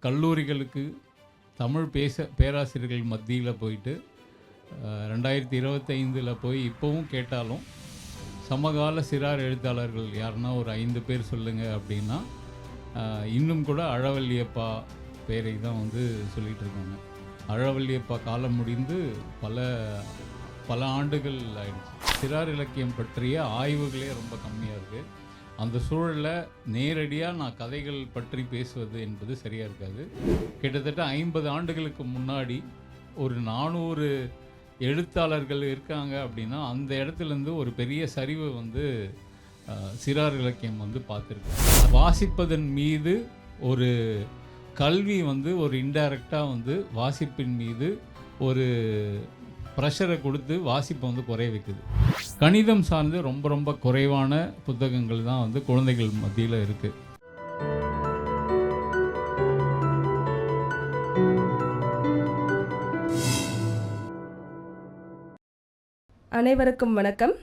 கல்லூரிகளுக்கு தமிழ் பேராசிரியர்கள் மத்தியில் போயிட்டு 2025 போய் இப்போவும் கேட்டாலும் சமகால சிறார் எழுத்தாளர்கள் யாருன்னா ஒரு 5 பேர் சொல்லுங்கள் அப்படின்னா இன்னும் கூட அழவல்லியப்பா பேரை தான் வந்து சொல்லிகிட்டு இருக்காங்க. அழவல்லியப்பா காலம் முடிந்து பல ஆண்டுகள் ஆயிடுச்சு. சிறார் இலக்கியம் பற்றிய ஆய்வுகளே ரொம்ப கம்மியாக இருக்குது. அந்த சூழலில் நேரடியாக நான் கதைகள் பற்றி பேசுவது என்பது சரியாக இருக்காது. கிட்டத்தட்ட 50 ஆண்டுகளுக்கு முன்னாடி ஒரு 400 எழுத்தாளர்கள் இருக்காங்க அப்படின்னா அந்த இடத்துலேருந்து ஒரு பெரிய சரிவு வந்து சிறார் இலக்கியம் வந்து பார்த்துருக்கு. வாசிப்பதன் மீது ஒரு கல்வி வந்து ஒரு இன்டைரக்டாக வந்து வாசிப்பின் மீது ஒரு ப்ரெஷரை கொடுத்து வாசிப்பை வந்து குறைய வைக்குது. கணிதம் சார்ந்து ரொம்ப குறைவான புத்தகங்கள் தான் வந்து குழந்தைகள் மத்தியில் இருக்குது. அனைவருக்கும் வணக்கம்.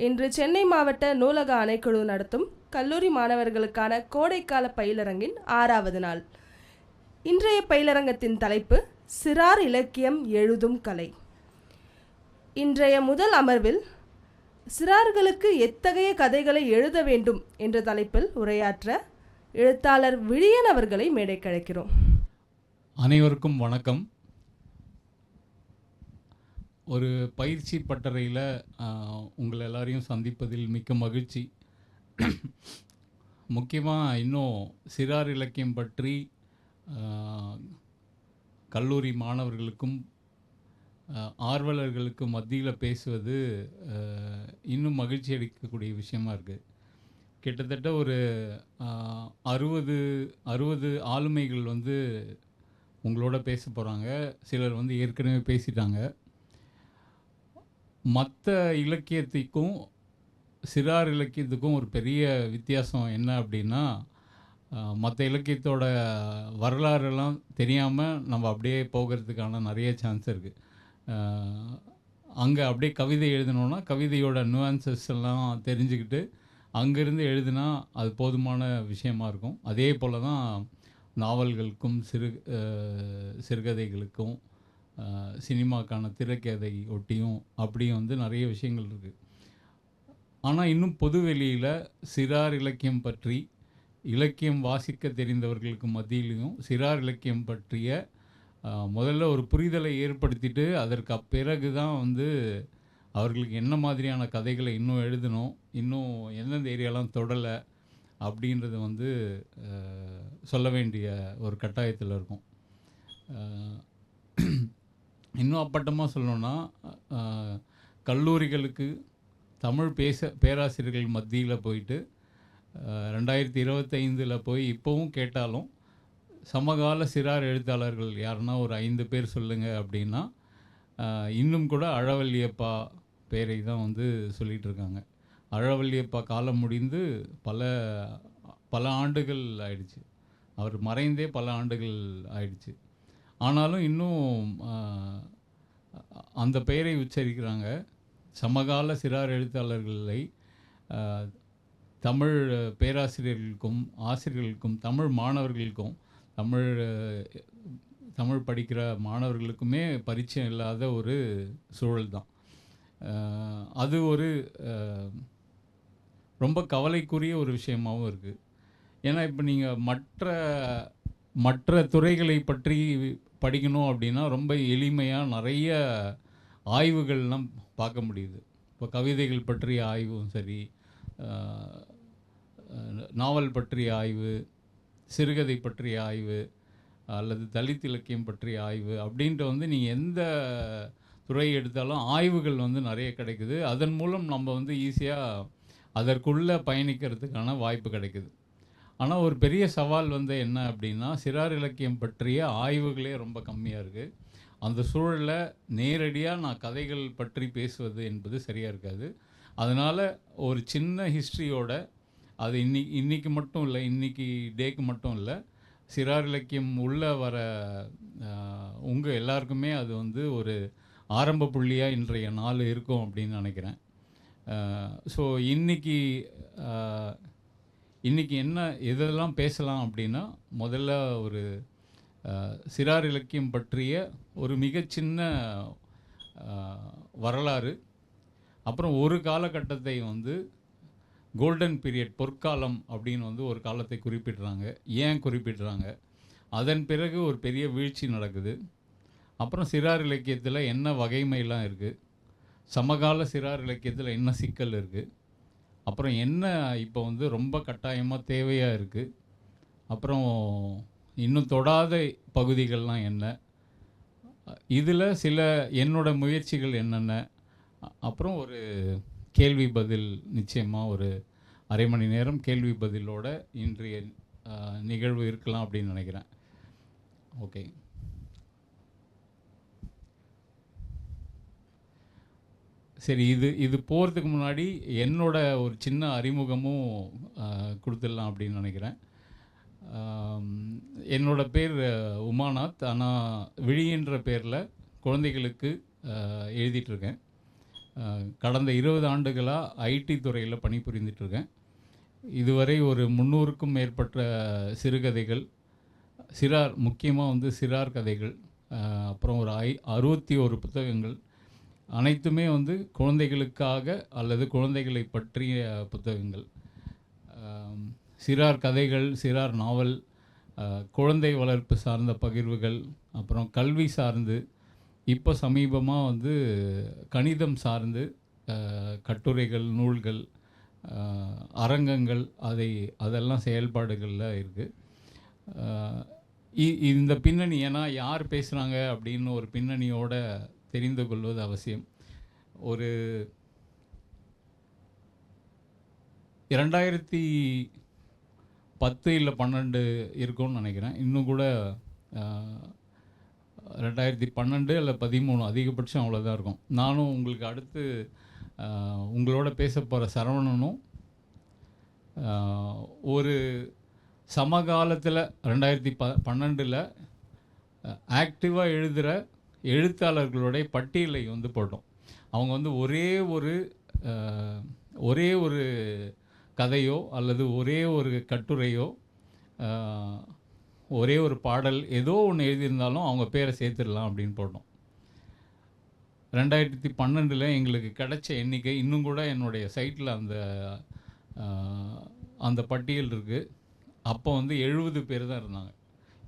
இன்று சென்னை மாவட்ட நூலக ஆணைக்குழு நடத்தும் கல்லூரி மாணவர்களுக்கான கோடைக்கால பயிலரங்கின் 6வது நாள். இன்றைய பயிலரங்கத்தின் தலைப்பு சிறார் இலக்கியம் எழுதும் கலை. இன்றைய முதல் அமர்வில் சிறார்களுக்கு எத்தகைய கதைகளை எழுத வேண்டும் என்ற தலைப்பில் உரையாற்ற எழுத்தாளர் விழியன் அவர்களை மேடைக்கு அழைக்கிறோம். அனைவருக்கும் வணக்கம். ஒரு பயிற்சி பட்டறையில் உங்கள் எல்லாரையும் சந்திப்பதில் மிக்க மகிழ்ச்சி. முக்கியமாக இன்னும் சிறார் இலக்கியம் பற்றி கல்லூரி மாணவர்களுக்கும் ஆர்வலர்களுக்கும் மத்தியில் பேசுவது இன்னும் மகிழ்ச்சி அளிக்கக்கூடிய விஷயமா இருக்குது. கிட்டத்தட்ட ஒரு 60 ஆளுமைகள் வந்து உங்களோட பேச போகிறாங்க. சிலர் வந்து ஏற்கனவே பேசிட்டாங்க. மற்ற இலக்கியத்துக்கும் சிறார் இலக்கியத்துக்கும் ஒரு பெரிய வித்தியாசம் என்ன அப்படின்னா, மற்ற இலக்கியத்தோட வரலாறுலாம் தெரியாமல் நம்ம அப்படியே போகிறதுக்கான நிறைய சான்ஸ் இருக்குது. அங்கே அப்படியே கவிதை எழுதணுன்னா கவிதையோட நுவான்சஸ் எல்லாம் தெரிஞ்சுக்கிட்டு அங்கேருந்து எழுதுனா அது போதுமான விஷயமா இருக்கும். அதே போல் தான் நாவல்களுக்கும் சிறுகதைகளுக்கும் சினிமாக்கான திரைக்கதை ஒட்டியும் அப்படியும் வந்து நிறைய விஷயங்கள் இருக்குது. ஆனால் இன்னும் பொதுவெளியில் சிறார் இலக்கியம் பற்றி இலக்கியம் வாசிக்க தெரிந்தவர்களுக்கு மத்தியிலையும் சிறார் இலக்கியம் பற்றிய முதல்ல ஒரு புரிதலை ஏற்படுத்திட்டு அதற்கு பிறகு தான் வந்து அவர்களுக்கு என்ன மாதிரியான கதைகளை இன்னும் எழுதணும், இன்னும் எந்தெந்த ஏரியாலாம் தொடலை அப்படின்றது வந்து சொல்ல வேண்டிய ஒரு கட்டாயத்தில் இருக்கும். இன்னும் அப்பட்டமாக சொல்லணுன்னா, கல்லூரிகளுக்கு தமிழ் பேராசிரியர்கள் மத்தியில் போயிட்டு 2025 போய் இப்போவும் கேட்டாலும் சமகால சிறார் எழுத்தாளர்கள் யாருன்னா ஒரு 5 பேர் சொல்லுங்கள் அப்படின்னா இன்னும் கூட அழவல்லியப்பா பேரை தான் வந்து சொல்லிகிட்டு இருக்காங்க. அழவல்லியப்பா காலம் முடிந்து பல ஆண்டுகள் ஆயிடுச்சு. அவர் மறைந்தே பல ஆண்டுகள் ஆயிடுச்சு. ஆனாலும் இன்னும் அந்த பெயரை உச்சரிக்கிறாங்க. சமகால சிறார் எழுத்தாளர்களை தமிழ் பேராசிரியர்களுக்கும் ஆசிரியர்களுக்கும் தமிழ் மாணவர்களுக்கும் தமிழ் படிக்கிற மாணவர்களுக்குமே பரிச்சயம் இல்லாத ஒரு சூழல் தான். அது ஒரு ரொம்ப கவலைக்குரிய ஒரு விஷயமாகவும் இருக்குது. ஏன்னா இப்போ நீங்கள் மற்ற துறைகளை பற்றி படிக்கணும் அப்படின்னா ரொம்ப எளிமையாக நிறைய ஆய்வுகள்லாம் பார்க்க முடியுது. இப்போ கவிதைகள் பற்றிய ஆய்வும் சரி, நாவல் பற்றிய ஆய்வு, சிறுகதை பற்றிய ஆய்வு அல்லது தலித் இலக்கியம் பற்றிய ஆய்வு அப்படின்ட்டு வந்து நீங்கள் எந்த துறை எடுத்தாலும் ஆய்வுகள் வந்து நிறைய கிடைக்குது. அதன் மூலம் நம்ம வந்து ஈஸியாக அதற்குள்ளே பயணிக்கிறதுக்கான வாய்ப்பு கிடைக்குது. ஆனால் ஒரு பெரிய சவால் வந்து என்ன அப்படின்னா, சிறார் இலக்கியம் பற்றிய ஆய்வுகளே ரொம்ப கம்மியாக இருக்குது. அந்த சூழலில் நேரடியாக நான் கதைகள் பற்றி பேசுவது என்பது சரியாக இருக்காது. அதனால் ஒரு சின்ன ஹிஸ்ட்ரியோட அது இன்றைக்கி மட்டும் இல்லை, இன்றைக்கி டேக்கு மட்டும் இல்லை, சிறார் இலக்கியம் உள்ளே வர உங்கள் எல்லாருக்குமே அது வந்து ஒரு ஆரம்ப புள்ளியாக இன்றைய நாள் இருக்கும் அப்படின்னு நினைக்கிறேன். ஸோ இன்றைக்கி என்ன எதெல்லாம் பேசலாம் அப்படின்னா, முதல்ல ஒரு சிறார் இலக்கியம் பற்றிய ஒரு மிகச்சின்ன வரலாறு. அப்புறம் ஒரு காலகட்டத்தை வந்து கோல்டன் பீரியட், பொற்காலம் அப்படின்னு வந்து ஒரு காலத்தை குறிப்பிடுறாங்க. ஏன் குறிப்பிடுறாங்க? அதன் பிறகு ஒரு பெரிய வீழ்ச்சி நடக்குது. அப்புறம் சிறார் இலக்கியத்தில் என்ன வகைமைலாம் இருக்குது, சமகால சிறார் இலக்கியத்தில் என்ன சிக்கல் இருக்குது, அப்புறம் என்ன இப்போ வந்து ரொம்ப கட்டாயமாக தேவையாக இருக்குது, அப்புறம் இன்னும் தொடாத பகுதிகள்லாம் என்ன, இதில் சில என்னோட முயற்சிகள் என்னென்ன, அப்புறம் ஒரு கேள்வி பதில், நிச்சயமாக ஒரு அரை மணி நேரம் கேள்வி பதிலோட இன்றைய நிகழ்வு இருக்கலாம் அப்படின்னு நினைக்கிறேன். ஓகே. சரி, இது போகிறதுக்கு முன்னாடி என்னோட ஒரு சின்ன அறிமுகமும் கொடுத்துடலாம் அப்படின்னு நினைக்கிறேன். என்னோட பேர் உமாநாத். ஆனால் விழின்ற பேரில் குழந்தைகளுக்கு எழுதிட்டுருக்கேன். கடந்த 20 ஆண்டுகளாக ஐடி துறையில் பணிபுரிந்துட்டுருக்கேன். இதுவரை ஒரு 300க்கும் மேற்பட்ட சிறுகதைகள், சிறார், முக்கியமாக வந்து சிறார் கதைகள், அப்புறம் ஒரு 61 புத்தகங்கள், அனைத்துமே வந்து குழந்தைகளுக்காக அல்லது குழந்தைகளை பற்றிய புத்தகங்கள். சிறார் கதைகள், சிறார் நாவல், குழந்தை வளர்ப்பு சார்ந்த பகிர்வுகள், அப்புறம் கல்வி சார்ந்து, இப்போ சமீபமாக வந்து கணிதம் சார்ந்து கட்டுரைகள், நூல்கள், அரங்கங்கள், அதெல்லாம் செயல்பாடுகளில் இருக்குது. இந்த பின்னணி, ஏன்னா யார் பேசுகிறாங்க அப்படின்னு ஒரு பின்னணியோடு தெரிந்து கொள்வது அவசியம். ஒரு 2010 இல்லை 12 இருக்கும்னு நினைக்கிறேன். இன்னும் கூட 2012 இல்லை 13, அதிகபட்சம் அவ்வளோதான் இருக்கும். நானும் உங்களுக்கு அடுத்து உங்களோட பேச போகிற சரவணனும் ஒரு சமகாலத்தில் 2012 ஆக்டிவாக எழுதுகிற எழுத்தாளர்களுடைய பட்டியலை வந்து போட்டோம். அவங்க வந்து ஒரே ஒரு கதையோ அல்லது ஒரே ஒரு கட்டுரையோ ஒரே ஒரு பாடல் ஏதோ ஒன்று எழுதியிருந்தாலும் அவங்க பேரை சேர்த்துடலாம் அப்படின்னு போட்டோம். 2012 எங்களுக்கு கிடைச்ச எண்ணிக்கை, இன்னும் கூட என்னுடைய சைட்டில் அந்த பட்டியல் இருக்குது. அப்போ வந்து 70 பேர் தான் இருந்தாங்க.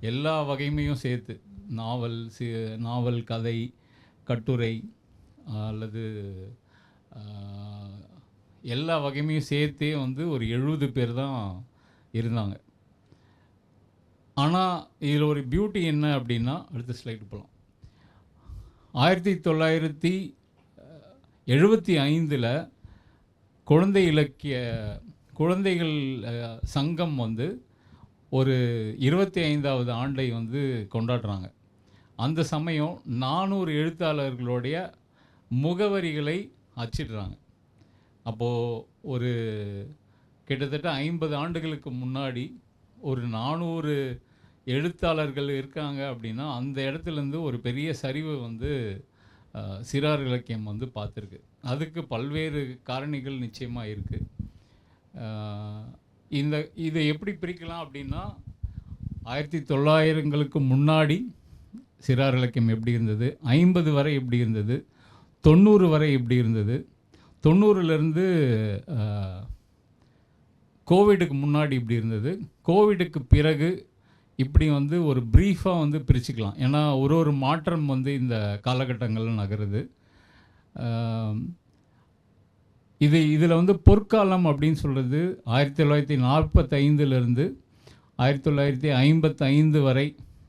எல்லா வகைமையும் சேர்த்து, நாவல், கதை, கட்டுரை அல்லது எல்லா வகைமையும் சேர்த்தே வந்து ஒரு 70 பேர் தான் இருந்தாங்க. ஆனால் இதில் ஒரு பியூட்டி என்ன அப்படின்னா, அடுத்த ஸ்லைடு போகலாம். 1975 குழந்தைகள் சங்கம் வந்து ஒரு 25வது ஆண்டை வந்து கொண்டாடுறாங்க. அந்த சமயம் 400 எழுத்தாளர்களுடைய முகவரிகளை அச்சிடுறாங்க. அப்போது ஒரு கிட்டத்தட்ட 50 ஆண்டுகளுக்கு முன்னாடி ஒரு 400 எழுத்தாளர்கள் இருக்காங்க அப்படின்னா, அந்த இடத்துலேருந்து ஒரு பெரிய சரிவு வந்து சிறார் இலக்கியம் வந்து பார்த்துருக்கு. அதுக்கு பல்வேறு காரணிகள் நிச்சயமாக இருக்குது. இதை எப்படி பிரிக்கலாம் அப்படின்னா, 1900களுக்கு முன்னாடி சிறார் இலக்கியம் எப்படி இருந்தது, 50 வரை எப்படி இருந்தது, 90 வரை எப்படி இருந்தது, 90லேருந்து கோவிடுக்கு முன்னாடி இப்படி இருந்தது, கோவிடுக்கு பிறகு இப்படி வந்து ஒரு ப்ரீஃபாக வந்து பிரிச்சுக்கலாம். ஏன்னா ஒரு மாற்றம் வந்து இந்த காலகட்டங்களில் நகருது. இதில் வந்து பொற்காலம் அப்படின்னு சொல்கிறது 1945லேருந்து 1955 வரை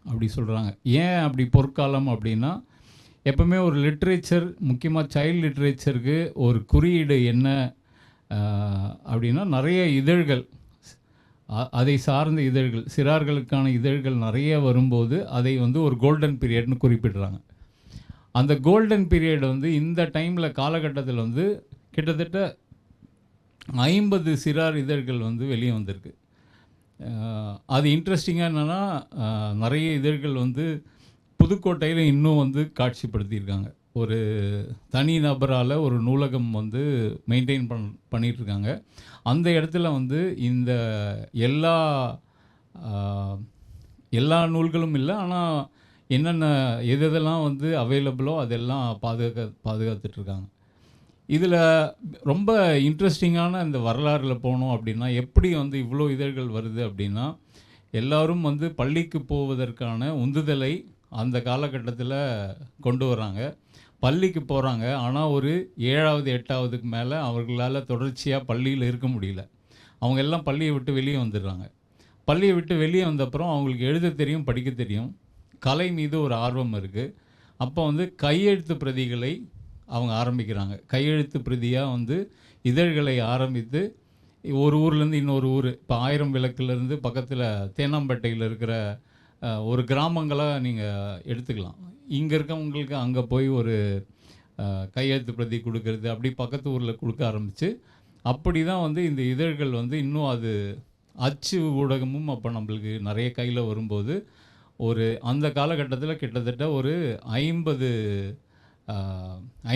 அப்படி சொல்கிறாங்க. ஏன் அப்படி பொற்காலம் அப்படின்னா, எப்பவுமே ஒரு லிட்ரேச்சர், முக்கியமாக சைல்டு லிட்ரேச்சருக்கு ஒரு குறியீடு என்ன அப்படின்னா, நிறைய இதழ்கள், அதை சார்ந்த இதழ்கள், சிறார்களுக்கான இதழ்கள் நிறைய வரும்போது அதை வந்து ஒரு கோல்டன் பீரியட்னு குறிப்பிடுறாங்க. அந்த கோல்டன் பீரியட் வந்து இந்த டைமில் காலகட்டத்தில் வந்து கிட்டத்தட்ட 50 சிறார் இதழ்கள் வந்து வெளியே வந்திருக்கு. அது இன்ட்ரெஸ்டிங்காக என்னென்னா, நிறைய இதழ்கள் வந்து புதுக்கோட்டையில் இன்னும் வந்து காட்சிப்படுத்தியிருக்காங்க. ஒரு தனி நபரால் ஒரு நூலகம் வந்து மெயின்டைன் பண்ணிகிட்ருக்காங்க. அந்த இடத்துல வந்து இந்த எல்லா எல்லா நூல்களும் இல்லை, ஆனால் என்னென்ன எதெல்லாம் வந்து அவைலபிளோ அதெல்லாம் பாதுகாத்துட்ருக்காங்க. இதில் ரொம்ப இன்ட்ரெஸ்டிங்கான இந்த வரலாறில் போனோம் அப்படின்னா, எப்படி வந்து இவ்வளோ இதழ்கள் வருது அப்படின்னா, எல்லோரும் வந்து பள்ளிக்கு போவதற்கான உந்துதலை அந்த காலகட்டத்தில் கொண்டு வராங்க. பள்ளிக்கு போகிறாங்க, ஆனால் ஒரு 7வது 8வதுக்கு மேலே அவர்களால் தொடர்ச்சியாக பள்ளியில் இருக்க முடியல. அவங்க எல்லாம் பள்ளியை விட்டு வெளியே வந்துடுறாங்க. பள்ளியை விட்டு வெளியே வந்தப்புறம் அவங்களுக்கு எழுத தெரியும், படிக்க தெரியும், கலை மீது ஒரு ஆர்வம் இருக்குது. அப்போ வந்து கையெழுத்து பிரதிகளை அவங்க ஆரம்பிக்கிறாங்க. கையெழுத்து பிரதியாக வந்து இதழ்களை ஆரம்பித்து ஒரு ஊர்லேருந்து இன்னொரு ஊர், இப்போ 1000 விளக்குலேருந்து பக்கத்தில் தேனாம்பேட்டையில் இருக்கிற ஒரு கிராமங்களாக நீங்கள் எடுத்துக்கலாம். இங்கே இருக்கவங்களுக்கு அங்கே போய் ஒரு கையெழுத்து பிரதி கொடுக்கறது, அப்படி பக்கத்து ஊரில் கொடுக்க ஆரம்பித்து, அப்படி தான் வந்து இந்த இதழ்கள் வந்து இன்னும் அது அச்சு ஊடகமும் அப்போ நம்மளுக்கு நிறைய கையில் வரும்போது ஒரு அந்த காலகட்டத்தில் கிட்டத்தட்ட ஒரு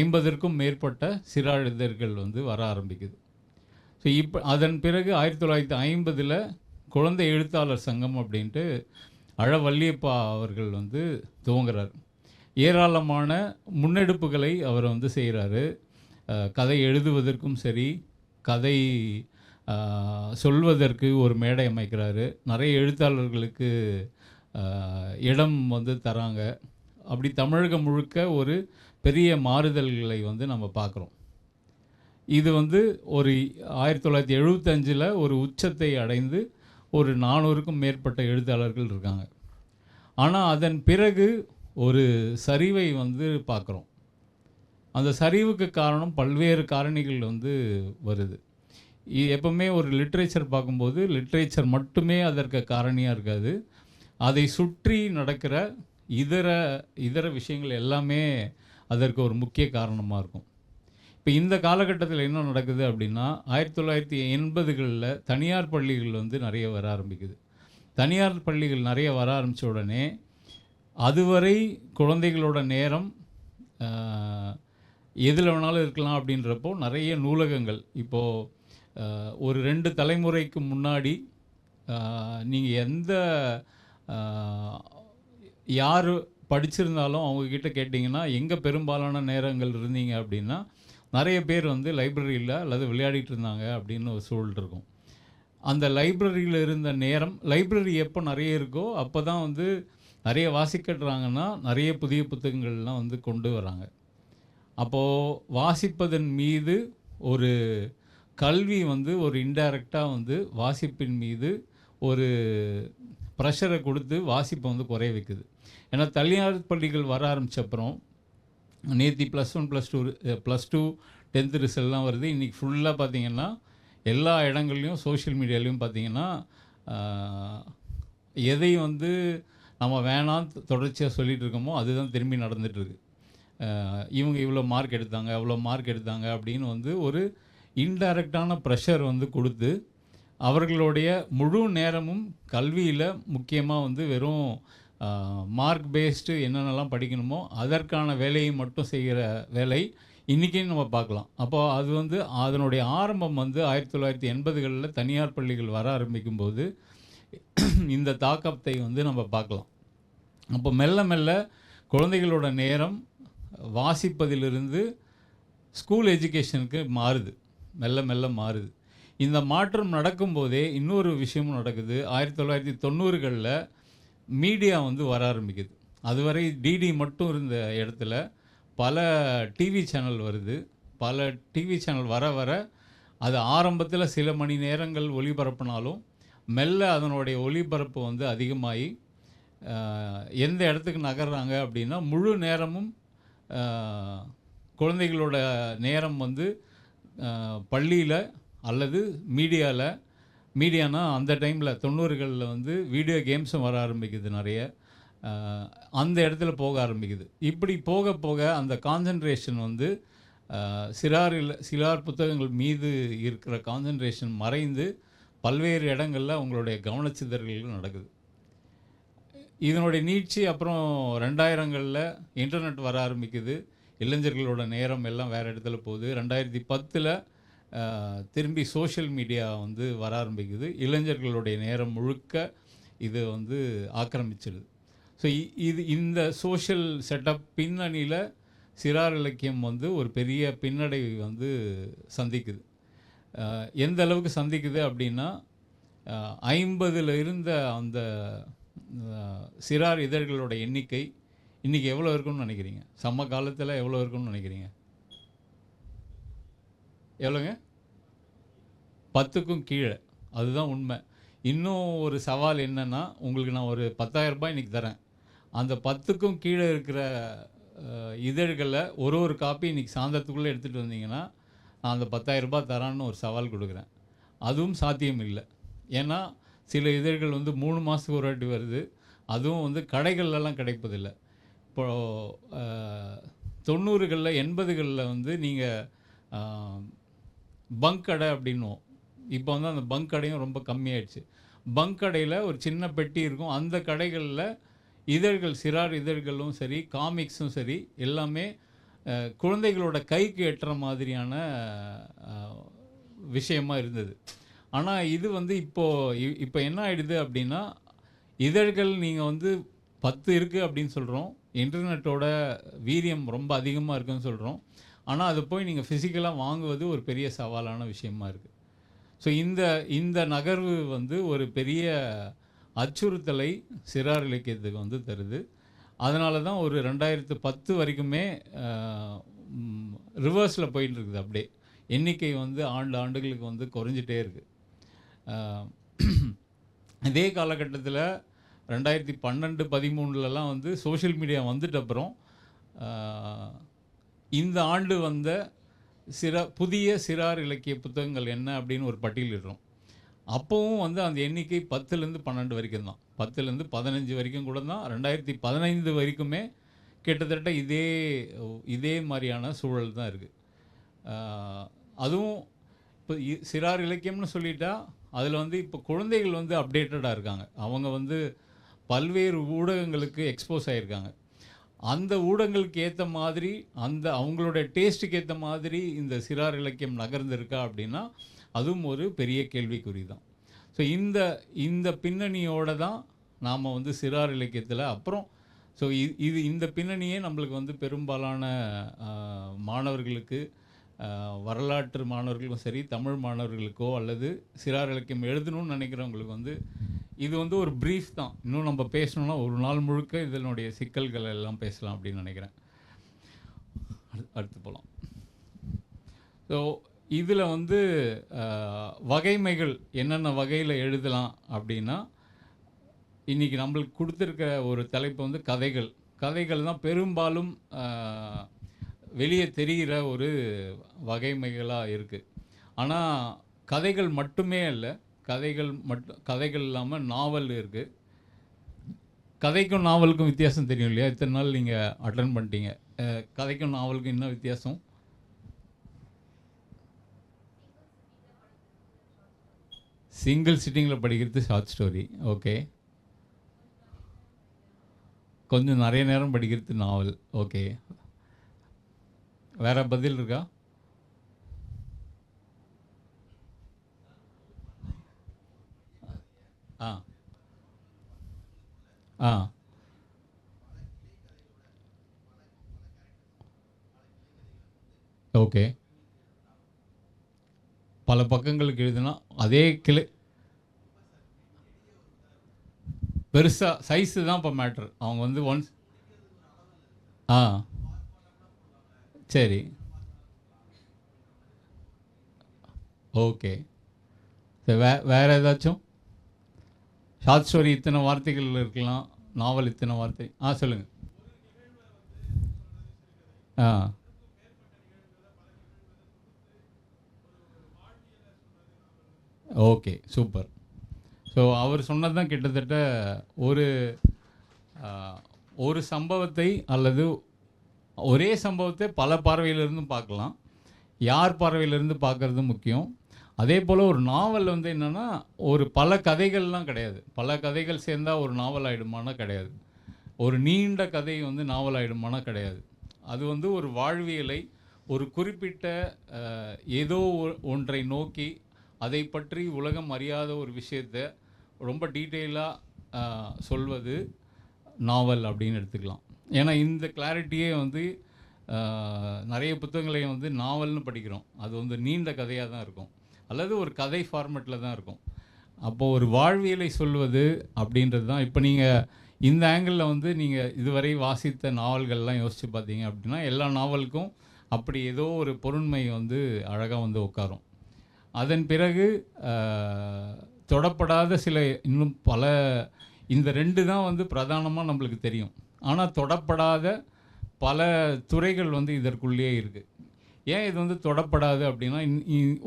50ற்கும் மேற்பட்ட சிறாழிதழ்கள் வந்து வர ஆரம்பிக்குது. ஸோ இப்போ அதன் பிறகு 1950 குழந்தை எழுத்தாளர் சங்கம் அப்படின்ட்டு வள்ளியப்பா அவர்கள் வந்து துவங்குறார். ஏராளமான முன்னெடுப்புகளை அவர் வந்து செய்கிறாரு. கதை எழுதுவதற்கும் சரி, கதை சொல்வதற்கு ஒரு மேடை அமைக்கிறாரு. நிறைய எழுத்தாளர்களுக்கு இடம் வந்து தராங்க. அப்படி தமிழகம் முழுக்க ஒரு பெரிய மாறுதல்களை வந்து நம்ம பார்க்குறோம். இது வந்து ஒரு 1975 ஒரு உச்சத்தை அடைந்து ஒரு 400க்கும் மேற்பட்ட எழுத்தாளர்கள் இருக்காங்க. ஆனால் அதன் பிறகு ஒரு சரிவை வந்து பார்க்குறோம். அந்த சரிவுக்கு காரணம் பல்வேறு காரணிகள் வந்து வருது. எப்பவுமே ஒரு லிட்ரேச்சர் பார்க்கும்போது லிட்ரேச்சர் மட்டுமே அதற்கு காரணியாக இருக்காது. அதை சுற்றி நடக்கிற இதர விஷயங்கள் எல்லாமே அதற்கு ஒரு முக்கிய காரணமாக இருக்கும். இப்போ இந்த காலகட்டத்தில் என்ன நடக்குது அப்படின்னா, 1980களில் தனியார் பள்ளிகள் வந்து நிறைய வர ஆரம்பிக்குது. தனியார் பள்ளிகள் நிறைய வர ஆரம்பித்த உடனே அதுவரை குழந்தைகளோட நேரம் எதில் வேணாலும் இருக்கலாம் அப்படின்றப்போ நிறைய நூலகங்கள் இப்போது ஒரு 2 தலைமுறைக்கு முன்னாடி நீங்கள் யார் படிச்சிருந்தாலும் அவங்கக்கிட்ட கேட்டிங்கன்னா எங்கே பெரும்பாலான நேரங்கள் இருந்தீங்க அப்படின்னா, நிறைய பேர் வந்து லைப்ரரியில் அல்லது விளையாடிட்டு இருந்தாங்க அப்படின்னு ஒரு சூழல் இருக்கும். அந்த லைப்ரரியில் இருந்த நேரம், லைப்ரரி எப்போ நிறைய இருக்கோ அப்போ தான் வந்து நிறைய வாசிக்கட்டுறாங்கன்னா நிறைய புதிய புத்தகங்கள்லாம் வந்து கொண்டு வராங்க. அப்போது வாசிப்பதன் மீது ஒரு கல்வி வந்து ஒரு இன்டைரக்டாக வந்து வாசிப்பின் மீது ஒரு ப்ரெஷரை கொடுத்து வாசிப்பை வந்து குறைய வைக்குது. ஏன்னா தனியார் பள்ளிகள் வர ஆரம்பித்தப்புறம் நேற்று +1 +2 10th ரிசல்ட்லாம் வருது. இன்றைக்கி ஃபுல்லாக பார்த்திங்கன்னா எல்லா இடங்கள்லையும் சோஷியல் மீடியாலையும் பார்த்திங்கன்னா எதை வந்து நம்ம வேணான்னு தொடர்ச்சியாக சொல்லிகிட்டு இருக்கோமோ அதுதான் திரும்பி நடந்துகிட்ருக்கு. இவங்க இவ்வளோ மார்க் எடுத்தாங்க, அவ்வளோ மார்க் எடுத்தாங்க அப்படின்னு வந்து ஒரு இன்டைரக்டான ப்ரெஷர் வந்து கொடுத்து அவர்களுடைய முழு நேரமும் கல்வியில் முக்கியமாக வந்து வெறும் மார்க் பேஸ்டு என்னென்னலாம் படிக்கணுமோ அதற்கான வேலையை மட்டும் செய்கிற வேலை இன்றைக்கின்னு நம்ம பார்க்கலாம். அப்போது அது வந்து அதனுடைய ஆரம்பம் வந்து 1980களில் தனியார் பள்ளிகள் வர ஆரம்பிக்கும்போது இந்த தாக்கத்தை வந்து நம்ம பார்க்கலாம். அப்போ மெல்ல மெல்ல குழந்தைகளோட நேரம் வாசிப்பதிலிருந்து ஸ்கூல் எஜுகேஷனுக்கு மாறுது, மெல்ல மெல்ல மாறுது. இந்த மாற்றம் நடக்கும்போதே இன்னொரு விஷயமும் நடக்குது. 1990களில் மீடியா வந்து வர ஆரம்பிக்குது. அதுவரை டிடி மட்டும் இருந்த இடத்துல பல டிவி சேனல் வருது. பல டிவி சேனல் வர வர அது ஆரம்பத்தில் சில மணி நேரங்கள் ஒளிபரப்பினாலும் மெல்ல அதனுடைய ஒளிபரப்பு வந்து அதிகமாகி எந்த இடத்துக்கு நகர்றாங்க அப்படின்னா முழு நேரமும் குழந்தைகளோட நேரம் வந்து பள்ளியில் அல்லது மீடியானா அந்த டைமில் 90களில் வந்து வீடியோ கேம்ஸும் வர ஆரம்பிக்குது நிறைய. அந்த இடத்துல போக ஆரம்பிக்குது. இப்படி போக போக அந்த கான்சன்ட்ரேஷன் வந்து சிறார் புத்தகங்கள் மீது இருக்கிற கான்சன்ட்ரேஷன் மறைந்து பல்வேறு இடங்களில் அவங்களுடைய கவனச்சிதறல்கள் நடக்குது. இதனுடைய நீட்சி அப்புறம் 2000களில் இன்டர்நெட் வர ஆரம்பிக்குது. இளைஞர்களோட நேரம் எல்லாம் வேறு இடத்துல போகுது. 2010 திரும்பி சோஷியல் மீடியா வந்து வர ஆரம்பிக்குது. இளைஞர்களுடைய நேரம் முழுக்க இது வந்து ஆக்கிரமிச்சிடுது. ஸோ இது இந்த சோஷியல் செட்டப் பின்னணியில் சிறார் இலக்கியம் வந்து ஒரு பெரிய பின்னடைவை வந்து சந்திக்குது. எந்த அளவுக்கு சந்திக்குது அப்படின்னா, 50ல் இருந்த அந்த சிறார் இதழ்களோட எண்ணிக்கை இன்றைக்கி எவ்வளோ இருக்குன்னு நினைக்கிறீங்க? சம காலத்தில் எவ்வளோ இருக்குன்னு நினைக்கிறீங்க? எவ்வளோங்க? 10க்கும் கீழே. அதுதான் உண்மை. இன்னும் ஒரு சவால் என்னென்னா, உங்களுக்கு நான் ஒரு 10,000 ரூபாய் இன்றைக்கி தரேன். அந்த 10க்கும் கீழே இருக்கிற இதழ்களில் ஒரு காப்பி இன்றைக்கி சாயந்தரத்துக்குள்ளே எடுத்துகிட்டு வந்தீங்கன்னா, நான் அந்த 10,000 ரூபாய் தரான்னு ஒரு சவால் கொடுக்குறேன். அதுவும் சாத்தியம் இல்லை. ஏன்னா சில இதழ்கள் வந்து 3 மாதத்துக்கு ஒரு வாட்டி வருது. அதுவும் வந்து கடைகள்லாம் கிடைப்பதில்லை. இப்போது 90களில் 80களில் வந்து நீங்கள் பங்க் கடை அப்படின்னுவோம். இப்போ வந்து அந்த பங்க் கடையும் ரொம்ப கம்மியாயிடுச்சு. பங்க் கடையில் ஒரு சின்ன பெட்டி இருக்கும். அந்த கடைகளில் இதழ்கள், சிறார் இதழ்களும் சரி, காமிக்ஸும் சரி, எல்லாமே குழந்தைகளோட கைக்கு எட்டுற மாதிரியான விஷயமா இருந்தது. ஆனால் இது வந்து இப்போ என்ன ஆகிடுது அப்படின்னா, இதழ்கள் நீங்கள் வந்து 10 இருக்குது அப்படின்னு சொல்கிறோம். இன்டர்நெட்டோட வீரியம் ரொம்ப அதிகமாக இருக்குதுன்னு சொல்கிறோம். ஆனால் அது போய் நீங்கள் ஃபிசிக்கலாக வாங்குவது ஒரு பெரிய சவாலான விஷயமா இருக்குது. ஸோ இந்த நகர்வு வந்து ஒரு பெரிய அச்சுறுத்தலை சிறார் இலக்கியத்துக்கு வந்து தருது. அதனால தான் ஒரு 2010 வரைக்குமே ரிவர்ஸில் போயிட்டு இருக்குது. அப்படியே எண்ணிக்கை வந்து ஆண்டுகளுக்கு வந்து குறைஞ்சிட்டே இருக்குது. இதே காலகட்டத்தில் 2012, 13லலாம் வந்து சோஷியல் மீடியா வந்துட்ட அப்புறம் இந்த ஆண்டு வந்த புதிய சிறார் இலக்கிய புத்தகங்கள் என்ன அப்படின்னு ஒரு பட்டியலிடுறோம். அப்போவும் வந்து அந்த எண்ணிக்கை 10லேருந்து 12 வரைக்கும் தான். 10லேருந்து 15 வரைக்கும் கூட தான். 2015 வரைக்குமே கிட்டத்தட்ட இதே மாதிரியான சூழல் தான் இருக்குது. அதுவும் இப்போ சிறார் இலக்கியம்னு சொல்லிட்டா அதில் வந்து இப்போ குழந்தைகள் வந்து அப்டேட்டடாக இருக்காங்க. அவங்க வந்து பல்வேறு ஊடகங்களுக்கு எக்ஸ்போஸ் ஆகியிருக்காங்க. அந்த ஊடகங்களுக்கு ஏற்ற மாதிரி, அவங்களுடைய டேஸ்ட்டுக்கு ஏற்ற மாதிரி இந்த சிறார் இலக்கியம் நகர்ந்திருக்கா அப்படின்னா அதுவும் ஒரு பெரிய கேள்விக்குறி தான். ஸோ இந்த பின்னணியோடு தான் நாம் வந்து சிறார் இலக்கியத்தில் அப்புறம் இந்த பின்னணியே நம்மளுக்கு வந்து பெரும்பாலான மாணவர்களுக்கு, வரலாற்று மாணவர்களுக்கும் சரி, தமிழ் மாணவர்களுக்கோ அல்லது சிறார் இலக்கியம் எழுதணும்னு நினைக்கிறவங்களுக்கு வந்து இது வந்து ஒரு ப்ரீஃப் தான். இன்னும் நம்ம பேசணுன்னா ஒரு நாள் முழுக்க இதனுடைய சிக்கல்கள் எல்லாம் பேசலாம் அப்படின்னு நினைக்கிறேன். அடுத்து போகலாம். ஸோ இதில் வந்து வகைமைகள் என்னென்ன வகையில் எழுதலாம் அப்படின்னா, இன்றைக்கி நம்மளுக்கு கொடுத்துருக்க ஒரு தலைப்பு வந்து கதைகள் தான் பெரும்பாலும் வெளியே தெரிகிற ஒரு வகைமைகளாக இருக்குது. ஆனால் கதைகள் மட்டுமே இல்லை, கதைகள் இல்லாமல் நாவல் இருக்குது. கதைக்கும் நாவலுக்கும் வித்தியாசம் தெரியும் இல்லையா? இத்தனை நாள் நீங்கள் அட்டன் பண்ணிட்டீங்க. கதைக்கும் நாவலுக்கும் என்ன வித்தியாசம்? சிங்கிள் சிட்டிங்கில் படிக்கிறது ஷார்ட் ஸ்டோரி. ஓகே. கொஞ்சம் நிறைய நேரம் படிக்கிறது நாவல். ஓகே. வேறு பதில் இருக்கா? ஓகே. பல பக்கங்களுக்கு எழுதுனா அதே பெருசாக சைஸு தான் இப்போ மேட்ரு. அவங்க வந்து ஒன்ஸ் சரி, ஓகே. சரி, வேறு ஏதாச்சும்? ஷார்ட் ஸ்டோரி இத்தனை வார்த்தைகள் இருக்கலாம், நாவல் இத்தனை வார்த்தை. சொல்லுங்கள். Okay, super. ஸோ அவர் சொன்னது தான் கிட்டத்தட்ட ஒரு சம்பவத்தை அல்லது ஒரே சம்பவத்தை பல பார்வையிலிருந்தும் பார்க்கலாம். யார் பார்வையிலிருந்து பார்க்குறது முக்கியம். அதே போல் ஒரு நாவல் வந்து என்னென்னா, பல கதைகள்லாம் கிடையாது. பல கதைகள் சேர்ந்தால் ஒரு நாவல் ஆகிடுமானா கிடையாது. ஒரு நீண்ட கதை வந்து நாவல் ஆகிடுமானா கிடையாது. அது வந்து ஒரு வாழ்வியலை, ஒரு குறிப்பிட்ட ஏதோ ஒன்றை நோக்கி அதை பற்றி உலகம் அறியாத ஒரு விஷயத்தை ரொம்ப டீட்டெயிலாக சொல்வது நாவல் அப்படின்னு எடுத்துக்கலாம். ஏன்னா இந்த கிளாரிட்டியே வந்து நிறைய புத்தகங்களை வந்து நாவல்னு படிக்கிறோம். அது வந்து நீண்ட கதையாக தான் இருக்கும், அல்லது ஒரு கதை ஃபார்மேட்டில் தான் இருக்கும். அப்போது ஒரு வாழ்வியலை சொல்வது அப்படின்றது தான். இப்போ நீங்கள் இந்த ஆங்கிளில் வந்து நீங்கள் இதுவரை வாசித்த நாவல்கள்லாம் யோசித்து பார்த்தீங்க அப்படின்னா எல்லா நாவலுக்கும் அப்படி ஏதோ ஒரு பொருண்மை வந்து அழகாக வந்து உட்காரும். அதன் பிறகு தொடப்படாத சில இன்னும் பல, இந்த 2 தான் வந்து பிரதானமாக நம்மளுக்கு தெரியும். ஆனால் தொடப்படாத பல துறைகள் வந்து இதற்குள்ளேயே இருக்குது. ஏன் இது வந்து தொடப்படாது அப்படின்னா,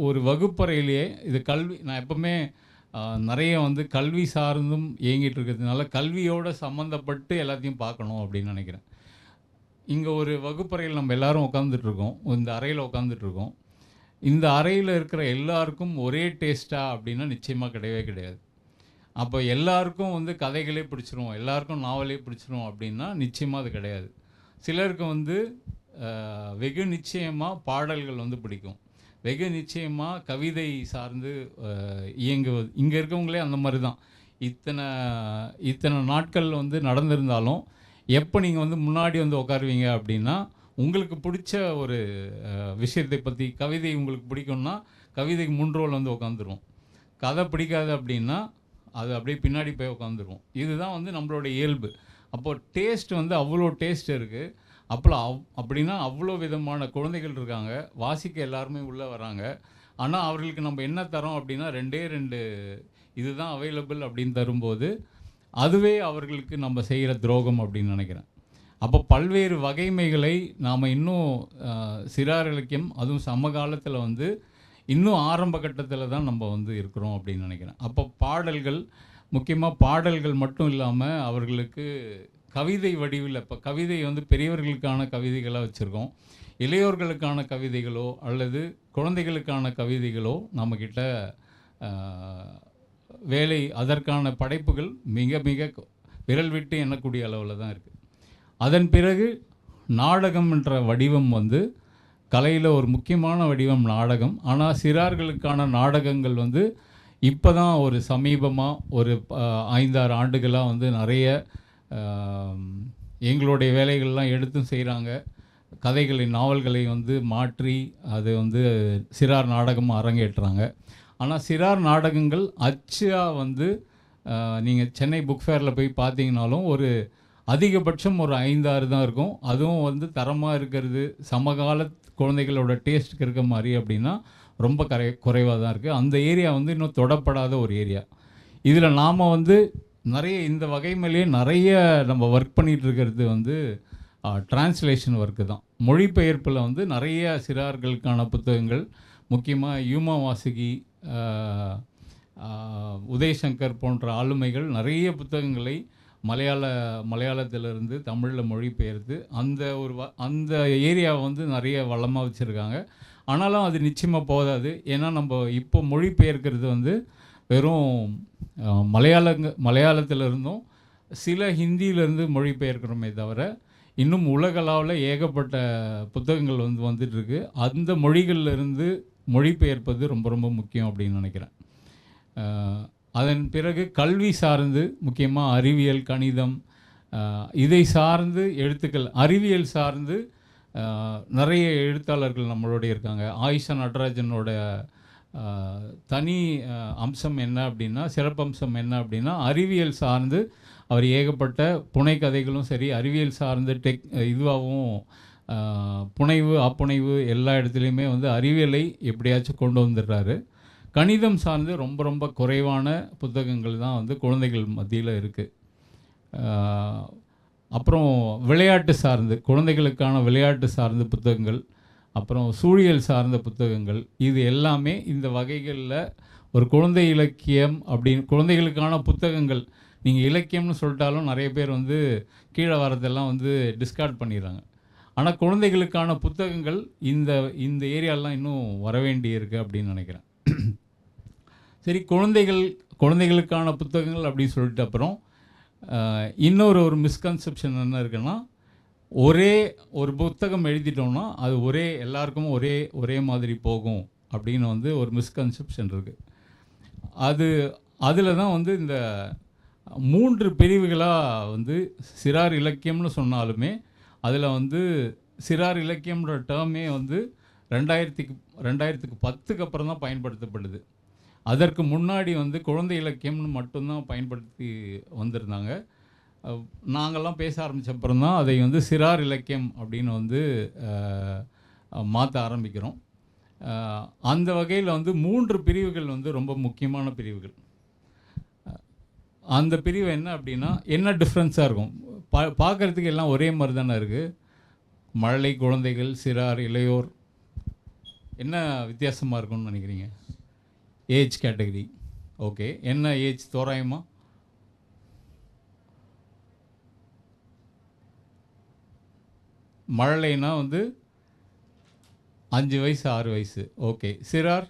ஒரு வகுப்பறையிலேயே இது கல்வி, நான் எப்பவுமே நிறைய வந்து கல்வி சார்ந்தும் இயங்கிட்டு இருக்கிறதுனால கல்வியோடு சம்மந்தப்பட்டு எல்லாத்தையும் பார்க்கணும் அப்படின்னு நினைக்கிறேன். இங்கே ஒரு வகுப்பறையில் நம்ம எல்லோரும் உட்காந்துட்ருக்கோம், இந்த அறையில் உட்காந்துட்ருக்கோம். இந்த அறையில் இருக்கிற எல்லாருக்கும் ஒரே டேஸ்ட்டாக அப்படின்னா நிச்சயமாக கிடையவே கிடையாது. அப்போ எல்லாருக்கும் வந்து கதைகளே பிடிச்சிரும், எல்லாருக்கும் நாவலே பிடிச்சிரும் அப்படின்னா நிச்சயமாக அது கிடையாது. சிலருக்கு வந்து வெகு நிச்சயமாக பாடல்கள் வந்து பிடிக்கும், வெகு நிச்சயமாக கவிதை சார்ந்து இயங்குவது. இங்கே இருக்கவங்களே அந்த மாதிரி தான். இத்தனை நாட்கள் வந்து நடந்திருந்தாலும் எப்போ நீங்கள் வந்து முன்னாடி வந்து உட்காருவீங்க அப்படின்னா உங்களுக்கு பிடிச்ச ஒரு விஷயத்தை பற்றி, கவிதை உங்களுக்கு பிடிக்கும்னா கவிதைக்கு 3 ரோல் வந்து உட்காந்துருவோம். கதை பிடிக்காது அப்படின்னா அது அப்படியே பின்னாடி போய் உட்காந்துருவோம். இதுதான் வந்து நம்மளோட இயல்பு. அப்போது டேஸ்ட் வந்து அவ்வளோ டேஸ்ட் இருக்குது. அப்படின்னா அவ்வளோ விதமான குழந்தைகள் இருக்காங்க, வாசிக்க எல்லாருமே உள்ளே வராங்க. ஆனால் அவர்களுக்கு நம்ம என்ன தரோம் அப்படின்னா 2 இதுதான் அவைலபிள் அப்படின்னு தரும்போது அதுவே அவர்களுக்கு நம்ம செய்கிற துரோகம் அப்படின்னு நினைக்கிறேன். அப்போ பல்வேறு வகைமைகளை நாம் இன்னும் சிறார் இலக்கியம், அதுவும் சமகாலத்தில் வந்து இன்னும் ஆரம்ப கட்டத்தில் தான் நம்ம வந்து இருக்கிறோம் அப்படின்னு நினைக்கிறேன். அப்போ பாடல்கள், முக்கியமாக பாடல்கள் மட்டும் இல்லாமல் அவர்களுக்கு கவிதை வடிவில், இப்போ கவிதை வந்து பெரியவர்களுக்கான கவிதைகளாக வச்சுருக்கோம், இளையோர்களுக்கான கவிதைகளோ அல்லது குழந்தைகளுக்கான கவிதைகளோ நம்மக்கிட்ட வேலை, அதற்கான படைப்புகள் மிக மிக விரல் விட்டு எண்ணக்கூடிய அளவில் தான் இருக்குது. அதன் பிறகு நாடகம் என்ற வடிவம் வந்து கலையில் ஒரு முக்கியமான வடிவம் நாடகம். ஆனால் சிறார்களுக்கான நாடகங்கள் வந்து இப்போ தான் ஒரு சமீபமாக ஒரு 5-6 ஆண்டுகளாக வந்து நிறைய எங்களுடைய வேலைகள்லாம் எடுத்தும் செய்கிறாங்க. கதைகளை, நாவல்களை வந்து மாற்றி அது வந்து சிறார் நாடகமாக அரங்கேற்றுறாங்க. ஆனால் சிறார் நாடகங்கள் அச்சாக வந்து நீங்கள் சென்னை புக் ஃபேரில் போய் பார்த்தீங்கனாலும் ஒரு அதிகபட்சம் ஒரு 5-6 தான் இருக்கும். அதுவும் வந்து தரமாக இருக்கிறது, சமகால குழந்தைகளோட டேஸ்ட்டுக்கு இருக்க மாதிரி அப்படின்னா ரொம்ப குறைவாக தான் இருக்குது. அந்த ஏரியா வந்து இன்னும் தொடப்படாத ஒரு ஏரியா. இதில் நாம் வந்து நிறைய இந்த வகை மேலேயே நிறைய நம்ம ஒர்க் பண்ணிகிட்டு இருக்கிறது வந்து டிரான்ஸ்லேஷன் ஒர்க்கு தான். மொழிபெயர்ப்பில் வந்து நிறைய சிறார்களுக்கான புத்தகங்கள், முக்கியமாக யூமா வாசுகி, உதயசங்கர் போன்ற ஆளுமைகள் நிறைய புத்தகங்களை மலையாளத்திலிருந்து தமிழில் மொழிபெயர்த்து அந்த ஏரியாவை வந்து நிறைய வளமாக வச்சுருக்காங்க. ஆனாலும் அது நிச்சயமாக போதாது. ஏன்னா நம்ம இப்போ மொழிபெயர்க்கிறது வந்து வெறும் மலையாளத்திலிருந்தும் சில ஹிந்தியிலேருந்து மொழிபெயர்க்கிறோமே தவிர இன்னும் உலகளவில் ஏகப்பட்ட புத்தகங்கள் வந்து வந்துட்டுருக்கு. அந்த மொழிகளிலிருந்து மொழிபெயர்ப்பது ரொம்ப ரொம்ப முக்கியம் அப்படின்னு நினைக்கிறேன். அதன் பிறகு கல்வி சார்ந்து, முக்கியமாக அறிவியல், கணிதம், இதை சார்ந்து எழுத்துக்கள், அறிவியல் சார்ந்து நிறைய எழுத்தாளர்கள் நம்மளோட இருக்காங்க. ஆயிஷா நடராஜனோட தனி அம்சம் என்ன அப்படின்னா, சிறப்பம்சம் என்ன அப்படின்னா, அறிவியல் சார்ந்து அவர் ஏகப்பட்ட புனை கதைகளும் சரி, அறிவியல் சார்ந்து இதுவாகவும் புனைவு, அப்புனைவு எல்லா இடத்துலையுமே வந்து அறிவியலை எப்படியாச்சும் கொண்டு வந்துடுறாரு. கணிதம் சார்ந்து ரொம்ப ரொம்ப குறைவான புத்தகங்கள் தான் வந்து குழந்தைகள் மத்தியில் இருக்குது. அப்புறம் விளையாட்டு சார்ந்து, குழந்தைகளுக்கான விளையாட்டு சார்ந்த புத்தகங்கள், அப்புறம் சூழியல் சார்ந்த புத்தகங்கள், இது எல்லாமே இந்த வகைகளில் ஒரு குழந்தை இலக்கியம் அப்படின்னு குழந்தைகளுக்கான புத்தகங்கள். நீங்கள் இலக்கியம்னு சொல்லிட்டாலும் நிறைய பேர் வந்து கீழே வரதெல்லாம் வந்து டிஸ்கார்ட் பண்ணிடுறாங்க. ஆனால் குழந்தைகளுக்கான புத்தகங்கள் இந்த ஏரியாலாம் இன்னும் வர வேண்டி இருக்குது அப்படின்னு நினைக்கிறேன். சரி, குழந்தைகளுக்கான புத்தகங்கள் அப்படின்னு சொல்லிட்டு அப்புறம் இன்னொரு மிஸ்கன்செப்ஷன் என்ன இருக்குன்னா, ஒரு புத்தகம் எழுதிட்டோம்னா அது எல்லாருக்கும் ஒரே மாதிரி போகும் அப்படின்னு வந்து ஒரு மிஸ்கன்செப்ஷன் இருக்குது. அதில் தான் வந்து இந்த 3 பிரிவுகளாக வந்து சிறார் இலக்கியம்னு சொன்னாலுமே அதில் வந்து சிறார் இலக்கியம்ன்ற டேர்மே வந்து 2010க்கு அப்புறம் தான் பயன்படுத்தப்படுது. அதற்கு முன்னாடி வந்து குழந்தை இலக்கியம்னு மட்டும்தான் பயன்படுத்தி வந்திருந்தாங்க. நாங்கள்லாம் பேச ஆரம்பித்த அப்புறம் தான் அதை வந்து சிறார் இலக்கியம் அப்படின்னு வந்து மாற்ற ஆரம்பிக்கிறோம். அந்த வகையில் வந்து 3 பிரிவுகள் வந்து ரொம்ப முக்கியமான பிரிவுகள். அந்த பிரிவு என்ன அப்படின்னா, என்ன டிஃப்ரென்ஸாக இருக்கும்? பார்க்குறதுக்கு எல்லாம் ஒரே மாதிரி தானே இருக்குது. மழலை, குழந்தைகள், சிறார், இளையோர், என்ன வித்தியாசமாக இருக்கும்னு நினைக்கிறீங்க? Age category. ஓகே, என்ன ஏஜ் தோராயமா? மழலைனா வந்து 5 வயசு 6 வயசு. ஓகே, சிறார்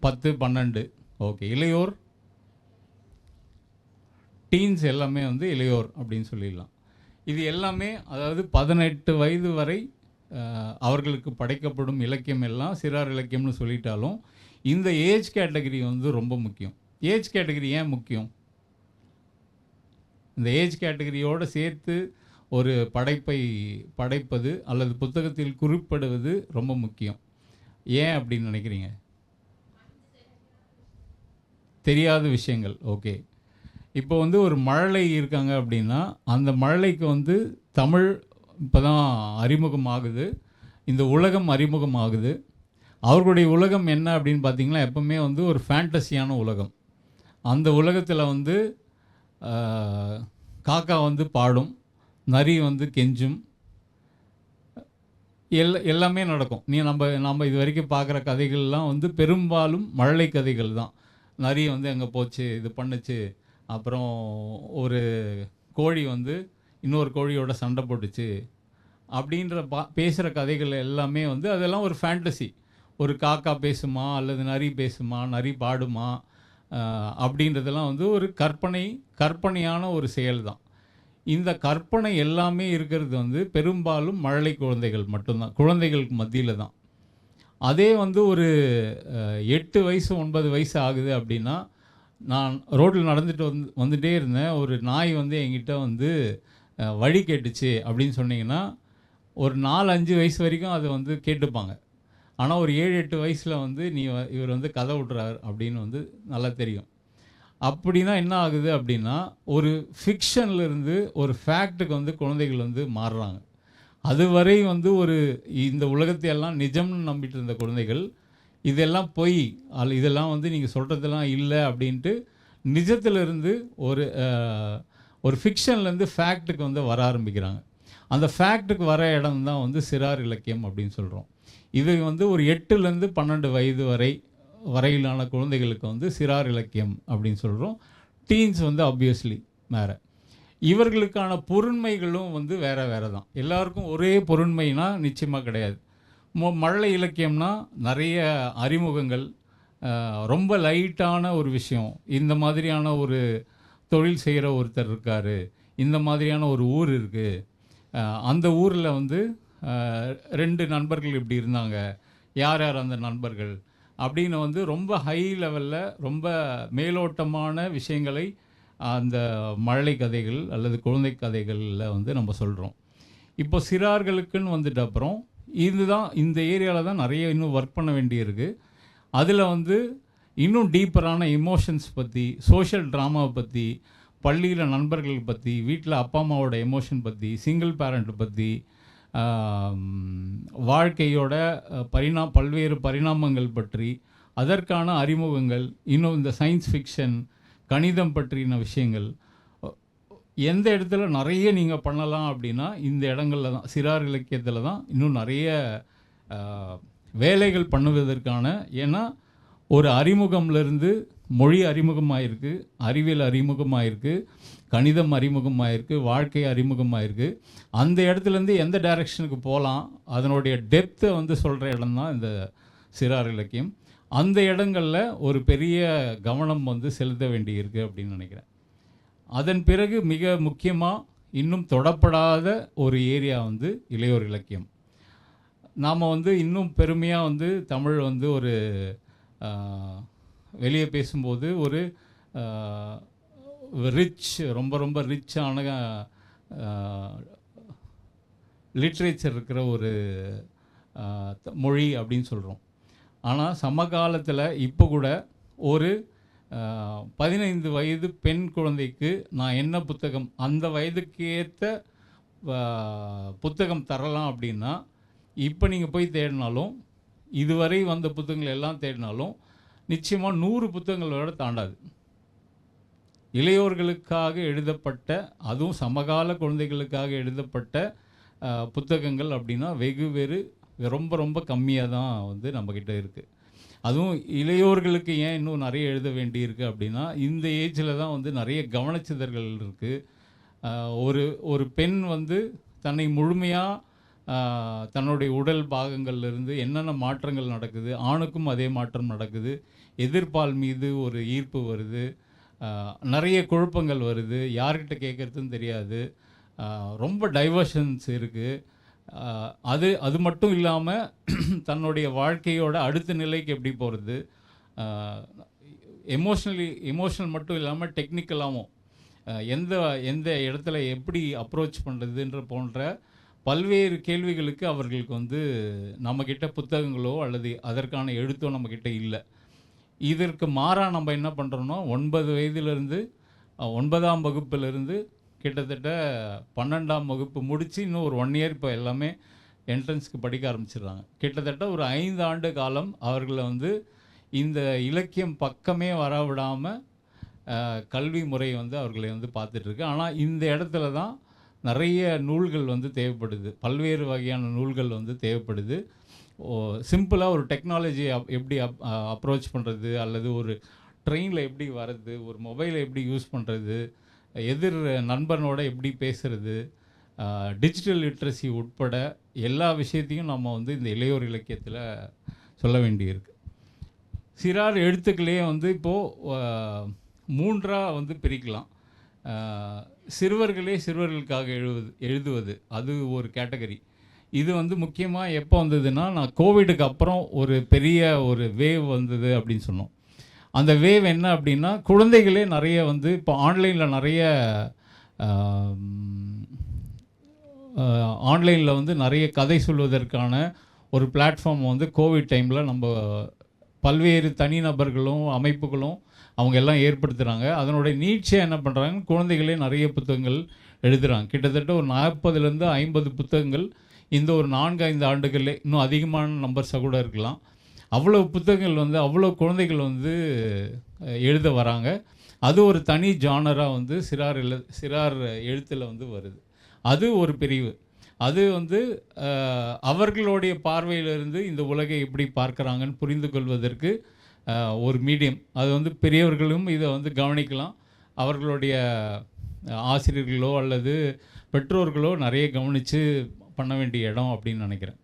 10 12. ஓகே, இளையோர் டீன்ஸ் எல்லாமே வந்து இளையோர் அப்படின்னு சொல்லிடலாம். இது எல்லாமே அதாவது 18 வயது வரை அவர்களுக்கு படைக்கப்படும் இலக்கியம் எல்லாம் சிறார் இலக்கியம்னு சொல்லிட்டாலும் இந்த ஏஜ் கேட்டகரி வந்து ரொம்ப முக்கியம். ஏஜ் கேட்டகரி ஏன் முக்கியம்? இந்த ஏஜ் கேட்டகரியோடு சேர்த்து ஒரு படைப்பது அல்லது புத்தகத்தில் குறிப்பிடுவது ரொம்ப முக்கியம். ஏன் அப்படின்னு நினைக்கிறீங்க? தெரியாத விஷயங்கள். ஓகே, இப்போ வந்து ஒரு மழலை இருக்காங்க அப்படின்னா அந்த மழலைக்கு வந்து தமிழ் இப்போ தான் அறிமுகமாகுது, இந்த உலகம் அறிமுகமாகுது. அவர்களுடைய உலகம் என்ன அப்படின்னு பார்த்தீங்கன்னா எப்பவுமே வந்து ஒரு ஃபேண்டஸியான உலகம். அந்த உலகத்தில் வந்து காக்கா வந்து பாடும், நரி வந்து கெஞ்சும், எல்லாமே நடக்கும். நம்ம இது வரைக்கும் பார்க்குற கதைகள்லாம் வந்து பெரும்பாலும் மழலை கதைகள் தான். நரி வந்து எங்கே போச்சு, இது பண்ணுச்சு, அப்புறம் ஒரு கோழி வந்து இன்னொரு கோழியோட சண்டை போட்டுச்சு அப்படின்ற பேசுகிற கதைகள் எல்லாமே வந்து அதெல்லாம் ஒரு ஃபேண்டசி. ஒரு காக்கா பேசுமா அல்லது நரி பேசுமா, நரி பாடுமா அப்படின்றதெல்லாம் வந்து ஒரு கற்பனையான ஒரு செயல் தான். இந்த கற்பனை எல்லாமே இருக்கிறது வந்து பெரும்பாலும் மழலை குழந்தைகள் மட்டும்தான், குழந்தைகளுக்கு மத்தியில் தான். அதே வந்து ஒரு 8 வயசு 9 வயசு ஆகுது அப்படின்னா, நான் ரோட்டில் நடந்துட்டு வந்துகிட்டே இருந்தேன், ஒரு நாய் வந்து என்கிட்ட வந்து வழி கேட்டுச்சு அப்படின்னு சொன்னீங்கன்னா ஒரு 4-5 வயசு வரைக்கும் அதை வந்து கேட்டுப்பாங்க. ஆனால் ஒரு 7-8 வயசில் வந்து இவர் வந்து கதை விட்றாரு அப்படின்னு வந்து நல்லா தெரியும். அப்படின்னா என்ன ஆகுது அப்படின்னா, ஒரு ஃபிக்ஷன்லேருந்து ஒரு ஃபேக்ட்டுக்கு வந்து குழந்தைகள் வந்து மாறுறாங்க. அதுவரை வந்து இந்த உலகத்தையெல்லாம் நிஜம்னு நம்பிட்டு இருந்த குழந்தைகள் இதெல்லாம் பொய், இதெல்லாம் வந்து நீங்கள் சொல்கிறதெல்லாம் இல்லை அப்படின்ட்டு நிஜத்திலிருந்து ஒரு ஃபிக்ஷன்லேருந்து ஃபேக்ட்டுக்கு வந்து வர ஆரம்பிக்கிறாங்க. அந்த ஃபேக்ட்டுக்கு வர இடம் தான் வந்து சிறார் இலக்கியம் அப்படின்னு சொல்கிறோம். இது வந்து ஒரு 8லேருந்து 12 வயது வரையிலான குழந்தைகளுக்கு வந்து சிறார் இலக்கியம் அப்படின்னு சொல்கிறோம். டீன்ஸ் வந்து ஆப்வியஸ்லி வேறு. இவர்களுக்கான பொருண்மைகளும் வந்து வேறு தான். எல்லாருக்கும் ஒரே பொருண்மைனா நிச்சயமாக கிடையாது. மழலை இலக்கியம்னா நிறைய அறிமுகங்கள், ரொம்ப லைட்டான ஒரு விஷயம், இந்த மாதிரியான ஒரு தொழில் செய்கிற ஒருத்தர் இருக்கார், இந்த மாதிரியான ஒரு ஊர் இருக்குது, அந்த ஊரில் வந்து 2 நண்பர்கள் இப்படி இருந்தாங்க, யார் அந்த நண்பர்கள் அப்படின்னு வந்து ரொம்ப ஹை லெவலில் ரொம்ப மேலோட்டமான விஷயங்களை அந்த மழலை கதைகள் அல்லது குழந்தை கதைகளில் வந்து நம்ம சொல்கிறோம். இப்போ சிறார்களுக்குன்னு வந்துட்ட அப்புறம் இந்த ஏரியாவில் தான் நிறைய இன்னும் ஒர்க் பண்ண வேண்டியிருக்கு. அதில் வந்து இன்னும் டீப்பரான எமோஷன்ஸ் பற்றி, சோஷியல் ட்ராமாவை பற்றி, பள்ளியில் நண்பர்கள் பற்றி, வீட்டில் அப்பா அம்மாவோட எமோஷன் பற்றி, சிங்கிள் பேரண்ட்டை பற்றி, வாழ்க்கையோட பல்வேறு பரிணாமங்கள் பற்றி, அதற்கான அறிமுகங்கள், இன்னும் இந்த சயின்ஸ் ஃபிக்ஷன், கணிதம் பற்றின விஷயங்கள் எந்த இடத்துல நிறைய நீங்கள் பண்ணலாம் அப்படின்னா இந்த இடங்களில் தான், சிறார் இலக்கியத்தில் தான் இன்னும் நிறைய வேலைகள் பண்ணுவதற்கான. ஏன்னா ஒரு அறிமுகம்லேருந்து மொழி அறிமுகமாயிருக்கு, அறிவியல் அறிமுகமாயிருக்கு, கணிதம் அறிமுகமாயிருக்கு, வாழ்க்கை அறிமுகமாயிருக்கு. அந்த இடத்துலேருந்து எந்த டைரெக்ஷனுக்கு போகலாம், அதனுடைய டெப்த்தை வந்து சொல்கிற இடம் தான் இந்த சிறார் இலக்கியம். அந்த இடங்களில் ஒரு பெரிய கவனம் வந்து செலுத்த வேண்டியிருக்கு அப்படின்னு நினைக்கிறேன். அதன் பிறகு மிக முக்கியமாக இன்னும் தொடப்படாத ஒரு ஏரியா வந்து இளையோர் இலக்கியம். நாம் வந்து இன்னும் பெருமையாக வந்து தமிழ் வந்து ஒரு வெளியே பேசும்போது ஒரு ரிச், ரொம்ப ரொம்ப ரிச்சான லிட்ரேச்சர் இருக்கிற ஒரு மொழி அப்படின்னு சொல்கிறோம். ஆனால் சமகாலத்தில் இப்போ கூட ஒரு 15 வயது பெண் குழந்தைக்கு நான் என்ன புத்தகம், அந்த வயதுக்கு ஏற்ற புத்தகம் தரலாம் அப்படின்னா, இப்போ நீங்கள் போய் தேடினாலும், இதுவரை வந்த புத்தகங்கள் எல்லாம் தேடினாலும் நிச்சயமாக 100 புத்தகங்களோட தாண்டாது. இளையோர்களுக்காக எழுதப்பட்ட, அதுவும் சமகால குழந்தைகளுக்காக எழுதப்பட்ட புத்தகங்கள் அப்படின்னா ரொம்ப ரொம்ப கம்மியாக தான் வந்து நம்மக்கிட்ட இருக்குது. அதுவும் இளையோர்களுக்கு ஏன் இன்னும் நிறைய எழுத வேண்டியிருக்கு அப்படின்னா, இந்த ஏஜில் தான் வந்து நிறைய கவனச்சிதறல் இருக்குது. ஒரு பெண் வந்து தன்னை முழுமையாக தன்னுடைய உடல் பாகங்கள்லேருந்து என்னென்ன மாற்றங்கள் நடக்குது, ஆணுக்கும் அதே மாற்றம் நடக்குது, எதிர்ப்பால் மீது ஒரு ஈர்ப்பு வருது, நிறைய குழப்பங்கள் வருது, யார்கிட்ட கேட்குறதுன்னு தெரியாது, ரொம்ப டைவர்ஷன்ஸ் இருக்குது. அது மட்டும் இல்லாமல் தன்னுடைய வாழ்க்கையோட அடுத்த நிலைக்கு எப்படி போகிறது, எமோஷ்னல் மட்டும் இல்லாமல் டெக்னிக்கலாகவும் எந்த இடத்துல எப்படி அப்ரோச் பண்ணுறதுன்ற போன்ற பல்வேறு கேள்விகளுக்கு அவர்களுக்கு வந்து நம்மக்கிட்ட புத்தகங்களோ அல்லது அதற்கான எழுத்தோ நம்மக்கிட்ட இல்லை. இதற்கு மாறாக நம்ம என்ன பண்ணுறோன்னா, 9 வயதிலிருந்து 9ஆம் வகுப்பிலிருந்து கிட்டத்தட்ட 12ஆம் வகுப்பு முடித்து இன்னும் ஒரு 1 இயர் இப்போ எல்லாமே என்ட்ரன்ஸ்க்கு படிக்க ஆரம்பிச்சிடுறாங்க. கிட்டத்தட்ட ஒரு 5 ஆண்டு காலம் அவர்களை வந்து இந்த இலக்கியம் பக்கமே வரவிடாமல் கல்வி முறை வந்து அவர்களை வந்து பார்த்துட்ருக்கு. ஆனால் இந்த இடத்துல தான் நிறைய நூல்கள் வந்து தேவைப்படுது, பல்வேறு வகையான நூல்கள் வந்து தேவைப்படுது. சிம்பிளாக ஒரு டெக்னாலஜி எப்படி அப்ரோச் பண்ணுறது, அல்லது ஒரு ட்ரெயினில் எப்படி வர்றது, ஒரு மொபைலை எப்படி யூஸ் பண்ணுறது, எதிர் நண்பனோட எப்படி பேசுகிறது, டிஜிட்டல் லிட்ரஸி உட்பட எல்லா விஷயத்தையும் நம்ம வந்து இந்த இளையோர் இலக்கியத்தில் சொல்ல வேண்டியிருக்கு. சிறார் எழுத்துக்களே வந்து இப்போது 3ஆக வந்து பிரிக்கலாம். சிறுவர்களுக்காக எழுதுவது அது ஒரு கேட்டகரி. இது வந்து முக்கியமாக எப்போ வந்ததுன்னா, நான் கோவிடுக்கு அப்புறம் ஒரு பெரிய ஒரு வேவ் வந்தது அப்படின்னு சொன்னோம். அந்த வேவ் என்ன அப்படின்னா, குழந்தைகளே நிறைய வந்து இப்போ ஆன்லைனில் நிறைய ஆன்லைனில் வந்து நிறைய கதை சொல்வதற்கான ஒரு பிளாட்ஃபார்ம் வந்து கோவிட் டைமில் நம்ம பல்வேறு தனிநபர்களும் அமைப்புகளும் அவங்க எல்லாம் ஏற்படுத்துகிறாங்க. அதனுடைய நீட்சியாக என்ன பண்ணுறாங்க, குழந்தைகளே நிறைய புத்தகங்கள் எழுதுகிறாங்க. கிட்டத்தட்ட ஒரு 40லேருந்து 50 புத்தகங்கள் இந்த ஒரு 4-5 ஆண்டுகளே, இன்னும் அதிகமான நம்பர்ஸாக கூட இருக்கலாம். அவ்வளோ புத்தகங்கள் வந்து அவ்வளோ குழந்தைகள் வந்து எழுத வராங்க. அது ஒரு தனி ஜானராக வந்து சிறார் எழுத்தில் வந்து வருது. அது ஒரு பிரிவு. அது வந்து அவர்களுடைய பார்வையிலிருந்து இந்த உலகை எப்படி பார்க்குறாங்கன்னு புரிந்து கொள்வதற்கு ஒரு மீடியம். அது வந்து பெரியவர்களும் இதை வந்து கவனிக்கலாம். அவர்களுடைய ஆசிரியர்களோ அல்லது பெற்றோர்களோ நிறைய கவனித்து பண்ண வேண்டிய இடம் அப்படின்னு நினைக்கிறேன்.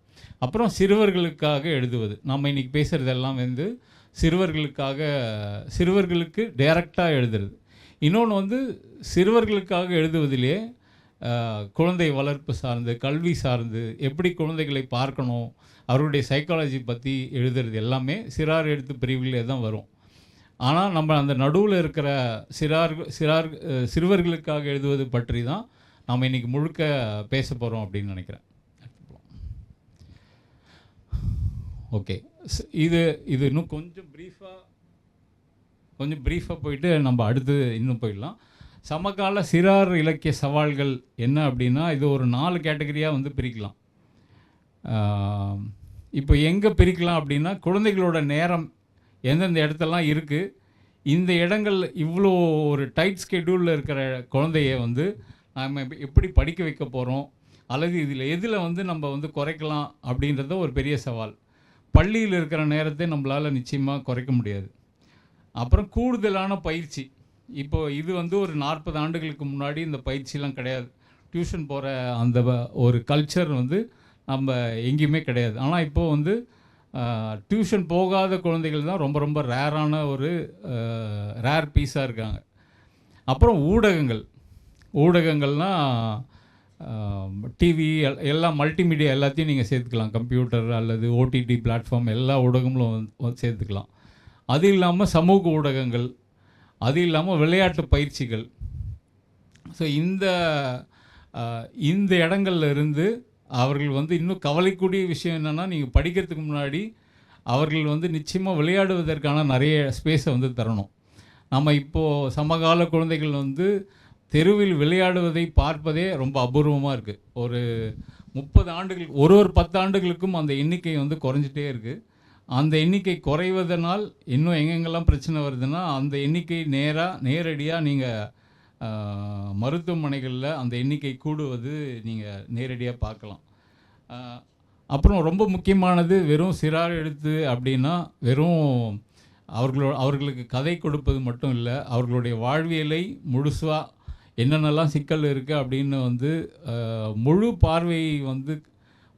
அப்புறம் சிறுவர்களுக்காக எழுதுவது, நம்ம இன்றைக்கி பேசுகிறதெல்லாம் வந்து சிறுவர்களுக்கு டைரெக்டாக எழுதுறது. இன்னொன்று வந்து சிறுவர்களுக்காக எழுதுவதிலே குழந்தை வளர்ப்பு சார்ந்து, கல்வி சார்ந்து, எப்படி குழந்தைகளை பார்க்கணும், அவருடைய சைக்காலஜி பற்றி எழுதுறது எல்லாமே சிறார் எழுத்து பிரிவிலே தான் வரும். ஆனால் நம்ம அந்த நடுவில் இருக்கிற சிறுவர்களுக்காக எழுதுவது பற்றி தான் நாம் இன்றைக்கி முழுக்க பேச போகிறோம் அப்படின்னு நினைக்கிறேன். ஓகே, இது இன்னும் கொஞ்சம் ப்ரீஃபாக போயிட்டு நம்ம அடுத்து இன்னும் போயிடலாம். சமகால சிறார் இலக்கிய சவால்கள் என்ன அப்படின்னா, இது ஒரு 4 கேட்டகரியாக வந்து பிரிக்கலாம். இப்போ எங்கே பிரிக்கலாம் அப்படின்னா, குழந்தைகளோட நேரம் எந்தெந்த இடத்தெல்லாம் இருக்குது, இந்த இடங்கள் இவ்வளோ ஒரு டைட் ஸ்கெடியூலில் இருக்கிற குழந்தைய வந்து நம்ம எப்படி படிக்க வைக்க போகிறோம், அல்லது எதில் வந்து நம்ம வந்து குறைக்கலாம் அப்படின்றத ஒரு பெரிய சவால். பள்ளியில் இருக்கிற நேரத்தை நம்மளால் நிச்சயமாக குறைக்க முடியாது. அப்புறம் கூடுதலான பயிற்சி. இப்போது இது வந்து ஒரு 40 ஆண்டுகளுக்கு முன்னாடி இந்த பயிற்சிலாம் கிடையாது. டியூஷன் போகிற அந்த ஒரு கல்ச்சர் வந்து நம்ம எங்கேயுமே கிடையாது. ஆனால் இப்போது வந்து டியூஷன் போகாத குழந்தைகள் தான் ரொம்ப ரொம்ப ரேரான ஒரு ரேர் பீஸாக இருக்காங்க. அப்புறம் ஊடகங்கள்னால் டிவி எல்லாம் மல்டிமீடியா எல்லாத்தையும் நீங்கள் சேர்த்துக்கலாம். கம்ப்யூட்டர் அல்லது ஓடிடி பிளாட்ஃபார்ம் எல்லா ஊடகங்களும் சேர்த்துக்கலாம். அது இல்லாமல் சமூக ஊடகங்கள், அது இல்லாமல் விளையாட்டு பயிற்சிகள். ஸோ இந்த இடங்கள்ல இருந்து அவர்கள் வந்து இன்னும் கவலைக்கூடிய விஷயம் என்னென்னா, நீங்கள் படிக்கிறதுக்கு முன்னாடி அவர்கள் வந்து நிச்சயமாக விளையாடுவதற்கான நிறைய ஸ்பேஸை வந்து தரணும். நம்ம இப்போது சமகால குழந்தைகள் வந்து தெருவில் விளையாடுவதை பார்ப்பதே ரொம்ப அபூர்வமாக இருக்குது. ஒரு 30 ஆண்டுகள், ஒரு 10 ஆண்டுகளுக்கும் அந்த எண்ணிக்கை வந்து குறைஞ்சிட்டே இருக்குது. அந்த எண்ணிக்கை குறைவதனால் இன்னும் எங்கெங்கெல்லாம் பிரச்சனை வருதுன்னா, அந்த எண்ணிக்கை நேரடியாக நீங்கள் மருத்துவமனைகளில் அந்த எண்ணிக்கை கூடுவது நீங்கள் நேரடியாக பார்க்கலாம். அப்புறம் ரொம்ப முக்கியமானது, வெறும் சிறார் எழுத்து அப்படின்னா வெறும் அவர்களுக்கு கதை கொடுப்பது மட்டும் இல்லை, அவர்களுடைய வாழ்வியலை முழுசாக என்னென்னலாம் சிக்கல் இருக்குது அப்படின்னு வந்து முழு பார்வையை வந்து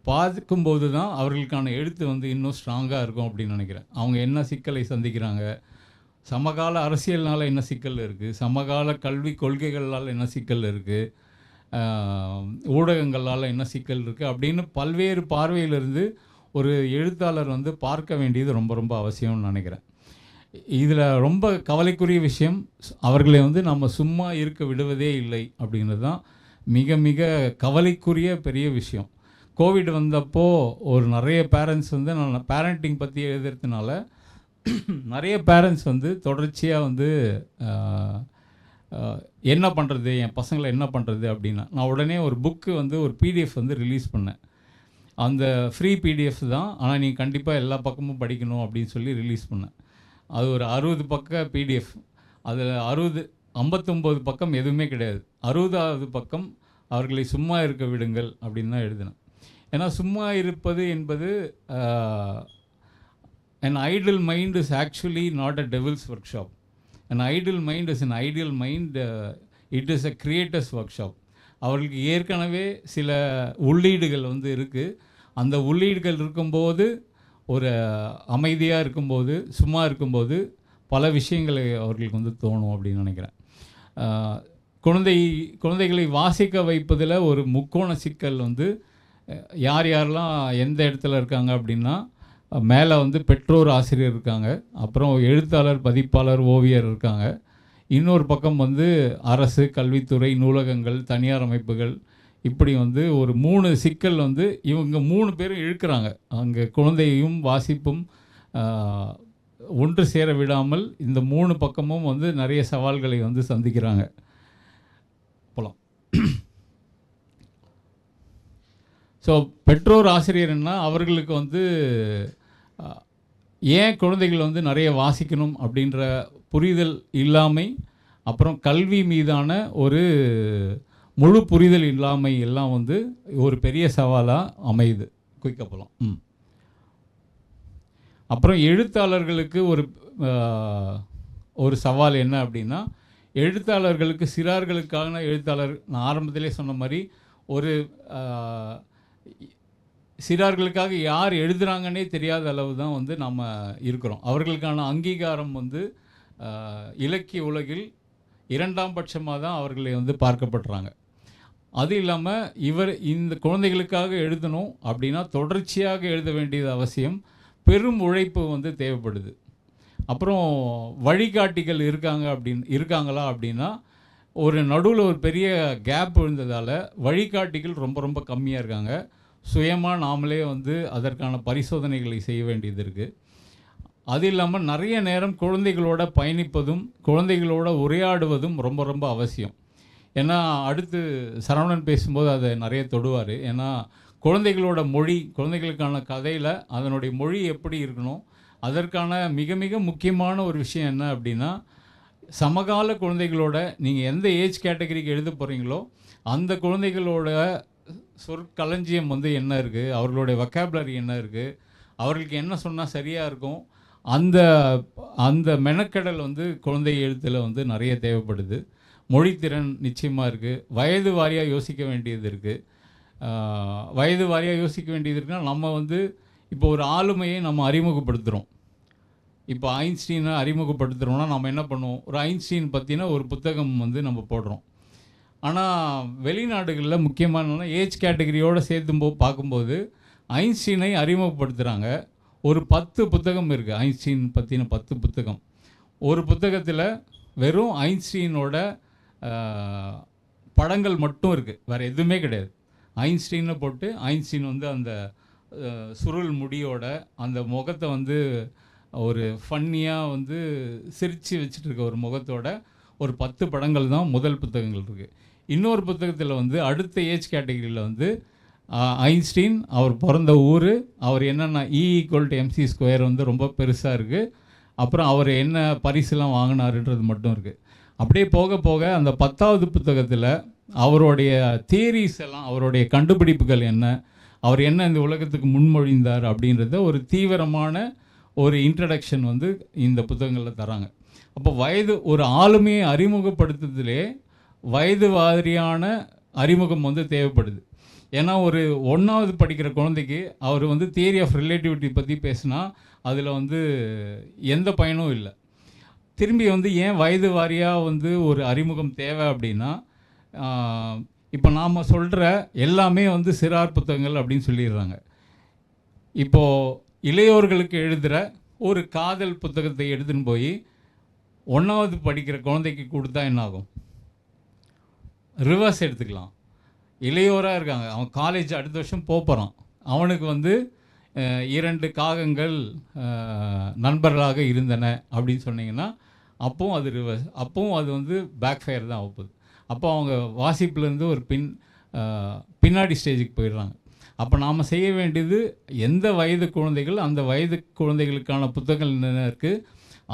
பார்க்கும்போது தான் அவர்களுக்கான எழுத்து வந்து இன்னும் ஸ்ட்ராங்காக இருக்கும் அப்படின்னு நினைக்கிறேன். அவங்க என்ன சிக்கலை சந்திக்கிறாங்க, சமகால அரசியல்னால் என்ன சிக்கல் இருக்குது, சமகால கல்வி கொள்கைகளால் என்ன சிக்கல் இருக்குது, ஊடகங்களால் என்ன சிக்கல் இருக்குது அப்படின்னு பல்வேறு பார்வையிலிருந்து ஒரு எழுத்தாளர் வந்து பார்க்க வேண்டியது ரொம்ப ரொம்ப அவசியம்னு நினைக்கிறேன். இதில் ரொம்ப கவலைக்குரிய விஷயம், அவர்களை வந்து நம்ம சும்மா இருக்க விடுவதே இல்லை அப்படிங்கிறது தான் மிக மிக கவலைக்குரிய பெரிய விஷயம். கோவிட் வந்தப்போ ஒரு நிறைய பேரண்ட்ஸ் வந்து, நான் பேரண்டிங் பற்றி எழுதுறதுனால நிறைய பேரண்ட்ஸ் வந்து தொடர்ச்சியாக வந்து என்ன பண்ணுறது, என் பசங்களை என்ன பண்ணுறது அப்படின்னா, நான் உடனே ஒரு புக்கு வந்து ஒரு பிடிஎஃப் வந்து ரிலீஸ் பண்ணேன். அந்த ஃப்ரீ பிடிஎஃப் தான், ஆனால் நீங்கள் கண்டிப்பாக எல்லா பக்கமும் படிக்கணும் அப்படின்னு சொல்லி ரிலீஸ் பண்ணேன். அது ஒரு 60 பக்க பிடிஎஃப். அதில் 59 பக்கம் எதுவுமே கிடையாது. 60வது பக்கம் அவர்களை சும்மா இருக்க விடுங்கள் அப்படின்னு தான் எழுதினேன். ஏன்னா சும்மா இருப்பது என்பது an idle mind is actually not a devil's workshop. An idle mind is an ideal mind. It is a creator's workshop. அவர்களுக்கு ஏற்கனவே சில உள்ளீடுகள் வந்து இருக்குது. அந்த உள்ளீடுகள் இருக்கும்போது, ஒரு அமைதியாக இருக்கும்போது, சும்மா இருக்கும்போது பல விஷயங்களை அவர்களுக்கு வந்து தோணும் அப்படின்னு நினைக்கிறேன். குழந்தைகளை வாசிக்க வைப்பதில் ஒரு முக்கோண சிக்கல் வந்து யாரெல்லாம் எந்த இடத்துல இருக்காங்க அப்படின்னா, மேலே வந்து பெற்றோர் ஆசிரியர் இருக்காங்க, அப்புறம் எழுத்தாளர், பதிப்பாளர், ஓவியர் இருக்காங்க. இன்னொரு பக்கம் வந்து அரசு, கல்வித்துறை, நூலகங்கள், தனியார் அமைப்புகள், இப்படி வந்து ஒரு 3 சிக்கல் வந்து இவங்க 3 பேரும் இழுக்கிறாங்க. அங்கே குழந்தையும் வாசிப்பும் ஒன்று சேர விடாமல் இந்த 3 பக்கமும் வந்து நிறைய சவால்களை வந்து சந்திக்கிறாங்க. போகலாம். ஸோ பெற்றோர் ஆசிரியர்னா அவர்களுக்கு வந்து ஏன் குழந்தைகள் வந்து நிறைய வாசிக்கணும் அப்படின்ற புரிதல் இல்லாமை, அப்புறம் கல்வி மீதான ஒரு முழு புரிதல் இல்லாமை எல்லாம் வந்து ஒரு பெரிய சவாலாக அமையுது. குயிக்காக போகலாம். அப்புறம் எழுத்தாளர்களுக்கு ஒரு சவால் என்ன அப்படின்னா, எழுத்தாளர்களுக்கு சிறார்களுக்கான எழுத்தாளர், நான் ஆரம்பத்திலே சொன்ன மாதிரி ஒரு சிறார்களுக்காக யார் எழுதுகிறாங்கன்னே தெரியாத அளவு தான் வந்து நம்ம இருக்கிறோம். அவர்களுக்கான அங்கீகாரம் வந்து இலக்கிய உலகில் 2ஆம் பட்சமாக தான் அவர்களை வந்து பார்க்கப்படுறாங்க. அது இல்லாமல் இந்த குழந்தைகளுக்காக எழுதணும் அப்படின்னா தொடர்ச்சியாக எழுத வேண்டியது அவசியம். பெரும் உழைப்பு வந்து தேவைப்படுது. அப்புறம் வழிகாட்டிகள் இருக்காங்களா அப்படின்னா, ஒரு நடுவில் ஒரு பெரிய கேப் விழுந்ததால் வழிகாட்டிகள் ரொம்ப ரொம்ப கம்மியாக இருக்காங்க. சுயமாக நாமளே வந்து அதற்கான பரிசோதனைகளை செய்ய வேண்டியது இருக்குது. அது இல்லாமல் நிறைய நேரம் குழந்தைகளோட பயணிப்பதும் குழந்தைகளோட உரையாடுவதும் ரொம்ப ரொம்ப அவசியம். ஏன்னா அடுத்து சரவணன் பேசும்போது அதை நிறைய தொடுவார். ஏன்னா குழந்தைகளோட மொழி, குழந்தைகளுக்கான கதையில் அதனுடைய மொழி எப்படி இருக்கணும், அதற்கான மிக மிக முக்கியமான ஒரு விஷயம் என்ன அப்படின்னா, சமகால குழந்தைகளோட நீங்கள் எந்த ஏஜ் கேட்டகரிக்கு எழுத போகிறீங்களோ அந்த குழந்தைகளோட சொற்களஞ்சியம் வந்து என்ன இருக்குது, அவர்களுடைய வொக்காபுலரி என்ன இருக்குது, அவர்களுக்கு என்ன சொன்னால் சரியாக இருக்கும், அந்த மெனக்கெடல் வந்து குழந்தை எழுத்தில் வந்து நிறைய தேவைப்படுது. மொழித்திறன் நிச்சயமாக இருக்குது. வயது வாரியாக யோசிக்க வேண்டியது இருக்குது. வயது வாரியாக யோசிக்க வேண்டியது இருக்குன்னா, நம்ம வந்து இப்போ ஒரு ஆளுமையை நம்ம அறிமுகப்படுத்துகிறோம். இப்போ ஐன்ஸ்டீனை அறிமுகப்படுத்துகிறோம்னா நம்ம என்ன பண்ணுவோம், ஒரு ஐன்ஸ்டீன் பற்றின ஒரு புத்தகம் வந்து நம்ம போடுறோம். ஆனால் வெளிநாடுகளில் முக்கியமான ஏஜ் கேட்டகரியோடு பார்க்கும்போது ஐன்ஸ்டீனை அறிமுகப்படுத்துகிறாங்க. ஒரு 10 புத்தகம் இருக்குது ஐன்ஸ்டீன் பற்றின 10 புத்தகம். ஒரு புத்தகத்தில் வெறும் ஐன்ஸ்டீனோட படங்கள் மட்டும் இருக்குது, வேறு எதுவுமே கிடையாது. ஐன்ஸ்டீனை போட்டு ஐன்ஸ்டீன் வந்து அந்த சுருள் முடியோட அந்த முகத்தை வந்து ஒரு ஃபன்னியாக வந்து சிரித்து வச்சுட்டு இருக்க ஒரு முகத்தோட ஒரு 10 படங்கள் தான் முதல் புத்தகங்கள் இருக்குது. இன்னொரு புத்தகத்தில் வந்து அடுத்த ஏஜ் கேட்டகரியில் வந்து ஐன்ஸ்டீன், அவர் பிறந்த ஊர், அவர் என்னென்ன E=mc² வந்து ரொம்ப பெருசாக இருக்குது, அப்புறம் அவர் என்ன பரிசுலாம் வாங்கினாருன்றது மட்டும் இருக்குது. அப்படியே போக போக அந்த 10வது புத்தகத்தில் அவருடைய தியரிஸ் எல்லாம், அவருடைய கண்டுபிடிப்புகள் என்ன, அவர் என்ன இந்த உலகத்துக்கு முன்மொழிந்தார் அப்படின்றத ஒரு தீவிரமான ஒரு இன்ட்ரடக்ஷன் வந்து இந்த புத்தகங்களில் தராங்க. அப்போ வயது ஒரு ஆளுமையை அறிமுகப்படுத்துறதுலே வயது வாரியான அறிமுகம் வந்து தேவைப்படுது. ஏன்னா ஒரு 1வது படிக்கிற குழந்தைக்கு அவர் வந்து தியரி ஆஃப் ரிலேட்டிவிட்டி பற்றி பேசினா அதில் வந்து எந்த பயனும் இல்லை. திரும்பி வந்து ஏன் வயது வாரியாக வந்து ஒரு அறிமுகம் தேவை அப்படின்னா, இப்போ நாம் சொல்கிற எல்லாமே வந்து சிறார் புத்தகங்கள் அப்படின்னு சொல்லிடுறாங்க. இப்போது இளையோர்களுக்கு எழுதுகிற ஒரு காதல் புத்தகத்தை எடுத்துன்னு போய் 1வது படிக்கிற குழந்தைக்கு கொடுத்தா என்னாகும்? ரிவர்ஸ் எடுத்துக்கலாம். இளையோராக இருக்காங்க, அவன் காலேஜ் அடுத்த வருஷம் போகிறான், அவனுக்கு வந்து 2 காகங்கள் நண்பர்களாக இருந்தன அப்படின்னு சொன்னீங்கன்னா அப்போவும் அது ரிவர்ஸ், அப்போவும் அது வந்து பேக் ஃபயர் தான் ஆகுது. அப்போ அவங்க வாசிப்புலேருந்து ஒரு பின்னாடி ஸ்டேஜுக்கு போயிடுறாங்க. அப்போ நாம் செய்ய வேண்டியது, எந்த வயது குழந்தைகள், அந்த வயது குழந்தைகளுக்கான புத்தகங்கள் என்ன இருக்குது,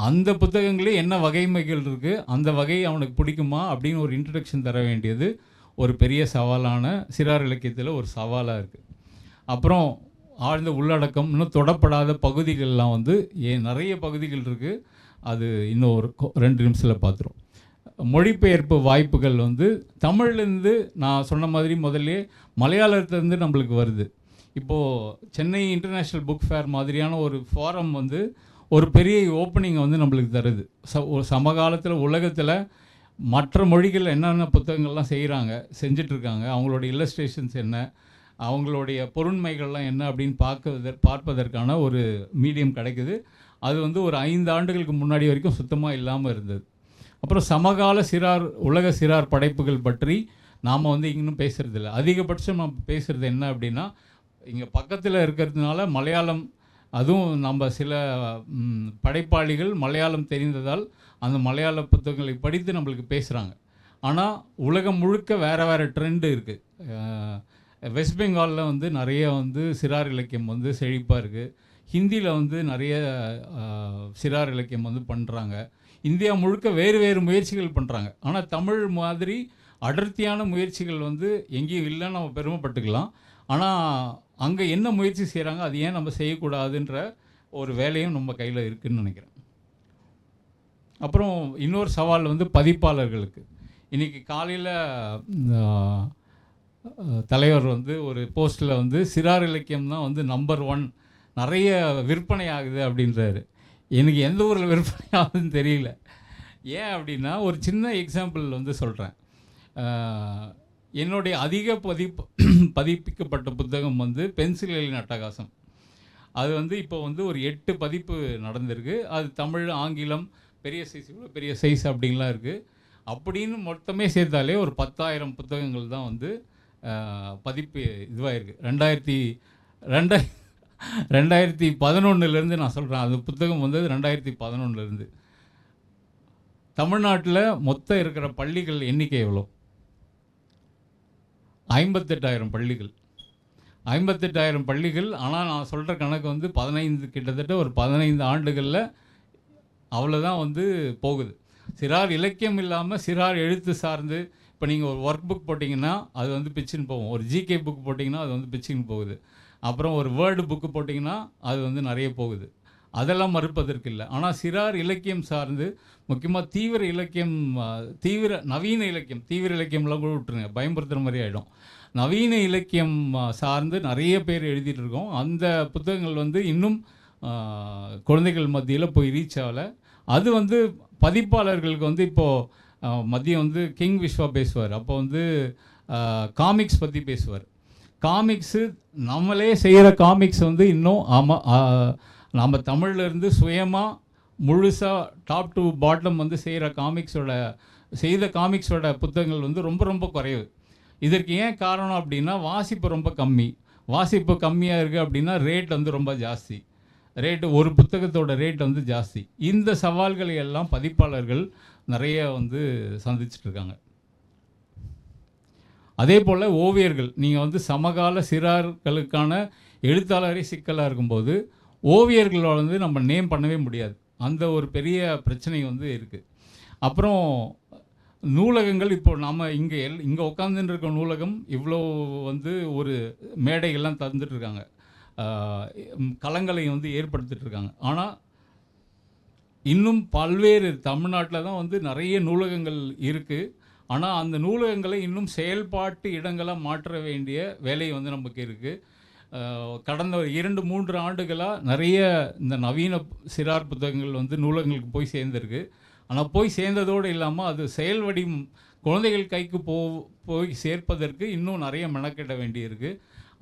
அந்த புத்தகங்களே என்ன வகைமைகள் இருக்குது, அந்த வகை அவனுக்கு பிடிக்குமா அப்படின்னு ஒரு இன்ட்ரடக்ஷன் தர வேண்டியது ஒரு பெரிய சவாலான சிறார் இலக்கியத்தில் ஒரு சவாலாக இருக்குது. அப்புறம் ஆழ்ந்த உள்ளடக்கம், இன்னும் தொடப்படாத பகுதிகள்லாம் வந்து நிறைய பகுதிகள் இருக்குது. அது இன்னும் ஒரு 2 நிமிஷத்தில் பார்த்துரும். மொழிபெயர்ப்பு வாய்ப்புகள் வந்து தமிழ்லேருந்து நான் சொன்ன மாதிரி முதல்ல மலையாளத்துலேருந்து நம்மளுக்கு வருது. இப்போது சென்னை இன்டர்நேஷ்னல் புக் ஃபேர் மாதிரியான ஒரு ஃபாரம் வந்து ஒரு பெரிய ஓப்பனிங்கை வந்து நம்மளுக்கு தருது. ஒரு சமகாலத்தில் உலகத்தில் மற்ற மொழிகள் என்னென்ன புத்தகங்கள்லாம் செஞ்சிட்ருக்காங்க, அவங்களோட இல்லஸ்ட்ரேஷன்ஸ் என்ன, அவங்களுடைய பொருண்மைகள்லாம் என்ன அப்படின்னு பார்ப்பதற்கான ஒரு மீடியம் கிடைக்குது. அது வந்து ஒரு 5 ஆண்டுகளுக்கு முன்னாடி வரைக்கும் சுத்தமாக இல்லாமல் இருந்தது. அப்புறம் சமகால உலக சிறார் படைப்புகள் பற்றி நாம் வந்து இன்னும் பேசுகிறதில்ல. அதிகபட்சம் நம்ம பேசுகிறது என்ன அப்படின்னா, இங்கே பக்கத்தில் இருக்கிறதுனால மலையாளம், அதுவும் நம்ம சில படைப்பாளிகள் மலையாளம் தெரிந்ததால் அந்த மலையாள புத்தகங்களை படித்து நம்மளுக்கு பேசுகிறாங்க. ஆனால் உலகம் முழுக்க வேறு ட்ரெண்டு இருக்குது. வெஸ்ட் பெங்காலில் வந்து நிறைய வந்து சிறார் இலக்கியம் வந்து செழிப்பாக இருக்குது. ஹிந்தியில் வந்து நிறைய சிறார் இலக்கியம் வந்து பண்ணுறாங்க. இந்தியா முழுக்க வேறு முயற்சிகள் பண்ணுறாங்க. ஆனால் தமிழ் மாதிரி அடர்த்தியான முயற்சிகள் வந்து எங்கேயும் இல்லைன்னு நம்ம பெருமைப்பட்டுக்கலாம். ஆனால் அங்கே என்ன முயற்சி செய்கிறாங்க, அது ஏன் நம்ம செய்யக்கூடாதுன்ற ஒரு வேலையும் நம்ம கையில் இருக்குதுன்னு நினைக்கிறேன். அப்புறம் இன்னொரு சவால் வந்து பதிப்பாளர்களுக்கு. இன்றைக்கி காலையில் தலைவர் வந்து ஒரு போஸ்ட்டில் வந்து சிறார் இலக்கியம் தான் வந்து நம்பர் 1, நிறைய விற்பனை ஆகுது அப்படின்றாரு. எனக்கு எந்த ஊரில் விற்பனை ஆகுதுன்னு தெரியல. ஏன் அப்படின்னா, ஒரு சின்ன எக்ஸாம்பிள் வந்து சொல்கிறேன். என்னுடைய அதிக பதிப்பிக்கப்பட்ட புத்தகம் வந்து பென்சில்களின் அட்டகாசம். அது வந்து இப்போ வந்து ஒரு 8 பதிப்பு நடந்திருக்கு. அது தமிழ், ஆங்கிலம், பெரிய சைஸ், இவ்வளோ பெரிய சைஸ் அப்படின்லாம் இருக்குது. அப்படின்னு மொத்தமே சேர்த்தாலே ஒரு 10,000 புத்தகங்கள் தான் வந்து பதிப்பு இதுவாகிருக்கு. 2011 நான் சொல்கிறேன். அது புத்தகம் வந்தது 2011. தமிழ்நாட்டில் மொத்தம் இருக்கிற பள்ளிகள் எண்ணிக்கை எவ்வளோ? 58,000 பள்ளிகள். 58,000 பள்ளிகள். ஆனால் நான் சொல்கிற கணக்கு வந்து கிட்டத்தட்ட ஒரு 15 ஆண்டுகளில் அவ்வளோதான் வந்து போகுது. சிறார் இலக்கியம் இல்லாமல் சிறார் எழுத்து சார்ந்து, இப்போ நீங்கள் ஒரு ஒர்க் புக் போட்டிங்கன்னா அது வந்து பிச்சுன்னு போகும். ஒரு ஜிகே புக் போட்டிங்கன்னா அது வந்து பிச்சுன்னு போகுது. அப்புறம் ஒரு வேர்டு புக்கு போட்டிங்கன்னா அது வந்து நிறைய போகுது. அதெல்லாம் மறுப்பதற்கு இல்லை. ஆனால் சிறார் இலக்கியம் சார்ந்து, முக்கியமாக தீவிர இலக்கியம், நவீன இலக்கியம், தீவிர இலக்கியம்லாம் கூட விட்டுருங்க, பயன்படுத்துகிற மாதிரி ஆகிடும். நவீன இலக்கியம் சார்ந்து நிறைய பேர் எழுதிட்டு இருக்கோம். அந்த புத்தகங்கள் வந்து இன்னும் குழந்தைகள் மத்தியில் போய் ரீச் ஆகலை. அது வந்து பதிப்பாளர்களுக்கு வந்து இப்போது மதியம் வந்து கிங் விஸ்வா பேசுவார். அப்போ வந்து காமிக்ஸ் பற்றி பேசுவார். காமிக்ஸு நம்மளே செய்கிற காமிக்ஸ் வந்து இன்னும் நாம் தமிழ்லேருந்து சுயமாக முழுசாக டாப் டு பாட்டம் வந்து செய்த காமிக்ஸோட புத்தகங்கள் வந்து ரொம்ப ரொம்ப குறைவு. இதற்கு ஏன் காரணம் அப்படின்னா வாசிப்பு ரொம்ப கம்மி. வாசிப்பு கம்மியாக இருக்குது அப்படின்னா ரேட் வந்து ரொம்ப ஜாஸ்தி. ஒரு புத்தகத்தோட ரேட் வந்து ஜாஸ்தி. இந்த சவால்களை எல்லாம் பதிப்பாளர்கள் நிறைய வந்து சந்திச்சிட்ருக்காங்க. அதே போல் ஓவியர்கள், நீங்கள் வந்து சமகால சிறார்களுக்கான எழுத்தாளரே சிக்கலாக இருக்கும்போது ஓவியர்களோட வந்து நம்ம நேம் பண்ணவே முடியாது. அந்த ஒரு பெரிய பிரச்சனை வந்து இருக்குது. அப்புறம் நூலகங்கள், இப்போ நம்ம இங்கே உட்காந்துட்டு இருக்க நூலகம் இவ்வளோ வந்து ஒரு மேடைகள்லாம் தந்துட்டுருக்காங்க, களங்களை வந்து ஏற்படுத்திட்டுருக்காங்க. ஆனால் இன்னும் பல்வேறு தமிழ்நாட்டில் தான் வந்து நிறைய நூலகங்கள் இருக்குது. ஆனால் அந்த நூலகங்களை இன்னும் செயல்பாட்டு இடங்களாக மாற்ற வேண்டிய வேலை வந்து நமக்கு இருக்குது. கடந்த 2-3 ஆண்டுகளாக நிறைய இந்த நவீன சிறார் புத்தகங்கள் வந்து நூலகங்களுக்கு போய் சேர்ந்துருக்கு. ஆனால் போய் சேர்ந்ததோடு இல்லாமல் அது செயல் வடிவம் குழந்தைகள் கைக்கு போய் சேர்ப்பதற்கு இன்னும் நிறைய மெனக்கிட வேண்டியிருக்கு.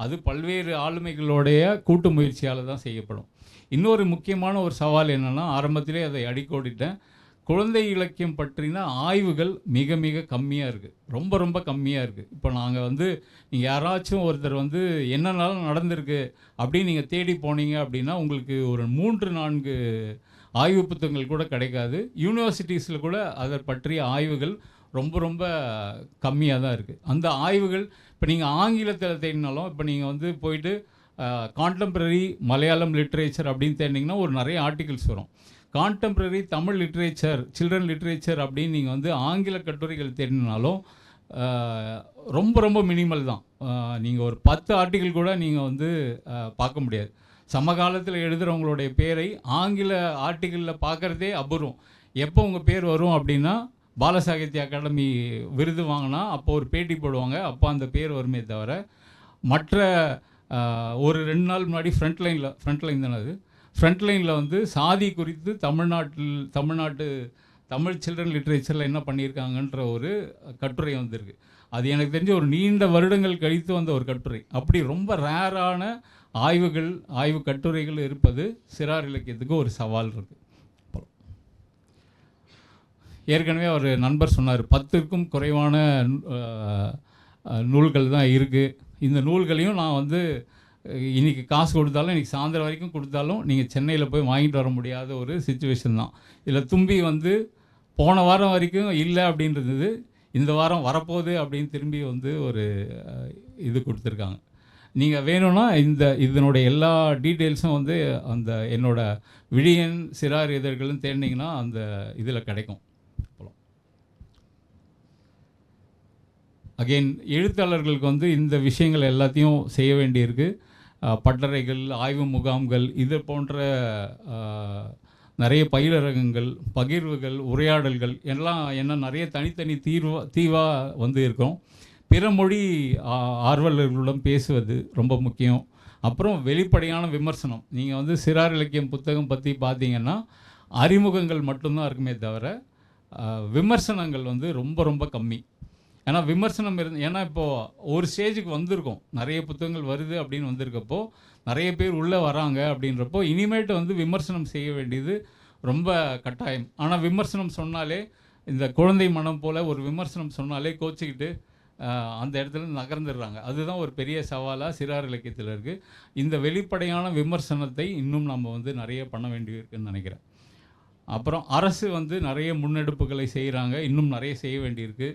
அது பல்வேறு ஆளுமைகளுடைய கூட்டு முயற்சியால் தான் செய்யப்படும். இன்னொரு முக்கியமான ஒரு சவால் என்னென்னா, ஆரம்பத்திலே அதை அடிக்கோடிட்டேன், குழந்தை இலக்கியம் பற்றின ஆய்வுகள் மிக மிக கம்மியாக இருக்குது. ரொம்ப ரொம்ப கம்மியாக இருக்குது. இப்போ நாங்கள் வந்து நீங்கள் யாராச்சும் ஒருத்தர் வந்து என்னென்னாலும் நடந்திருக்கு அப்படின்னு நீங்கள் தேடி போனீங்க அப்படின்னா உங்களுக்கு ஒரு 3-4 ஆய்வு புத்தகங்கள் கூட கிடைக்காது. யூனிவர்சிட்டிஸில் கூட அதை பற்றிய ஆய்வுகள் ரொம்ப ரொம்ப கம்மியாக தான் இருக்குது. அந்த ஆய்வுகள் இப்போ நீங்கள் ஆங்கிலத்தில் தேடினாலும், இப்போ நீங்கள் வந்து போயிட்டு கான்டெம்பரரி மலையாளம் லிட்ரேச்சர் அப்படின்னு தேடினீங்கன்னா ஒரு நிறைய ஆர்டிகல்ஸ் வரும். Contemporary Tamil literature, children literature அப்படின்னு நீங்கள் வந்து ஆங்கில கட்டுரைகள் தேடினாலும் ரொம்ப ரொம்ப மினிமல் தான். நீங்கள் ஒரு 10 ஆர்டிகிள் கூட நீங்கள் வந்து பார்க்க முடியாது. சமகாலத்தில் எழுதுகிறவங்களுடைய பேரை ஆங்கில ஆர்டிகிளில் பார்க்குறதே அபூர்வம். எப்போ உங்கள் பேர் வரும் அப்படின்னா, பாலசாகித்ய அகாடமி விருது வாங்கினா அப்போ ஒரு பேட்டி போடுவாங்க, அப்போ அந்த பேர் வருமே தவிர மற்ற ஒரு 2 நாள் முன்னாடி ஃப்ரண்ட்லைன் தானே அது, ஃப்ரண்ட்லைனில் வந்து சாதி குறித்து தமிழ்நாட்டு தமிழ் சில்ட்ரன் லிட்ரேச்சரில் என்ன பண்ணியிருக்காங்கன்ற ஒரு கட்டுரை வந்திருக்கு. அது எனக்கு தெரிஞ்ச ஒரு நீண்ட வருடங்கள் கழித்து வந்த ஒரு கட்டுரை. அப்படி ரொம்ப ரேரான ஆய்வு கட்டுரைகள் இருப்பது சிறார் இலக்கியத்துக்கு ஒரு சவால் இருக்குது. ஏற்கனவே ஒரு நண்பர் சொன்னார், 10க்கும் குறைவான நூல்கள் தான் இருக்குது. இந்த நூல்களையும் நான் வந்து இன்றைக்கி காசு கொடுத்தாலும், இன்றைக்கி சாயந்தரம் வரைக்கும் கொடுத்தாலும் நீங்கள் சென்னையில் போய் வாங்கிட்டு வர முடியாத ஒரு சிச்சுவேஷன் தான். இதில் தும்பி வந்து போன வாரம் வரைக்கும் இல்லை அப்படின்றது, இந்த வாரம் வரப்போகுது அப்படின்னு திரும்பி வந்து ஒரு இது கொடுத்துருக்காங்க. நீங்கள் வேணும்னா இதனுடைய எல்லா டீட்டெயில்ஸும் வந்து அந்த என்னோடய விழியன் சிறார் இதழ்கள்னு தேடினீங்கன்னா அந்த இதில் கிடைக்கும். அகெயின் எழுத்தாளர்களுக்கு வந்து இந்த விஷயங்கள் எல்லாத்தையும் செய்ய வேண்டியிருக்கு. பட்டறைகள், ஆய்வு முகாம்கள், இது போன்ற நிறைய பகிர்வுகள், உரையாடல்கள் எல்லாம் என்ன நிறைய தனித்தனி தீவாக வந்து இருக்கும். பிற மொழி ஆர்வலர்களுடன் பேசுவது ரொம்ப முக்கியம். அப்புறம் வெளிப்படையான விமர்சனம். நீங்கள் வந்து சிறார் இலக்கியம் புத்தகம் பற்றி பார்த்தீங்கன்னா அறிமுகங்கள் மட்டும்தான் இருக்குமே தவிர விமர்சனங்கள் வந்து ரொம்ப ரொம்ப கம்மி. ஏன்னா விமர்சனம் ஏன்னா இப்போது ஒரு ஸ்டேஜுக்கு வந்திருக்கோம், நிறைய புத்தகங்கள் வருது அப்படின்னு வந்திருக்கப்போ நிறைய பேர் உள்ளே வராங்க அப்படின்றப்போ இனிமேட்டு வந்து விமர்சனம் செய்ய வேண்டியது ரொம்ப கட்டாயம். ஆனால் விமர்சனம் சொன்னாலே, இந்த குழந்தை மனம் போல் ஒரு விமர்சனம் சொன்னாலே கோச்சிக்கிட்டு அந்த இடத்துல நகர்ந்துடுறாங்க. அதுதான் ஒரு பெரிய சவாலாக சிறார் இலக்கியத்தில் இருக்குது. இந்த வெளிப்படையான விமர்சனத்தை இன்னும் நம்ம வந்து நிறைய பண்ண வேண்டியிருக்குன்னு நினைக்கிறேன். அப்புறம் அரசு வந்து நிறைய முன்னெடுப்புகளை செய்கிறாங்க, இன்னும் நிறைய செய்ய வேண்டியிருக்கு.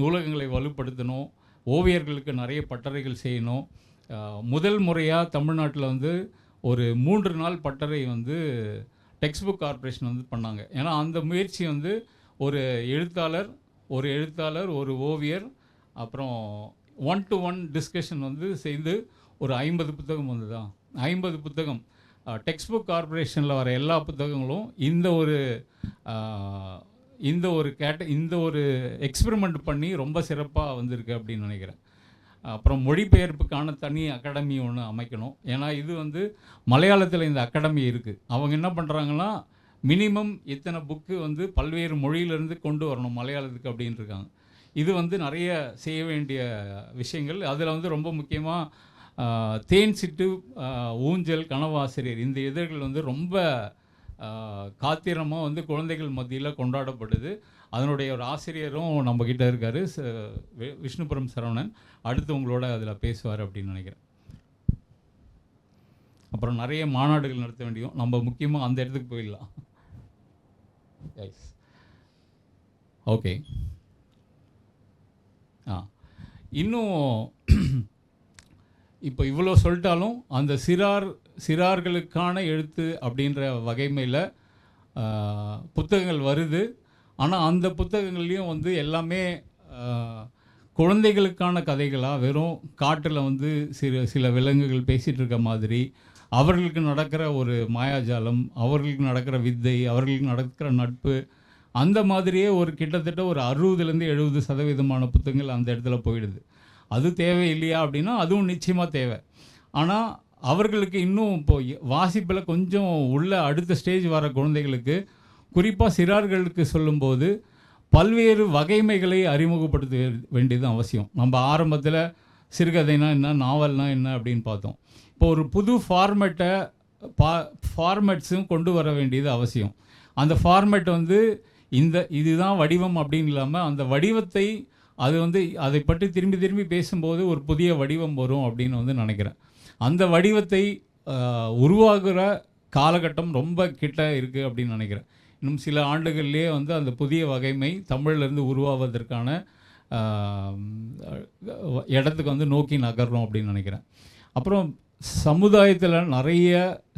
நூலகங்களை வலுப்படுத்தணும், ஓவியர்களுக்கு நிறைய பட்டறைகள் செய்யணும். முதல் முறையாக தமிழ்நாட்டில் வந்து ஒரு 3 நாள் பட்டறை வந்து டெக்ஸ்ட் புக் கார்ப்பரேஷன் வந்து பண்ணாங்க. ஏன்னா அந்த முயற்சி வந்து ஒரு எழுத்தாளர், ஒரு ஓவியர், அப்புறம் 1-to-1 டிஸ்கஷன் வந்து செய்து ஒரு 50 புத்தகம் வந்து தான் 50 புத்தகம் டெக்ஸ்ட் புக் கார்ப்பரேஷனில் வர எல்லா புத்தகங்களும் இந்த ஒரு எக்ஸ்பெரிமெண்ட் பண்ணி ரொம்ப சிறப்பாக வந்திருக்கு அப்படின்னு நினைக்கிறேன். அப்புறம் மொழிபெயர்ப்புக்கான தனி அகாடமி ஒன்று அமைக்கணும். ஏன்னா இது வந்து மலையாளத்தில் இந்த அகாடமி இருக்குது. அவங்க என்ன பண்ணுறாங்கன்னா, மினிமம் இத்தனை புக்கு வந்து பல்வேறு மொழியிலேருந்து கொண்டு வரணும் மலையாளத்துக்கு அப்படின்ட்டுருக்காங்க. இது வந்து நிறைய செய்ய வேண்டிய விஷயங்கள். அதில் வந்து ரொம்ப முக்கியமாக தேன் சிட்டு, ஊஞ்சல், கனவாசிரியர் இந்த இதழ்கள் வந்து ரொம்ப காத்திரமாக வந்து குழந்தைகள் மத்தியில் கொண்டாடப்படுது. அதனுடைய ஒரு ஆசிரியரும் நம்மக்கிட்ட இருக்கார், விஷ்ணுபுரம் சரவணன். அடுத்து உங்களோட அதில் பேசுவார் அப்படின்னு நினைக்கிறேன். அப்புறம் நிறைய மாநாடுகள் நடத்த வேண்டியும், நம்ம முக்கியமாக அந்த இடத்துக்கு போயிடலாம். Yes, okay. இன்னும் இப்போ இவ்வளோ சொல்லிட்டாலும் அந்த சிறார்களுக்கான எழுத்து அப்படின்ற வகைமையில் புத்தகங்கள் வருது. ஆனால் அந்த புத்தகங்கள்லேயும் வந்து எல்லாமே குழந்தைகளுக்கான கதைகளாக, வெறும் காட்டில் வந்து சில விலங்குகள் பேசிகிட்டு இருக்க மாதிரி, அவர்களுக்கு நடக்கிற ஒரு மாயாஜாலம், அவர்களுக்கு நடக்கிற வித்தை, அவர்களுக்கு நடக்கிற நட்பு, அந்த மாதிரியே ஒரு கிட்டத்தட்ட ஒரு 60-70% புத்தகங்கள் அந்த இடத்துல போயிடுது. அது தேவை இல்லையா அப்படின்னா அதுவும் நிச்சயமாக தேவை. ஆனால் அவர்களுக்கு இன்னும் இப்போ வாசிப்பில் கொஞ்சம் உள்ள அடுத்த ஸ்டேஜ் வர குழந்தைகளுக்கு, குறிப்பாக சிறார்களுக்கு சொல்லும்போது பல்வேறு வகைமைகளை அறிமுகப்படுத்த வேண்டியது அவசியம். நம்ம ஆரம்பத்தில் சிறுகதைனா என்ன, நாவல்னா என்ன அப்படின்னு பார்த்தோம். இப்போ ஒரு புது ஃபார்மேட்ஸும் கொண்டு வர வேண்டியது அவசியம். அந்த ஃபார்மேட் வந்து இதுதான் வடிவம் அப்படின்னு இல்லாமல், அந்த வடிவத்தை அது வந்து அதை பற்றி திரும்பி திரும்பி பேசும்போது ஒரு புதிய வடிவம் வரும் அப்படின்னு வந்து நினைக்கிறேன். அந்த வடிவத்தை உருவாகிற காலகட்டம் ரொம்ப கிட்ட இருக்குது அப்படின்னு நினைக்கிறேன். இன்னும் சில ஆண்டுகள்லேயே வந்து அந்த புதிய வகைமை தமிழ்லேருந்து உருவாவதற்கான இடத்துக்கு வந்து நோக்கி நகர்றோம் அப்படின்னு நினைக்கிறேன். அப்புறம் சமுதாயத்தில் நிறைய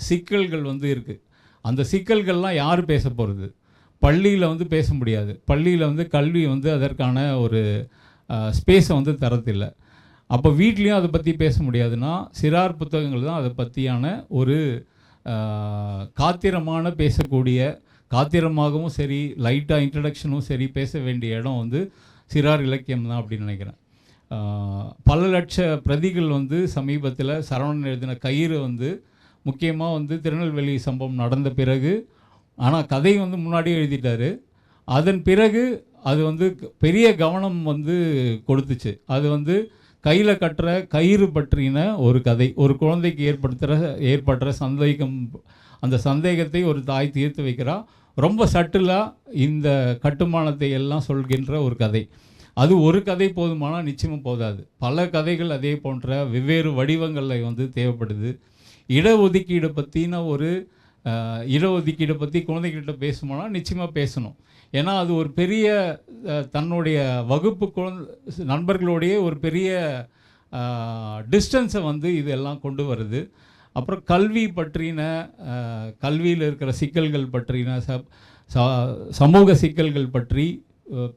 சிக்கல்கள் வந்து இருக்குது. அந்த சிக்கல்கள்லாம் யார் பேச போகிறது? பள்ளியில் வந்து பேச முடியாது. பள்ளியில் வந்து கல்வி வந்து அதற்கான ஒரு ஸ்பேஸை வந்து தரத்தில்லை. அப்போ வீட்லேயும் அதை பற்றி பேச முடியாதுன்னா சிறார் புத்தகங்கள் தான் அதை பற்றியான ஒரு காத்திரமான பேசக்கூடிய, காத்திரமாகவும் சரி லைட்டாக இன்ட்ரடக்ஷனும் சரி பேச வேண்டிய இடம் வந்து சிறார் இலக்கியம் தான் அப்படின்னு நினைக்கிறேன். பல லட்ச பிரதிகள் வந்து சமீபத்தில் சரவணன் எழுதின கயிறு வந்து முக்கியமாக வந்து திருநெல்வேலி சம்பவம் நடந்த பிறகு, ஆனால் கதை வந்து முன்னாடியே எழுதிட்டார். அதன் பிறகு அது வந்து பெரிய கவனம் வந்து கொடுத்துச்சு. அது வந்து கையில் கட்டுற கயிறு பற்றின ஒரு கதை, ஒரு குழந்தைக்கு ஏற்படுற சந்தேகம், அந்த சந்தேகத்தை ஒரு தாய் தீர்த்து வைக்கிறா. ரொம்ப சட்டிலாக இந்த கட்டுமானத்தை எல்லாம் சொல்கின்ற ஒரு கதை. அது ஒரு கதை போதுமானால் நிச்சயமாக போதாது. பல கதைகள் அதே போன்ற வெவ்வேறு வடிவங்களில் வந்து தேவைப்படுது. இடஒதுக்கீடு பற்றின ஒரு இடஒதுக்கீடை பற்றி குழந்தைகிட்ட பேசுமானா நிச்சயமாக பேசணும். ஏன்னா அது ஒரு பெரிய தன்னுடைய வகுப்பு நண்பர்களோடைய ஒரு பெரிய டிஸ்டன்ஸை வந்து இதெல்லாம் கொண்டு வருது. அப்புறம் கல்வி பற்றின, கல்வியில் இருக்கிற சிக்கல்கள் பற்றின, சமூக சிக்கல்கள் பற்றி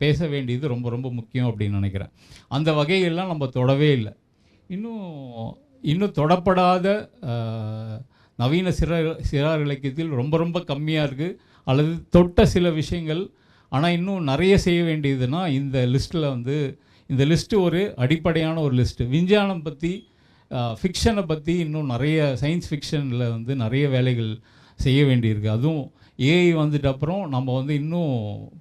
பேச வேண்டியது ரொம்ப ரொம்ப முக்கியம் அப்படின்னு நினைக்கிறேன். அந்த வகையெல்லாம் நம்ம தொடவே இல்லை. இன்னும் தொடப்படாத நவீன சிறார் இலக்கியத்தில் ரொம்ப ரொம்ப கம்மியாக இருக்குது, அல்லது தொட்ட சில விஷயங்கள். ஆனால் இன்னும் நிறைய செய்ய வேண்டியதுன்னா இந்த லிஸ்ட்டில் வந்து, இந்த லிஸ்ட்டு ஒரு அடிப்படையான ஒரு லிஸ்ட்டு. விஞ்ஞானம் பற்றி, ஃபிக்ஷனை பற்றி இன்னும் நிறைய சயின்ஸ் ஃபிக்ஷனில் வந்து நிறைய வேலைகள் செய்ய வேண்டியிருக்கு. அதுவும் ஏஐ வந்துட்டு அப்புறம் நம்ம வந்து இன்னும்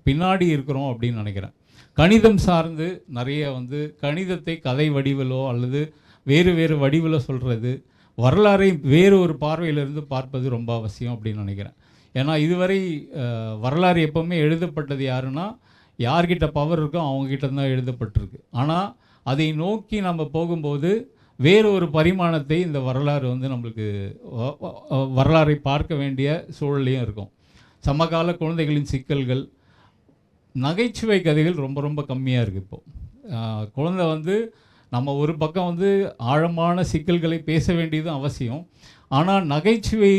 பின்னாடி இருக்கிறோம் அப்படின்னு நினைக்கிறேன். கணிதம் சார்ந்து நிறைய வந்து கணிதத்தை கதை வடிவிலோ அல்லது வேறு வேறு வடிவில் சொல்கிறது, வரலாறை வேறு ஒரு பார்வையிலிருந்து பார்ப்பது ரொம்ப அவசியம் அப்படின்னு நினைக்கிறேன். ஏன்னா இதுவரை வரலாறு எப்போவுமே எழுதப்பட்டது யாருன்னா, யார்கிட்ட பவர் இருக்கோ அவங்கக்கிட்ட தான் எழுதப்பட்டிருக்கு. ஆனால் அதை நோக்கி நம்ம போகும்போது வேறு ஒரு பரிமாணத்தை இந்த வரலாறு வந்து நம்மளுக்கு வரலாறை பார்க்க வேண்டிய சூழலையும் இருக்கும். சமகால குழந்தைகளின் சிக்கல்கள், நகைச்சுவை கதைகள் ரொம்ப ரொம்ப கம்மியாக இருக்குது. இப்போது குழந்தை வந்து நம்ம ஒரு பக்கம் வந்து ஆழமான சிக்கல்களை பேச வேண்டியதும் அவசியம். ஆனால் நகைச்சுவை,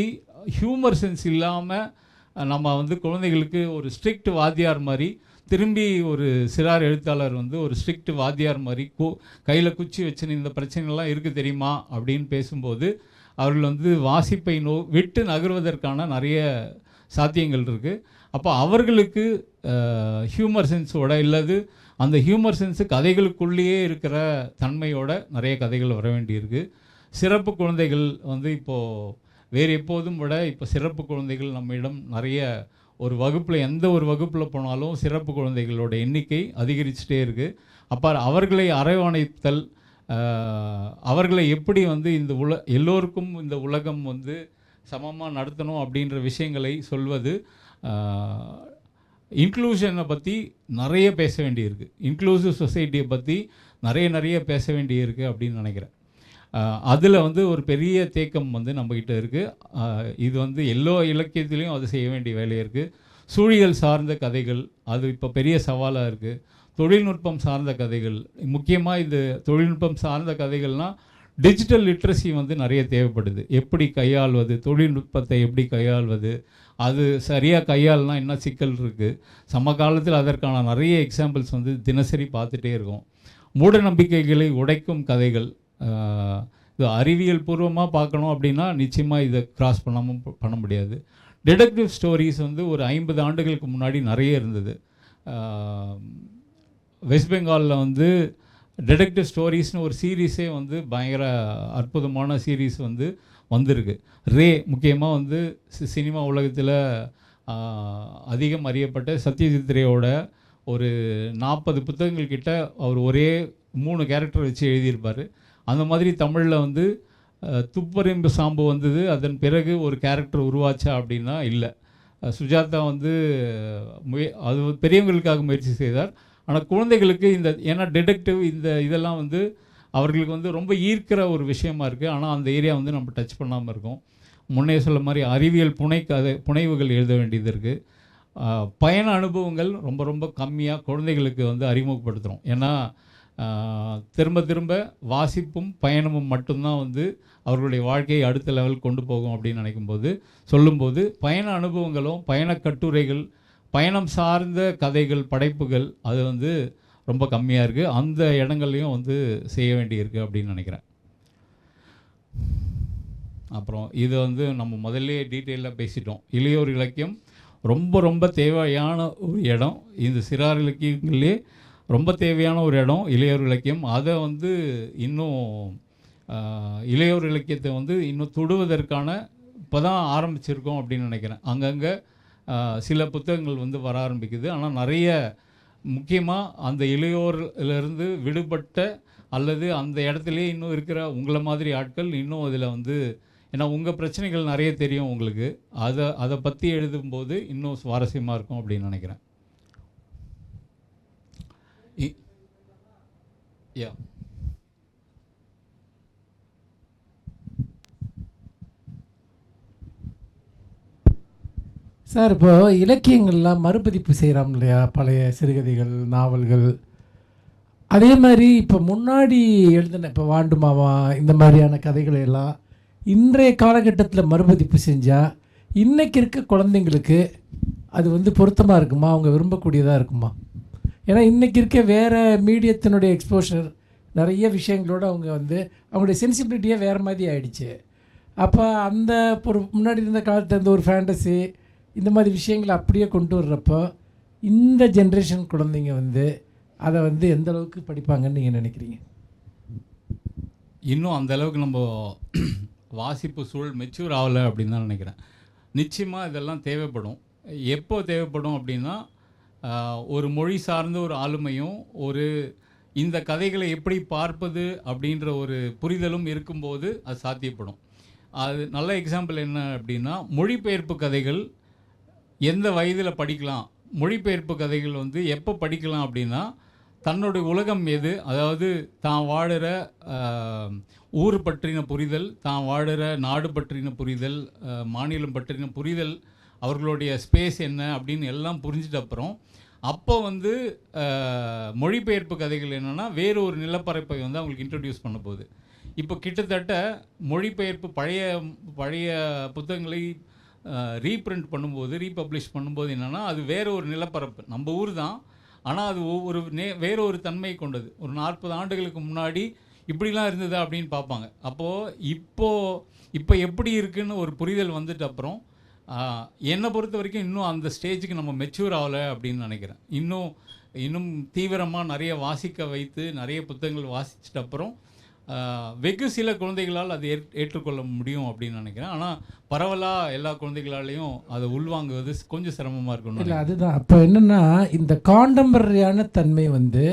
ஹியூமர் சென்ஸ் இல்லாமல் நம்ம வந்து குழந்தைகளுக்கு ஒரு ஸ்ட்ரிக்ட் வாத்தியார் மாதிரி, திரும்பி ஒரு சிறார் எழுத்தாளர் வந்து ஒரு ஸ்ட்ரிக்ட் வாத்தியார் மாதிரி கையில் குச்சி வச்சுன்னு இந்த பிரச்சனைலாம் இருக்குது தெரியுமா அப்படின்னு பேசும்போது அவர்கள் வந்து வாசிப்பை விட்டு நகர்வதற்கான நிறைய சாத்தியங்கள் இருக்குது. அப்போ அவர்களுக்கு ஹியூமர் சென்ஸோட இல்லது அந்த ஹியூமர் சென்ஸு கதைகளுக்குள்ளேயே இருக்கிற தன்மையோட நிறைய கதைகள் வர வேண்டியிருக்கு. சிறப்பு குழந்தைகள் வந்து இப்போது வேறு எப்போதும் விட இப்போ சிறப்பு குழந்தைகள் நம்மிடம் நிறைய, ஒரு வகுப்பில் எந்த ஒரு வகுப்பில் போனாலும் சிறப்பு குழந்தைகளோட எண்ணிக்கை அதிகரிச்சுட்டே இருக்குது. அப்போ அவர்களை அரவணைத்தல், அவர்களை எப்படி வந்து இந்த எல்லோருக்கும் இந்த உலகம் வந்து சமமாக நடத்தணும் அப்படின்ற விஷயங்களை சொல்வது. இன்க்ளூஷனை பற்றி நிறைய பேச வேண்டியிருக்கு, இன்க்ளூசிவ் சொசைட்டியை பற்றி நிறைய பேச வேண்டியிருக்கு அப்படின்னு நினைக்கிறேன். அதில் வந்து ஒரு பெரிய தேக்கம் வந்து நம்மக்கிட்ட இருக்குது. இது வந்து எல்லா இலக்கியத்திலையும் அது செய்ய வேண்டிய வேலை இருக்குது. சூழியல் சார்ந்த கதைகள் அது இப்போ பெரிய சவாலாக இருக்குது. தொழில்நுட்பம் சார்ந்த கதைகள், முக்கியமாக இந்த தொழில்நுட்பம் சார்ந்த கதைகள்னால் டிஜிட்டல் லிட்ரஸி வந்து நிறைய தேவைப்படுது. எப்படி கையாள்வது, தொழில்நுட்பத்தை எப்படி கையாள்வது, அது சரியாக கையாள்னா என்ன சிக்கல் இருக்குது. சமகாலத்தில் அதற்கான நிறைய எக்ஸாம்பிள்ஸ் வந்து தினசரி பார்த்துட்டே இருக்கோம். மூட நம்பிக்கைகளை உடைக்கும் கதைகள், இது அறிவியல் பூர்வமாக பார்க்கணும் அப்படின்னா நிச்சயமாக இதை கிராஸ் பண்ண முடியாது. டிடெக்டிவ் ஸ்டோரிஸ் வந்து ஒரு 50 ஆண்டுகளுக்கு முன்னாடி நிறைய இருந்தது. வெஸ்ட் பெங்காலில் வந்து டிடெக்டிவ் ஸ்டோரிஸ்னு ஒரு சீரீஸே வந்து பயங்கர அற்புதமான சீரீஸ் வந்து வந்திருக்கு. ரே முக்கியமாக வந்து சினிமா உலகத்தில் அதிகம் அறியப்பட்ட சத்யஜித் ரேயோட ஒரு 40 புத்தகங்கள் கிட்ட அவர் ஒரே 3 கேரக்டர் வச்சு எழுதியிருப்பார். அந்த மாதிரி தமிழில் வந்து துப்பறிம்பு சாம்பு வந்தது, அதன் பிறகு ஒரு கேரக்டர் உருவாச்சா அப்படின்னா இல்லை. சுஜாதா வந்து அது பெரியவங்களுக்காக முயற்சி செய்தார். ஆனால் குழந்தைகளுக்கு ஏன்னா டிடெக்டிவ் இதெல்லாம் வந்து அவர்களுக்கு வந்து ரொம்ப ஈர்க்கிற ஒரு விஷயமா இருக்குது. ஆனால் அந்த ஏரியா வந்து நம்ம டச் பண்ணாமல் இருக்கோம். முன்னே சொல்ல மாதிரி அறிவியல் புனைவுகள் எழுத வேண்டியது இருக்குது. பயண அனுபவங்கள் ரொம்ப கம்மியாக குழந்தைகளுக்கு வந்து அறிமுகப்படுத்துகிறோம். ஏன்னா திரும்ப வாசிப்பும் பயணமும் மட்டும்தான் வந்து அவர்களுடைய வாழ்க்கையை அடுத்த லெவல் கொண்டு போகும் அப்படின்னு நினைக்கும்போது சொல்லும்போது பயண அனுபவங்களும் பயண கட்டுரைகள் பயணம் சார்ந்த கதைகள் படைப்புகள் அது வந்து ரொம்ப கம்மியாக இருக்குது. அந்த இடங்கள்லையும் வந்து செய்ய வேண்டியிருக்கு அப்படின்னு நினைக்கிறேன். அப்புறம் இது வந்து நம்ம முதல்ல டீட்டெயிலாக பேசிட்டோம். இளையோர் இலக்கியம் ரொம்ப தேவையான ஒரு இடம். இந்த சிறார் இலக்கியங்களே ரொம்ப தேவையான ஒரு இடம் இளையோர் இலக்கியம். அதை வந்து இன்னும் இளையோர் இலக்கியத்தை வந்து இன்னும் தொடுவதற்கான இப்போ தான் ஆரம்பிச்சிருக்கோம் அப்படின்னு நினைக்கிறேன். அங்கங்கே சில புத்தகங்கள் வந்து வர ஆரம்பிக்குது. ஆனால் நிறைய முக்கியமாக அந்த இளையோரிலிருந்து விடுபட்ட அல்லது அந்த இடத்துலையே இன்னும் இருக்கிற உங்களை மாதிரி ஆட்கள் இன்னும் அதில் வந்து, ஏன்னா உங்கள் பிரச்சனைகள் நிறைய தெரியும் உங்களுக்கு, அதை பற்றி எழுதும்போது இன்னும் சுவாரஸ்யமாக இருக்கும் அப்படின்னு நினைக்கிறேன். சார், இப்போ இலக்கியங்கள்லாம் மறுபதிப்பு செய்கிறோம் இல்லையா, பழைய சிறுகதைகள் நாவல்கள். அதே மாதிரி இப்போ முன்னாடி எழுதின இப்போ வாண்டுமாவா இந்த மாதிரியான கதைகளை எல்லாம் இன்றைய காலகட்டத்தில் மறுபதிப்பு செஞ்சால் இன்றைக்கி இருக்க குழந்தைங்களுக்கு அது வந்து பொருத்தமாக இருக்குமா, அவங்க விரும்பக்கூடியதாக இருக்குமா? ஏன்னா இன்றைக்கி இருக்க வேறு மீடியத்தினுடைய எக்ஸ்போஷர் நிறைய விஷயங்களோடு அவங்க வந்து அவங்களுடைய சென்சிபிலிட்டியே வேறு மாதிரி ஆகிடுச்சு. அப்போ அந்த ஒரு முன்னாடி இருந்த காலத்தில் இருந்த ஒரு ஃபேண்டசி இந்த மாதிரி விஷயங்களை அப்படியே கொண்டு வர்றப்போ இந்த ஜென்ரேஷன் குழந்தைங்க வந்து அதை வந்து எந்த அளவுக்கு படிப்பாங்கன்னு நீங்கள் நினைக்கிறீங்க? இன்னும் அந்த அளவுக்கு நம்ம வாசிப்பு சூழல் மெச்சூர் ஆகலை அப்படின்னு தான் நினைக்கிறேன். நிச்சயமாக இதெல்லாம் தேவைப்படும். எப்போ தேவைப்படும் அப்படின்னா ஒரு மொழி சார்ந்த ஒரு ஆளுமையும் ஒரு இந்த கதைகளை எப்படி பார்ப்பது அப்படின்ற ஒரு புரிதலும் இருக்கும்போது அது சாத்தியப்படும். அது நல்ல எக்ஸாம்பிள் என்ன அப்படின்னா, மொழிபெயர்ப்பு கதைகள் எந்த வயதில் படிக்கலாம், மொழிபெயர்ப்பு கதைகள் வந்து எப்போ படிக்கலாம் அப்படின்னா, தன்னுடைய உலகம் எது, அதாவது தான் வாழுற ஊர் பற்றின புரிதல், தான் வாழுற நாடு பற்றின புரிதல், மாநிலம் பற்றின புரிதல், அவர்களுடைய ஸ்பேஸ் என்ன அப்படின்னு எல்லாம் புரிஞ்சிட்ட அப்புறம் அப்போ வந்து மொழிபெயர்ப்பு கதைகள் என்னென்னா வேறு ஒரு நிலப்பரப்பை வந்து அவங்களுக்கு இன்ட்ரடியூஸ் பண்ண போகுது. இப்போ கிட்டத்தட்ட மொழிபெயர்ப்பு பழைய புத்தகங்களை ரீப்ரிண்ட் பண்ணும்போது ரீபப்ளிஷ் பண்ணும்போது என்னென்னா அது வேறு ஒரு நிலப்பரப்பு, நம்ம ஊர் தான், ஆனால் அது வேறு ஒரு தன்மை கொண்டது. ஒரு 40 ஆண்டுகளுக்கு முன்னாடி இப்படிலாம் இருந்தது அப்படின்னு பார்ப்பாங்க. அப்போது இப்போ எப்படி இருக்குதுன்னு ஒரு புரிதல் வந்துட்டு அப்புறம் என்னை பொறுத்த வரைக்கும் இன்னும் அந்த ஸ்டேஜுக்கு நம்ம மெச்சூர் ஆகலை அப்படின்னு நினைக்கிறேன். இன்னும் தீவிரமாக நிறைய வாசிக்க வைத்து நிறைய புத்தகங்கள் வாசிச்சிட்ட அப்புறம் வெகு சில குழந்தைகளால் அது ஏற்றுக்கொள்ள முடியும் அப்படின்னு நினைக்கிறேன். ஆனால் பரவலாக எல்லா குழந்தைகளாலையும் அதை உள்வாங்குவது கொஞ்சம் சிரமமாக இருக்கணும். இல்லை, அதுதான் அப்போ என்னென்னா இந்த காண்டம்பரரியான தன்மை வந்து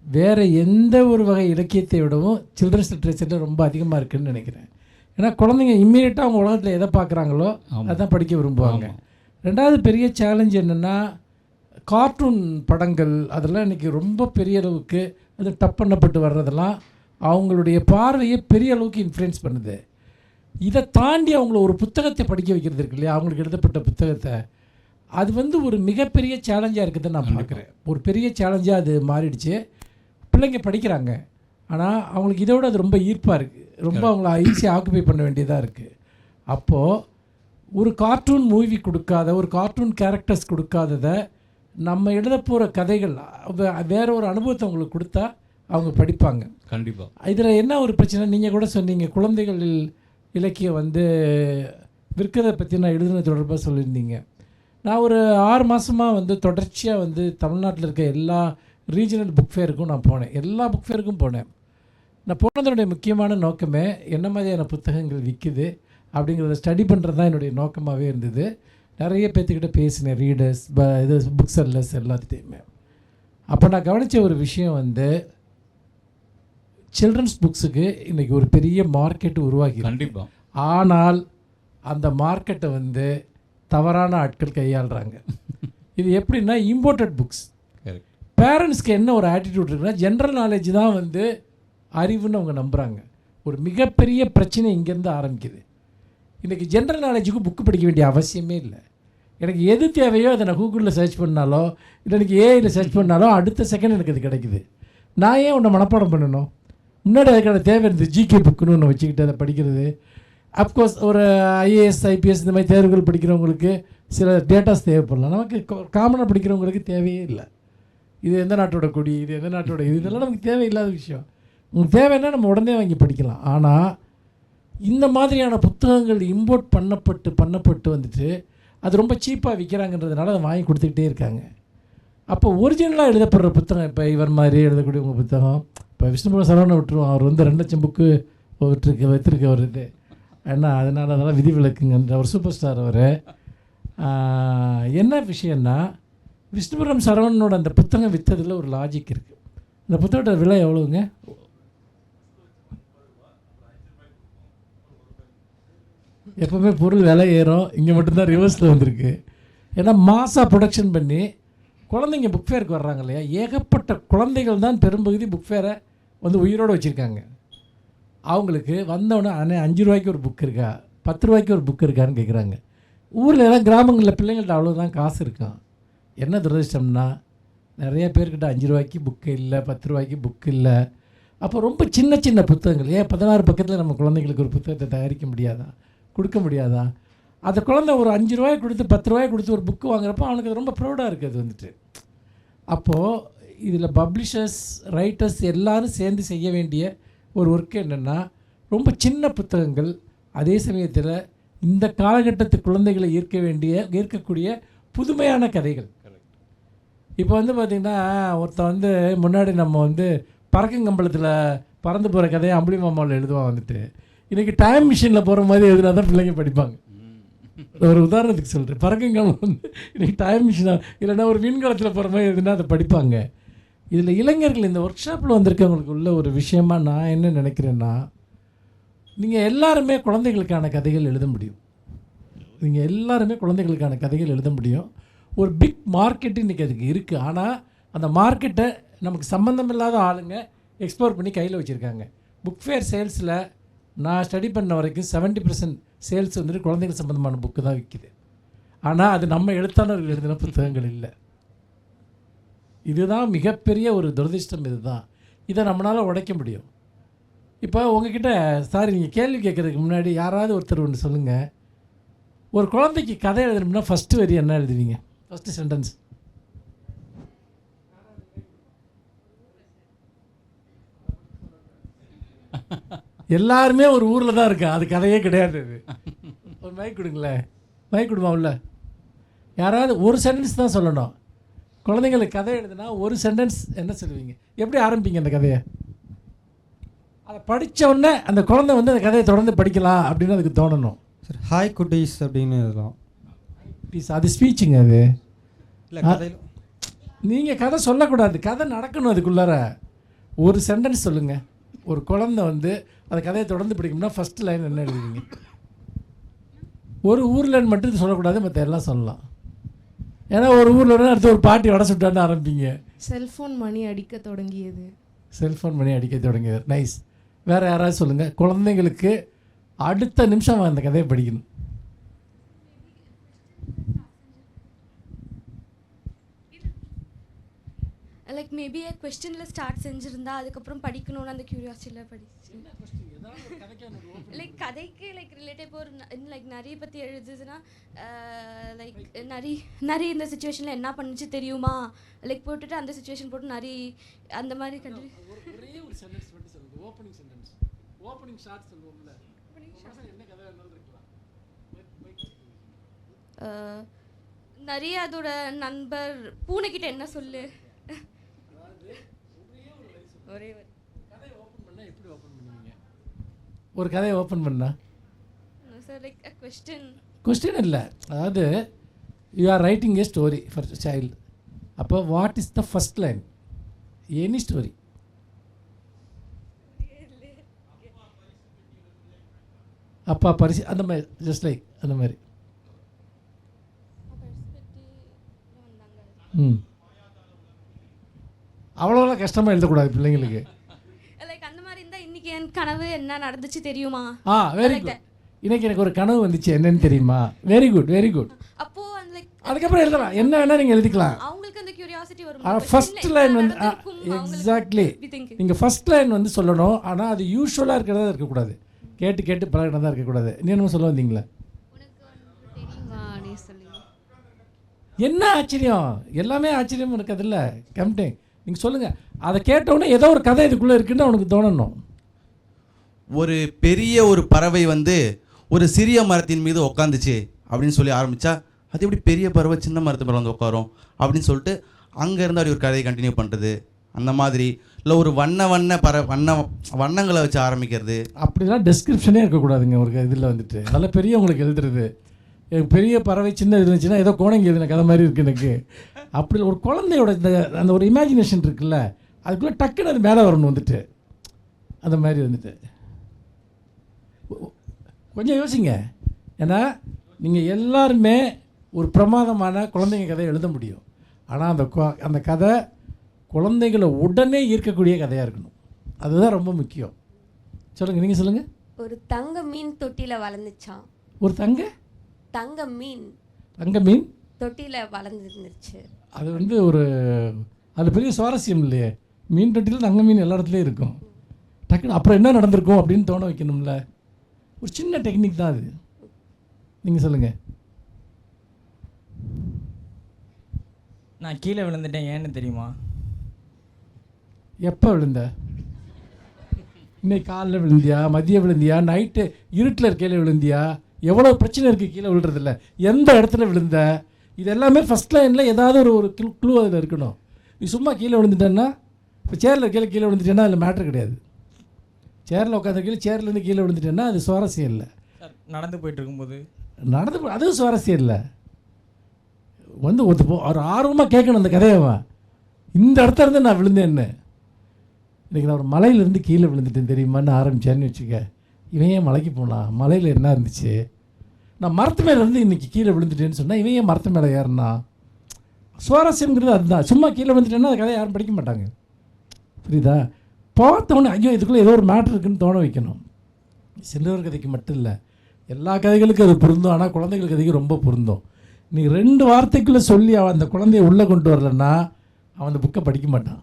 வேறு எந்த ஒரு வகை இலக்கியத்தை விடவும் சில்ட்ரன்ஸ் லிட்ரேச்சரில் ரொம்ப அதிகமாக இருக்குதுன்னு நினைக்கிறேன். ஏன்னா குழந்தைங்க இம்மீடியட்டாக அவங்க உலகத்தில் எதை பார்க்குறாங்களோ அதான் படிக்க விரும்புவாங்க. ரெண்டாவது பெரிய சேலஞ்ச் என்னென்னா, கார்ட்டூன் படங்கள் அதெல்லாம் இன்றைக்கி ரொம்ப பெரிய அளவுக்கு அது டப் பண்ணப்பட்டு வர்றதெல்லாம் அவங்களுடைய பார்வையை பெரிய அளவுக்கு இன்ஃப்ளூயன்ஸ் பண்ணுது. இதை தாண்டி அவங்கள ஒரு புத்தகத்தை படிக்க வைக்கிறது இருக்கு இல்லையா, அவங்களுக்கு எழுதப்பட்ட புத்தகத்தை, அது வந்து ஒரு மிகப்பெரிய சேலஞ்சாக இருக்குதுன்னு நான் பார்க்குறேன். ஒரு பெரிய சேலஞ்சாக அது மாறிடுச்சு. பிள்ளைங்க படிக்கிறாங்க, ஆனால் அவங்களுக்கு இதோட அது ரொம்ப ஈர்ப்பாக இருக்குது, ரொம்ப அவங்கள ஈஸியாக ஆக்குபை பண்ண வேண்டியதாக இருக்குது. அப்போது ஒரு கார்ட்டூன் மூவி கொடுக்காத, ஒரு கார்ட்டூன் கேரக்டர்ஸ் கொடுக்காததை நம்ம எழுத போகிற கதைகள் வேற ஒரு அனுபவத்தை அவங்களுக்கு கொடுத்தா அவங்க படிப்பாங்க கண்டிப்பாக. இதில் என்ன ஒரு பிரச்சனை, நீங்கள் கூட சொன்னீங்க குழந்தைகள் இலக்கியம் வந்து விற்கிறத பற்றி நான் எழுதுன தொடர்பாக சொல்லியிருந்தீங்க. நான் ஒரு 6 மாதமாக வந்து தொடர்ச்சியாக வந்து தமிழ்நாட்டில் இருக்க எல்லா ரீஜனல் புக் ஃபேருக்கும் நான் போனேன், எல்லா புக் ஃபேருக்கும் போனேன். நான் போனதனுடைய முக்கியமான நோக்கமே என்ன மாதிரியான புத்தகங்கள் விற்குது அப்படிங்கிறத ஸ்டடி பண்ணுறது தான் என்னுடைய நோக்கமாகவே இருந்தது. நிறைய பேர்த்துக்கிட்ட பேசினேன், ரீடர்ஸ், இது புக் செல்லர்ஸ் எல்லாத்தையுமே. அப்போ நான் கவனித்த ஒரு விஷயம் வந்து சில்ட்ரன்ஸ் புக்ஸுக்கு இன்றைக்கி ஒரு பெரிய மார்க்கெட் உருவாகி கண்டிப்பாக. ஆனால் அந்த மார்க்கெட்டை வந்து தவறான ஆட்கள் கையாளுறாங்க. இது எப்படின்னா இம்போர்ட்டட் புக்ஸ். பேரண்ட்ஸ்க்கு என்ன ஒரு ஆட்டிடியூட் இருக்குன்னா, ஜென்ரல் நாலேஜ் தான் வந்து அறிவுன்னு அவங்க நம்புகிறாங்க. ஒரு மிகப்பெரிய பிரச்சனை இங்கேருந்து ஆரம்பிக்குது. இன்றைக்கி ஜென்ரல் நாலேஜுக்கு புக்கு படிக்க வேண்டிய அவசியமே இல்லை. எனக்கு எது தேவையோ அதை நான் கூகுளில் சர்ச் பண்ணாலோ இல்லை எனக்கு ஏஐயில் சர்ச் பண்ணாலோ அடுத்த செகண்ட் எனக்கு அது கிடைக்குது. நான் ஏன் உன்னை மனப்பாடம் பண்ணணும்? முன்னாடி அதுக்கான தேவை இருந்தது, ஜிகே புக்குன்னு ஒன்று வச்சுக்கிட்டு அதை படிக்கிறது. அஃப்கோர்ஸ் ஒரு ஐஏஎஸ் ஐபிஎஸ் இந்த மாதிரி தேர்வுகள் படிக்கிறவங்களுக்கு சில டேட்டாஸ் தேவைப்படலாம். நமக்கு காமனாக படிக்கிறவங்களுக்கு தேவையே இல்லை. இது எந்த நாட்டோட கொடி, இது எந்த நாட்டோட இதெல்லாம் நமக்கு தேவையில்லாத விஷயம். உங்களுக்கு தேவைன்னா நம்ம உடனே வாங்கி படிக்கலாம். ஆனால் இந்த மாதிரியான புத்தகங்கள் இம்போர்ட் பண்ணப்பட்டு வந்துட்டு அது ரொம்ப சீப்பாக விற்கிறாங்கன்றதுனால அதை வாங்கி கொடுத்துக்கிட்டே இருக்காங்க. அப்போ ஒரிஜினலாக எழுதப்படுற புத்தகம், இப்போ இவர் மாதிரி எழுதக்கூடிய உங்கள் புத்தகம், இப்போ விஷ்ணுபுரம் சரவணனை விட்டுருவோம், அவர் வந்து 2 லட்சம் புக்கு வைத்திருக்கவர் இது ஏன்னா அதனால் அதெல்லாம் விதிவிலக்குங்கன்ற ஒரு சூப்பர் ஸ்டார் அவர். என்ன விஷயம்னா, விஷ்ணுபுரம் சரவணனோட அந்த புத்தகம் விற்றதில் ஒரு லாஜிக் இருக்குது. இந்த புத்தகத்தோட விலை எவ்வளோங்க? எப்போவுமே பொருள் விலை ஏறும், இங்கே மட்டும்தான் ரிவர்ஸில் வந்திருக்கு. ஏன்னா மாசாக ப்ரொடக்ஷன் பண்ணி குழந்தைங்க புக் ஃபேருக்கு வர்றாங்க இல்லையா, ஏகப்பட்ட குழந்தைகள் தான் பெரும்பகுதி புக் ஃபேரை வந்து உயிரோடு வச்சுருக்காங்க. அவங்களுக்கு வந்தோடனே அண்ணே 5 ரூபாய்க்கு ஒரு புக் இருக்கா, 10 ரூபாய்க்கு ஒரு புக் இருக்கான்னு கேட்குறாங்க. ஊரில் எல்லாம் கிராமங்களில் பிள்ளைங்கள்ட்ட அவ்வளோதான் காசு இருக்கான். என்ன துரதிஷ்டம்னா, நிறைய பேர்கிட்ட 5 ரூபாய்க்கு புக்கு இல்லை, 10 ரூபாய்க்கு புக்கு இல்லை. அப்போ ரொம்ப சின்ன சின்ன புத்தகங்கள், ஏன் 16 பக்கத்தில் நம்ம குழந்தைங்களுக்கு ஒரு புத்தகத்தை தயாரிக்க முடியாதா, கொடுக்க முடியாதா? அந்த குழந்தை ஒரு 5 ரூபாய் கொடுத்து 10 ரூபாய் கொடுத்து ஒரு புக்கு வாங்குறப்போ அவனுக்கு அது ரொம்ப ப்ரௌடாக இருக்குது அது வந்துட்டு. அப்போது இதில் பப்ளிஷர்ஸ், ரைட்டர்ஸ் எல்லோரும் சேர்ந்து செய்ய வேண்டிய ஒரு ஒர்க்கு என்னென்னா, ரொம்ப சின்ன புத்தகங்கள், அதே சமயத்தில் இந்த காலகட்டத்து குழந்தைகளை ஈர்க்கக்கூடிய புதுமையான கதைகள். இப்போ வந்து பார்த்திங்கன்னா, ஒருத்தன் வந்து முன்னாடி நம்ம வந்து பறக்கங்கம்பளத்தில் பறந்து போகிற கதையை அம்புலி மாமாவில் எழுதுவான் வந்துட்டு, இன்றைக்கி டைம் மிஷினில் போகிற மாதிரி எதுனா தான் பிள்ளைங்க படிப்பாங்க. ஒரு உதாரணத்துக்கு சொல்கிறேன், பறக்கங்கம்பளம் வந்து இன்றைக்கி டைம் மிஷினாக இல்லைன்னா ஒரு விண்கலத்தில் போகிற மாதிரி எதுனா அதை படிப்பாங்க. இதில் இளைஞர்கள் இந்த ஒர்க் ஷாப்பில் வந்திருக்கவங்களுக்கு உள்ள ஒரு விஷயமா நான் என்ன நினைக்கிறேன்னா, நீங்கள் எல்லாருமே குழந்தைகளுக்கான கதைகள் எழுத முடியும். நீங்கள் எல்லாருமே குழந்தைகளுக்கான கதைகள் எழுத முடியும். ஒரு பிக் மார்க்கெட்டு இன்றைக்கி அதுக்கு இருக்குது. ஆனால் அந்த மார்க்கெட்டை நமக்கு சம்மந்தம் இல்லாத ஆளுங்க எக்ஸ்ப்ளோர் பண்ணி கையில் வச்சுருக்காங்க. புக் ஃபேர் சேல்ஸில் நான் ஸ்டடி பண்ண வரைக்கும் 70% சேல்ஸ் வந்துட்டு குழந்தைகள் சம்மந்தமான புக்கு தான் விற்கிது. ஆனால் அது நம்ம எழுத்தாளர்கள் எழுதின புத்தகங்கள் இல்லை. இதுதான் மிகப்பெரிய ஒரு துரதிர்ஷ்டம். இதுதான், இதை நம்மளால் உடைக்க முடியும். இப்போ உங்ககிட்ட சாரி, நீங்கள் கேள்வி கேட்குறதுக்கு முன்னாடி யாராவது ஒருத்தர் ஒன்று சொல்லுங்கள். ஒரு குழந்தைக்கு கதை எழுதணும்னா ஃபஸ்ட்டு வரி என்ன எழுதுவீங்க? ஃபஸ்ட்டு சென்டென்ஸ் எல்லாருமே ஒரு ஊரில் தான் இருக்கா, அது கதையே கிடையாது. அது ஒரு மைக் கொடுங்களேன், மைக் கொடுமா உள்ள. யாராவது ஒரு சென்டென்ஸ் தான் சொல்லணும். குழந்தைங்களுக்கு கதை எழுதுனா ஒரு சென்டென்ஸ் என்ன சொல்லுவீங்க? எப்படி ஆரம்பிங்க அந்த கதையை? அதை படித்த உடனே அந்த குழந்தை வந்து அந்த கதையை தொடர்ந்து படிக்கலாம் அப்படின்னு அதுக்கு தோணணும். சார் ஹாய் குட்டீஸ் அப்படின்னு எழுதலாம். அது ஸ்பீச்சுங்க. அது இல்லை கதையில் நீங்கள் கதை சொல்லக்கூடாது, கதை நடக்கணும் அதுக்குள்ளார. ஒரு சென்டென்ஸ் சொல்லுங்கள். ஒரு குழந்தை வந்து அந்த கதையை தொடர்ந்து படிக்கணும்னா ஃபஸ்ட் லைன் என்ன எழுதுவீங்க? ஒரு ஊரில் மட்டும் இது சொல்லக்கூடாது, மற்ற எல்லாம் சொல்லலாம். ஏன்னா ஒரு ஊரில் அடுத்து ஒரு பாட்டி வடை சுட்டான்னு ஆரம்பிப்பீங்க. செல்ஃபோன் மணி அடிக்க தொடங்கியது. செல்ஃபோன் மணி அடிக்க தொடங்கியது. நைஸ். வேறு யாராவது சொல்லுங்கள். குழந்தைங்களுக்கு அடுத்த நிமிஷம் அந்த கதையை படிக்கணும். லைக் மேபி கொஸ்டினில் ஸ்டார்ட் செஞ்சுருந்தா அதுக்கப்புறம் படிக்கணும்னு அந்த க்யூரியாசிட்டியில் படிச்சு லைக் கதைக்கு லைக் ரிலேட்டட் இப்போ ஒரு லைக் நிறைய பற்றி எழுதுதுன்னா லைக் நிறைய இந்த சுச்சுவேஷனில் என்ன பண்ணுச்சு தெரியுமா லைக் போட்டுட்டு அந்த சுச்சுவேஷன் போட்டு நிறைய அந்த மாதிரி ஒரே ஒரு சென்டென்ஸ் மட்டும் சொல்லுங்க. ஓப்பனிங் சென்டென்ஸ், ஓப்பனிங் ஷார்ட் சொல்லுவோம்ல. என்ன கதை வேணாலும் இருக்கலாம். நிறைய அதோட நண்பர் பூனைக்கிட்ட என்ன சொல்லு ஒரே கதையை ஓப்பன் பண்ணால் எப்படி ஓப்பன் பண்ணுவீங்க? ஒரு கதையை ஓப்பன் பண்ணா சார் லைக் கொஸ்டின் இல்லை. அதாவது you are writing a story for child. அப்போ what is the first line any story? அப்பா பரிசு அந்த மாதிரி, ஜஸ்ட் லைக் அந்த மாதிரி. அவ்வளோலாம் கஷ்டமாக எழுதக்கூடாது பிள்ளைங்களுக்கு. லைக் அந்த மாதிரி இருந்தால் இன்னைக்கு என் கனவு என்ன நடந்துச்சு தெரியுமா? Very good. இன்னைக்கு எனக்கு ஒரு கனவு வந்துச்சு, என்னன்னு தெரியுமா? Very good, very good. அப்போ லைக் அதுக்கப்புறம் எழுதலாம், என்ன வேணால் நீங்கள் எழுதிக்கலாம். அவங்களுக்கு அந்த கியூரியாசிட்டி வரும். ஆனால் ஃபர்ஸ்ட் லைன் வந்து எக்ஸாக்ட்லி நீங்கள் ஃபர்ஸ்ட் லைன் வந்து சொல்லணும். ஆனால் அது யூஸ்வலாக இருக்கிறதா இருக்கக்கூடாது, கேட்டு கேட்டு பழகினதாக இருக்கக்கூடாது. நீ என்ன சொல்ல வந்தீங்களா? என்ன ஆச்சரியம்? எல்லாமே ஆச்சரியம் இருக்கிறதில்ல, கம்டிங். நீங்கள் சொல்லுங்கள். அதை கேட்டவுடனே ஏதோ ஒரு கதை இதுக்குள்ளே இருக்குன்னு அவனுக்கு தோணணும். ஒரு பெரிய ஒரு பறவை வந்து ஒரு சிறிய மரத்தின் மீது உட்காந்துச்சு அப்படின்னு சொல்லி ஆரம்பித்தா, அது எப்படி பெரிய பறவை சின்ன மரத்து மேலே வந்து உட்காரும் அப்படின்னு சொல்லிட்டு அங்கேருந்து அப்படி ஒரு கதையை கண்டினியூ பண்ணுறது. அந்த மாதிரி இல்லை ஒரு வண்ணங்களை வச்சு ஆரம்பிக்கிறது. அப்படிலாம் டெஸ்கிரிப்ஷனே இருக்கக்கூடாதுங்க ஒரு இதில் வந்துட்டு. அதெல்லாம் பெரியவங்களுக்கு எழுதுறது. பெரிய பறவை சின்ன இருந்துச்சுன்னா ஏதோ கோணங்கி எழுதின கதை மாதிரி இருக்குது எனக்கு. அப்படி ஒரு குழந்தையோட அந்த ஒரு இமேஜினேஷன் இருக்குல்ல, அதுக்குள்ளே டக்குன்னு அது மேலே வரணும் வந்துட்டு. அந்த மாதிரி வந்துட்டு கொஞ்சம் யோசிங்க. ஏன்னா நீங்கள் எல்லாருமே ஒரு பிரமாதமான குழந்தைங்க கதையை எழுத முடியும். ஆனால் அந்த கதை குழந்தைகளை உடனே ஈர்க்கக்கூடிய கதையாக இருக்கணும். அதுதான் ரொம்ப முக்கியம். சொல்லுங்கள், நீங்கள் சொல்லுங்கள். ஒரு தங்க மீன் தொட்டியில் வளர்ந்துச்சான். ஒரு தங்க மீன் தொட்டியில் வளர்ந்துருந்துச்சு. அது வந்து அது பெரிய சுவாரஸ்யம் இல்லையே. மீன் தொட்டியில் தங்க மீன் எல்லா இடத்துலையும் இருக்கும். டக்குன்னு அப்புறம் என்ன நடந்திருக்கும் அப்படின்னு தோண வைக்கணும்ல. ஒரு சின்ன டெக்னிக் தான் அது. நீங்கள் சொல்லுங்கள். நான் கீழே விழுந்துட்டேன், ஏன்னு தெரியுமா? எப்போ விழுந்த? இன்னைக்கு காலைல விழுந்தியா, மதியம் விழுந்தியா, நைட்டு இருட்டில் இருக்கையில் விழுந்தியா? எவ்வளோ பிரச்சனை இருக்குது கீழே விழுறதில்ல, எந்த இடத்துல விழுந்த? இது எல்லாமே ஃபஸ்ட் லைனில் ஏதாவது ஒரு க்ளூ அதில் இருக்கணும். நீ சும்மா கீழே விழுந்துட்டேன்னா, இப்போ சேரில் கீழே விழுந்துட்டேன்னா அதில் மேட்ரு கிடையாது. சேரில் உட்காந்து சேர்லேருந்து கீழே விழுந்துட்டேன்னா அது சுவாரஸ்யம் இல்லை. நடந்து போயிட்டு இருக்கும்போது அதுவும் சுவாரஸ்யம் இல்லை. வந்து ஒரு ஆர்வமாக கேட்கணும் அந்த கதையவா, இந்த இடத்துல இருந்து நான் விழுந்தேன்னு. இன்றைக்கி நான் ஒரு மலையிலேருந்து கீழே விழுந்துட்டேன் தெரியுமான்னு ஆரம்பித்தேன்னு வச்சுக்க. இவன் ஏன் மலைக்கு போனான், மலையில் என்ன இருந்துச்சு? நான் மரத்து மேலே இருந்து இன்றைக்கி கீழே விழுந்துட்டேன்னு சொன்னால் இவன் ஏன் மரத்து மேலே ஏறினா? சுவாரஸ்யங்கிறது அதுதான். சும்மா கீழே விழுந்துட்டேன்னா அந்த கதை யாரும் படிக்க மாட்டாங்க. புரியுதா? பார்த்தவொன்னே ஐயோ இதுக்குள்ளே ஏதோ ஒரு மேட்ரு இருக்குதுன்னு தோண வைக்கணும். சிறுவர் கதைக்கு மட்டும் இல்லை, எல்லா கதைகளுக்கும் அது பொருந்தும். ஆனால் குழந்தைகள் கதைக்கு ரொம்ப பொருந்தும். நீ 2 வார்த்தைக்குள்ளே சொல்லி அவன் அந்த குழந்தைய உள்ளே கொண்டு வரலன்னா அவன் அந்த புக்கை படிக்க மாட்டான்.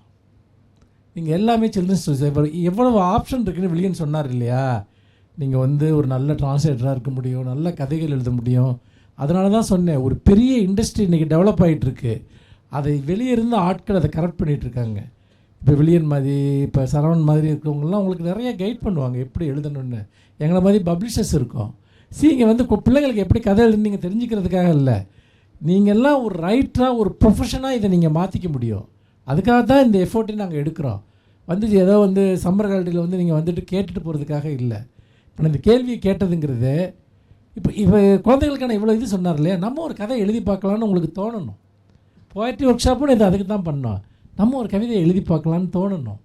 நீங்கள் எல்லாமே சில்ட்ரன்ஸ் ஸ்டோரிஸ் எவ்வளவு ஆப்ஷன் இருக்குன்னு வில்லியன் சொன்னார் இல்லையா? நீங்கள் வந்து ஒரு நல்ல டிரான்ஸ்லேட்டராக இருக்க முடியும், நல்ல கதைகள் எழுத முடியும். அதனால தான் சொன்னேன், ஒரு பெரிய இண்டஸ்ட்ரி இன்றைக்கி டெவலப் ஆகிட்டுருக்கு. அதை வெளியே இருந்து ஆட்கள் அதை கரெக்ட் பண்ணிகிட்ருக்காங்க. இப்போ வில்லியன் மாதிரி, இப்போ சரவணன் மாதிரி இருக்கிறவங்கலாம் உங்களுக்கு நிறைய கைட் பண்ணுவாங்க எப்படி எழுதணுன்னு. எங்களை மாதிரி பப்ளிஷர்ஸ் இருக்கோம். இங்கே வந்து பிள்ளைங்களுக்கு எப்படி கதை எழுதுன்னு நீங்கள் தெரிஞ்சுக்கிறதுக்காக இல்லை, நீங்கள்லாம் ஒரு ரைட்டராக ஒரு ப்ரொஃபஷனாக இதை நீங்கள் மாற்றிக்க முடியும். அதுக்காக தான் இந்த எஃபோர்ட்டை நாங்கள் எடுக்கிறோம். ஏதோ சம்மர் காலத்தில் நீங்கள் வந்துட்டு கேட்டுட்டு போகிறதுக்காக இல்லை. இப்போ நான் இந்த கேள்வியை கேட்டதுங்கிறது இப்போ குழந்தைகளுக்கான இவ்வளோ இது சொன்னார் இல்லையா, நம்ம ஒரு கதை எழுதி பார்க்கலான்னு உங்களுக்கு தோணணும். போய்ட்ரி ஒர்க் ஷாப்புன்னு இது அதுக்கு தான் பண்ணோம். நம்ம ஒரு கவிதையை எழுதி பார்க்கலான்னு தோணணும்.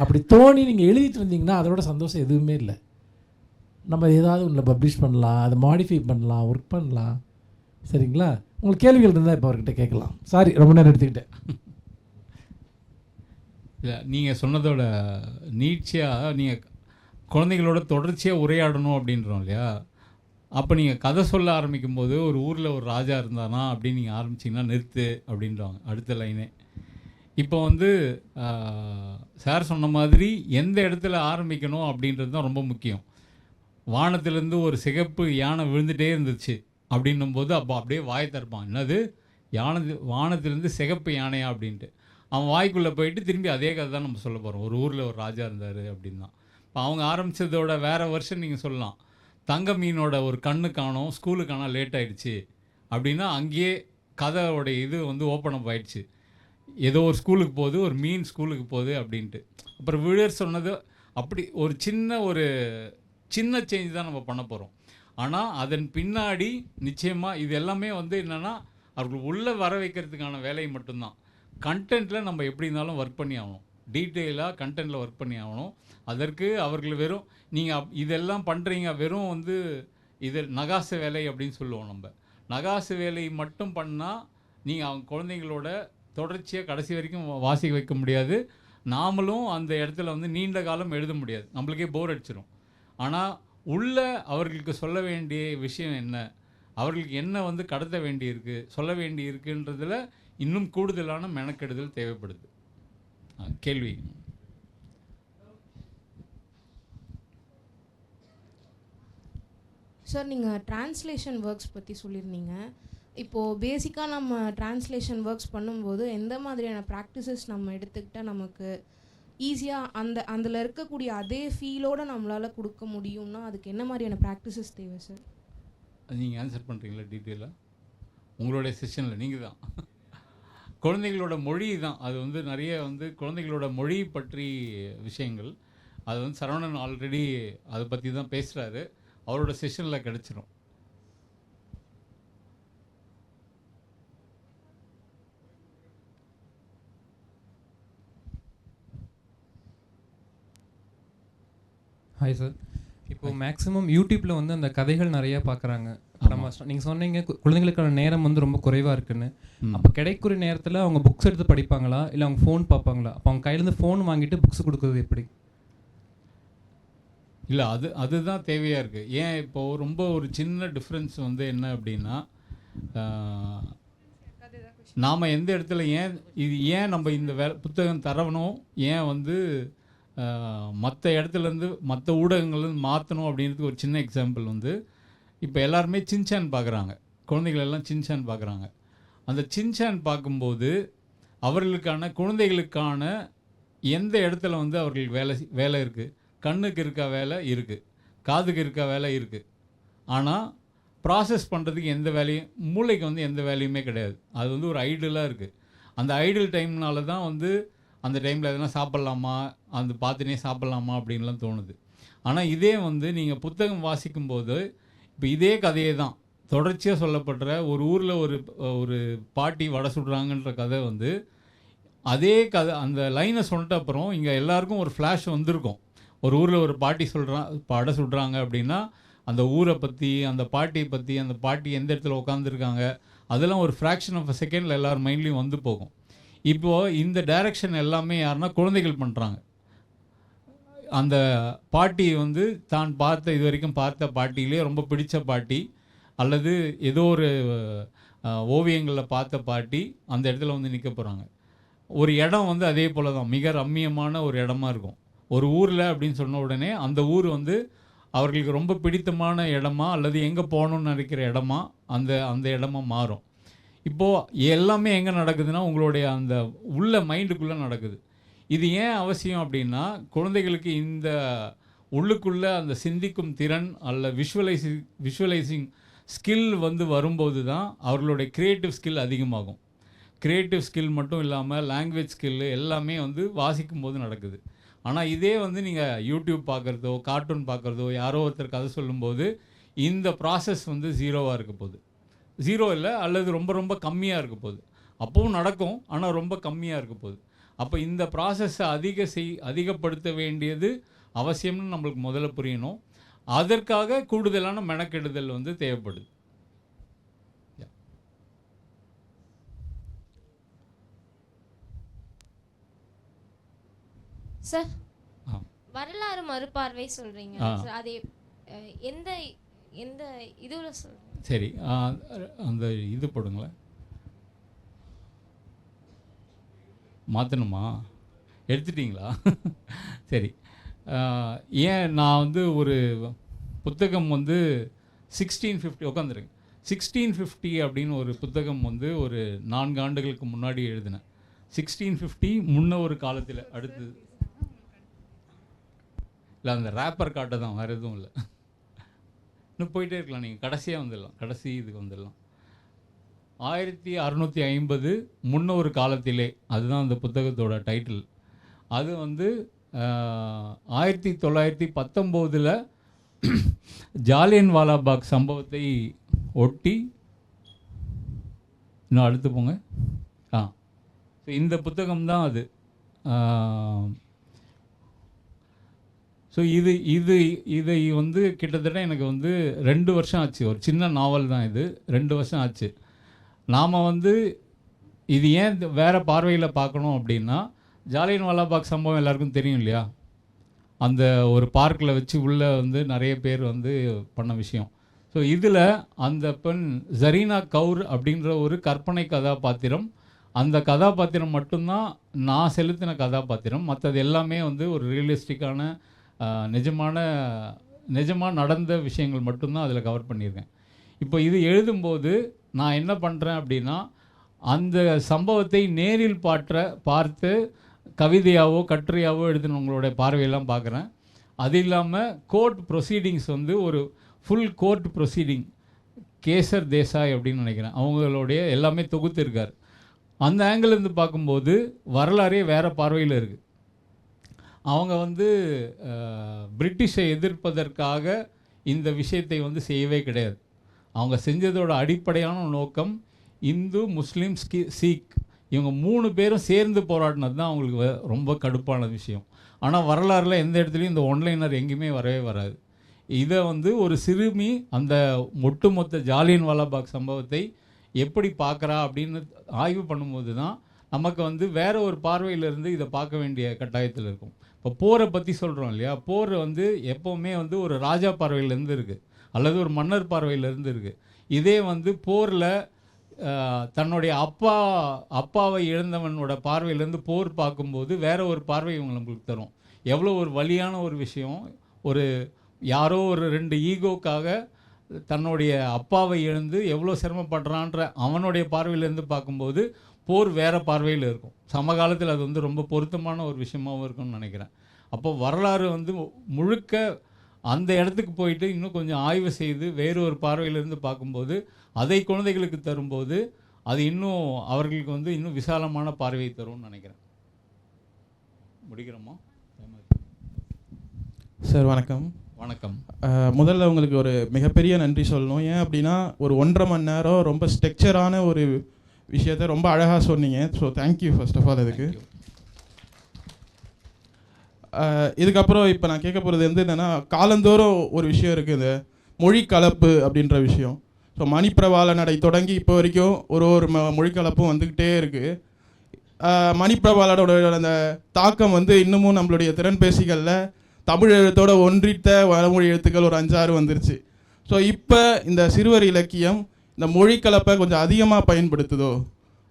அப்படி தோணி நீங்கள் எழுதிட்டு இருந்தீங்கன்னா அதோட சந்தோஷம் எதுவுமே இல்லை. நம்ம ஏதாவது ஒன்றில் பப்ளிஷ் பண்ணலாம், அதை மாடிஃபை பண்ணலாம், ஒர்க் பண்ணலாம். சரிங்களா? உங்களுக்கு கேள்விகள் இருந்தால் இப்போ அவர்கிட்ட கேட்கலாம். சாரி, ரொம்ப நேரம் எடுத்துக்கிட்டேன். இல்லை, நீங்கள் சொன்னதோட நீட்சியாக நீங்கள் குழந்தைகளோட தொடர்ச்சியாக உரையாடணும் அப்படின்றோம் இல்லையா? அப்போ நீங்கள் கதை சொல்ல ஆரம்பிக்கும்போது ஒரு ஊரில் ஒரு ராஜா இருந்தானா அப்படின்னு நீங்கள் ஆரம்பிச்சிங்கன்னா நிறுத்து அப்படின்றாங்க அடுத்த லைனே. இப்போ வந்து சார் சொன்ன மாதிரி எந்த இடத்துல ஆரம்பிக்கணும் அப்படின்றது தான் ரொம்ப முக்கியம். வானத்திலேருந்து ஒரு சிகப்பு யானை விழுந்துகிட்டே இருந்துச்சு அப்படின்னும் போது அப்போ அப்படியே வாய் திறப்பான், என்னது வானத்திலேருந்து சிகப்பு யானையா அப்படின்ட்டு. அவன் வாய்க்குள்ளே போயிட்டு திரும்பி அதே கதை தான் நம்ம சொல்ல போகிறோம். ஒரு ஊரில் ஒரு ராஜா இருந்தார் அப்படின்னா. இப்போ அவங்க ஆரம்பித்ததோட வேறு வருஷன் நீங்கள் சொல்லலாம். தங்க மீனோட ஒரு கண்ணு காணோம், ஸ்கூலுக்கு ஆனால் லேட் ஆகிடுச்சு அப்படின்னா அங்கேயே கதையோட இது வந்து ஓப்பன் அப் ஆகிடுச்சு. ஏதோ ஒரு ஸ்கூலுக்கு போகுது, ஒரு மீன் ஸ்கூலுக்கு போகுது அப்படின்ட்டு. அப்புறம் விழர் சொன்னது அப்படி ஒரு சின்ன சேஞ்ச் தான் நம்ம பண்ண போகிறோம். ஆனால் அதன் பின்னாடி நிச்சயமாக இது எல்லாமே வந்து என்னென்னா அவர்கள் உள்ளே வர வைக்கிறதுக்கான வேலை மட்டும்தான். கண்டென்ட்டில் நம்ம எப்படி இருந்தாலும் ஒர்க் பண்ணி ஆகணும், டீட்டெயிலாக கண்டென்ட்டில் ஒர்க் பண்ணி ஆகணும். அதற்கு அவர்கள் வெறும் நீங்கள் இதெல்லாம் பண்ணுறீங்க, வெறும் வந்து இது நகாச வேலை அப்படின்னு சொல்லுவோம். நம்ம நகாச வேலை மட்டும் பண்ணால் நீங்கள் அவங்க குழந்தைங்களோட தொடர்ச்சியாக கடைசி வரைக்கும் வாசிக்க வைக்க முடியாது. நாமளும் அந்த இடத்துல வந்து நீண்ட காலம் எழுத முடியாது, நம்மளுக்கே போர் அடிச்சிடும். ஆனால் உள்ள அவர்களுக்கு சொல்ல வேண்டிய விஷயம் என்ன, அவர்களுக்கு என்ன வந்து கடத்த வேண்டியிருக்கு, சொல்ல வேண்டியிருக்குன்றதில் இன்னும் கூடுதலான மெனக்கெடுதல் தேவைப்படுது. கேள்வி. சார், நீங்கள் ட்ரான்ஸ்லேஷன் ஒர்க்ஸ் பற்றி சொல்லியிருந்தீங்க. இப்போது பேசிக்காக நம்ம ட்ரான்ஸ்லேஷன் ஒர்க்ஸ் பண்ணும்போது எந்த மாதிரியான ப்ராக்டிசஸ் நம்ம எடுத்துக்கிட்டால் நமக்கு ஈஸியாக அதில் இருக்கக்கூடிய அதே ஃபீலோடு நம்மளால் கொடுக்க முடியும்னா அதுக்கு என்ன மாதிரியான ப்ராக்டிசஸ் தேவை சார்? நீங்கள் ஆன்சர் பண்ணுறீங்களா டீட்டெயிலாக? உங்களுடைய செஷனில் நீங்கள் தான் குழந்தைகளோட மொழி தான் அது வந்து நிறைய வந்து குழந்தைகளோட மொழி பற்றி விஷயங்கள் அது வந்து சரவணன் ஆல்ரெடி அதை பற்றி தான் பேசுகிறாரு. அவரோட செஷனில் கிடச்சிரும். Hi sir. இப்போது மேக்ஸிமம் யூடியூப்பில் வந்து அந்த கதைகள் நிறையா பார்க்குறாங்க. நம்ம நீங்கள் சொன்னீங்க குழந்தைங்களுக்கான நேரம் வந்து ரொம்ப குறைவாக இருக்குன்னு. அப்போ கிடைக்கிற நேரத்தில் அவங்க புக்ஸ் எடுத்து படிப்பாங்களா, இல்லை அவங்க ஃபோன் பார்ப்பாங்களா? அப்போ அவங்க கையிலேருந்து ஃபோன் வாங்கிட்டு புக்ஸ் கொடுக்குறது எப்படி? இல்லை, அதுதான் தேவையாக இருக்குது. ஏன் இப்போது ரொம்ப ஒரு சின்ன டிஃப்ரென்ஸ் வந்து என்ன அப்படின்னா, நாம் எந்த இடத்துல ஏன் நம்ம இந்த புத்தகம் தரணும், ஏன் வந்து மற்ற இடத்துலேருந்து மற்ற ஊடகங்கள்லேருந்து மாற்றணும் அப்படின்றதுக்கு ஒரு சின்ன எக்ஸாம்பிள் வந்து, இப்போ எல்லாருமே சின்சான் பார்க்குறாங்க, குழந்தைகள் எல்லாம் சின்சான் பார்க்குறாங்க. அந்த சின்சான் பார்க்கும்போது அவர்களுக்கான குழந்தைகளுக்கான எந்த இடத்துல வந்து அவர்களுக்கு வேலை இருக்குது, கண்ணுக்கு இருக்க வேலை இருக்குது, காதுக்கு இருக்க வேலை இருக்குது. ஆனால் ப்ராசஸ் பண்ணுறதுக்கு எந்த வேலையும், மூளைக்கு வந்து எந்த வேலையுமே கிடையாது. அது வந்து ஒரு ஐடியலாக இருக்குது. அந்த ஐடியல் டைம்னால தான் வந்து அந்த டைமில் எதனா சாப்பிட்லாமா, அந்த பார்த்துனே சாப்பிட்லாமா அப்படின்லாம் தோணுது. ஆனால் இதே வந்து நீங்கள் புத்தகம் வாசிக்கும்போது இப்போ இதே கதையை தான் தொடர்ச்சியாக சொல்லப்படுற ஒரு ஊரில் ஒரு பாட்டி வடை சுடுறாங்கன்ற கதை வந்து அதே கதை அந்த லைனை சொல்லிட்ட அப்புறம் இங்கே எல்லாருக்கும் ஒரு ஃப்ளாஷ் வந்திருக்கும். ஒரு ஊரில் ஒரு பாட்டி வடை சுடுறாங்க அப்படின்னா அந்த ஊரை பற்றி, அந்த பாட்டியை பற்றி, அந்த பாட்டி எந்த இடத்துல உட்காந்துருக்காங்க, அதெல்லாம் ஒரு ஃப்ராக்ஷன் ஆஃப் அ செகண்டில் எல்லார் மைண்ட்லேயும் வந்து போகும். இப்போது இந்த டைரக்ஷன் எல்லாமே யாருன்னா குழந்தைகள் பண்ணுறாங்க. அந்த பாட்டி வந்து தான் இது வரைக்கும் பார்த்த பாட்டியிலே ரொம்ப பிடித்த பாட்டி, அல்லது ஏதோ ஒரு ஓவியங்களில் பார்த்த பாட்டி அந்த இடத்துல வந்து நிற்க போகிறாங்க. ஒரு இடம் வந்து அதே போல் தான் மிக ரம்மியமான ஒரு இடமா இருக்கும். ஒரு ஊரில் அப்படின்னு சொன்ன உடனே அந்த ஊர் வந்து அவர்களுக்கு ரொம்ப பிடித்தமான இடமா அல்லது எங்கே போகணுன்னு நினைக்கிற இடமா அந்த இடமா மாறும். இப்போது எல்லாமே எங்கே நடக்குதுன்னா உங்களுடைய அந்த உள்ள மைண்டுக்குள்ளே நடக்குது. இது ஏன் அவசியம் அப்படின்னா, குழந்தைகளுக்கு இந்த உள்ளுக்குள்ளே அந்த சிந்திக்கும் திறன் அல்ல விஷுவலைசிங் ஸ்கில் வந்து வரும்போது தான் அவர்களுடைய க்ரியேட்டிவ் ஸ்கில் அதிகமாகும். க்ரியேட்டிவ் ஸ்கில் மட்டும் இல்லாமல் லாங்குவேஜ் ஸ்கில் எல்லாமே வந்து வாசிக்கும் போது நடக்குது. ஆனால் இதே வந்து நீங்கள் யூடியூப் பார்க்குறதோ, கார்ட்டூன் பார்க்குறதோ, யாரோ ஒருத்தர் கதை சொல்லும்போது இந்த ப்ராசஸ் வந்து ஜீரோவாக இருக்க போகுது. ஜீரோ இல்லை, அல்லது ரொம்ப ரொம்ப கம்மியாக இருக்க போகுது. அப்போவும் நடக்கும், ஆனால் ரொம்ப கம்மியாக இருக்க போகுது. அப்போ இந்த ப்ராசஸை அதிகப்படுத்த வேண்டியது அவசியம்னு நம்மளுக்கு முதல்ல புரியணும். அதற்காக கூடுதலான மெனக்கெடுதல் வந்து தேவைப்படுது. சார், வரலாறு மறுபார்வை சொல்றீங்க சார், அது எந்த எந்த இதுல சொல்றீங்க? சரி, அந்த இது போடுங்களேன். மாற்றணுமா? எடுத்துட்டிங்களா? சரி. ஏன் நான் வந்து ஒரு புத்தகம் வந்து 1650 உட்காந்துருங்க 1650 அப்படின்னு ஒரு புத்தகம் வந்து ஒரு 4 ஆண்டுகளுக்கு முன்னாடி எழுதினேன். 1650 முன்ன ஒரு காலத்தில் அடுத்தது இல்லை, அந்த ரேப்பர் காட்ட தான், வேறு எதுவும் இல்லை. இன்னும் போயிட்டே இருக்கலாம், நீங்கள் கடைசியாக வந்துடலாம், கடைசி இதுக்கு வந்துடலாம். 1650 முன்ன ஒரு காலத்திலே, அதுதான் அந்த புத்தகத்தோட டைட்டில். அது வந்து 1919 ஜாலியன் வாலாபாக் சம்பவத்தை ஒட்டி, இன்னும் அடுத்து போங்க. இந்த புத்தகம்தான் அது. ஸோ இதை வந்து கிட்டத்தட்ட எனக்கு வந்து 2 வருஷம் ஆச்சு. ஒரு சின்ன நாவல் தான் இது, 2 வருஷம் ஆச்சு. நாம் வந்து இது ஏன் வேறு பார்வையில் பார்க்கணும் அப்படின்னா, ஜாலியன் வாலாபாக் சம்பவம் எல்லாருக்கும் தெரியும் இல்லையா? அந்த ஒரு பார்க்கில் வச்சு உள்ளே வந்து நிறைய பேர் வந்து பண்ண விஷயம். ஸோ இதில் அந்த பெண் ஜரீனா கவுர் அப்படின்ற ஒரு கற்பனை கதாபாத்திரம். அந்த கதாபாத்திரம் மட்டும்தான் நான் செலுத்தின கதாபாத்திரம். மற்றது எல்லாமே வந்து ஒரு ரியலிஸ்டிக்கான நிஜமாக நடந்த விஷயங்கள் மட்டும்தான் அதில் கவர் பண்ணியிருக்கேன். இப்போ இது எழுதும்போது நான் என்ன பண்ணுறேன் அப்படின்னா, அந்த சம்பவத்தை நேரில் பார்த்து கவிதையாவோ கட்டுரையாவோ எழுதினவங்களுடைய பார்வையெல்லாம் பார்க்குறேன். அது இல்லாமல் கோர்ட் ப்ரொசீடிங்ஸ் வந்து ஒரு full court proceeding, kesar Desai அப்படின்னு நினைக்கிறேன், அவங்களுடைய எல்லாமே தொகுத்திருக்கார். அந்த ஆங்கிலேருந்து பார்க்கும்போது வரலாறே வேறு பார்வையில் இருக்குது. அவங்க வந்து பிரிட்டிஷை எதிர்ப்பதற்காக இந்த விஷயத்தை வந்து செய்யவே கிடையாது. அவங்க செஞ்சதோட அடிப்படையான நோக்கம் இந்து, முஸ்லீம், சீக் இவங்க 3 பேரும் சேர்ந்து போராடினது தான் அவங்களுக்கு ரொம்ப கடுப்பான விஷயம். ஆனால் வரலாறுல எந்த இடத்துலையும் இந்த ஒன்லைனர் எங்கேயுமே வரவே வராது. இதை வந்து ஒரு சிறுமி அந்த ஒட்டுமொத்த ஜாலியன் வாலாபாக் சம்பவத்தை எப்படி பார்க்குறா அப்படின்னு ஆய்வு பண்ணும்போது தான் நமக்கு வந்து வேறு ஒரு பார்வையிலேருந்து இதை பார்க்க வேண்டிய கட்டாயத்தில் இருக்கும். இப்போ போரை பற்றி சொல்கிறோம் இல்லையா? போர் வந்து எப்போவுமே வந்து ஒரு ராஜா பார்வையிலேருந்து இருக்குது, அல்லது ஒரு மன்னர் பார்வையிலேருந்து இருக்குது. இதே வந்து போரில் தன்னுடைய அப்பாவை இழந்தவனோட பார்வையிலேருந்து போர் பார்க்கும்போது வேறு ஒரு பார்வை இவங்க நம்மளுக்கு தரும். எவ்வளோ ஒரு வலியான ஒரு விஷயம். ஒரு யாரோ ஒரு 2 ஈகோக்காக தன்னுடைய அப்பாவை இழந்து எவ்வளோ சிரமப்படுறான்ற அவனுடைய பார்வையிலேருந்து பார்க்கும்போது போர் வேறு பார்வையில் இருக்கும். சமகாலத்தில் அது வந்து ரொம்ப பொருத்தமான ஒரு விஷயமாகவும் இருக்கும்னு நினைக்கிறேன். அப்போ வரலாறு வந்து முழுக்க அந்த இடத்துக்கு போயிட்டு இன்னும் கொஞ்சம் ஆய்வு செய்து வேறு ஒரு பார்வையிலேருந்து பார்க்கும்போது, அதை குழந்தைகளுக்கு தரும்போது அது இன்னும் அவர்களுக்கு வந்து இன்னும் விசாலமான பார்வையை தரும்னு நினைக்கிறேன். முடிக்கிறோமா சார்? வணக்கம். வணக்கம். முதல்ல உங்களுக்கு ஒரு மிகப்பெரிய நன்றி சொல்லணும். ஏன் அப்படின்னா, ஒரு 1.5 மணி நேரம் ரொம்ப ஸ்ட்ரக்சரான ஒரு விஷயத்தை ரொம்ப அழகாக சொன்னீங்க. So thank you first of all அதுக்கு. இதுக்கப்புறம் இப்போ நான் கேட்க போகிறது வந்து என்னென்னா, காலந்தோறும் ஒரு விஷயம் இருக்குது, மொழி கலப்பு அப்படின்ற விஷயம். ஸோ மணிப்பிரவாள நடை தொடங்கி இப்போ வரைக்கும் ஒரு மொழி கலப்பும் வந்துக்கிட்டே இருக்குது. மணிப்பிரவாளோட அந்த தாக்கம் வந்து இன்னமும் நம்மளுடைய திறன்பேசிகளில் தமிழ் எழுத்தோட ஒன்றித்த வடமொழி எழுத்துக்கள் ஒரு 5-6 வந்துருச்சு. ஸோ இப்போ இந்த சிறுவர் இலக்கியம் இந்த மொழி கலப்பை கொஞ்சம் அதிகமாக பயன்படுத்துதோ,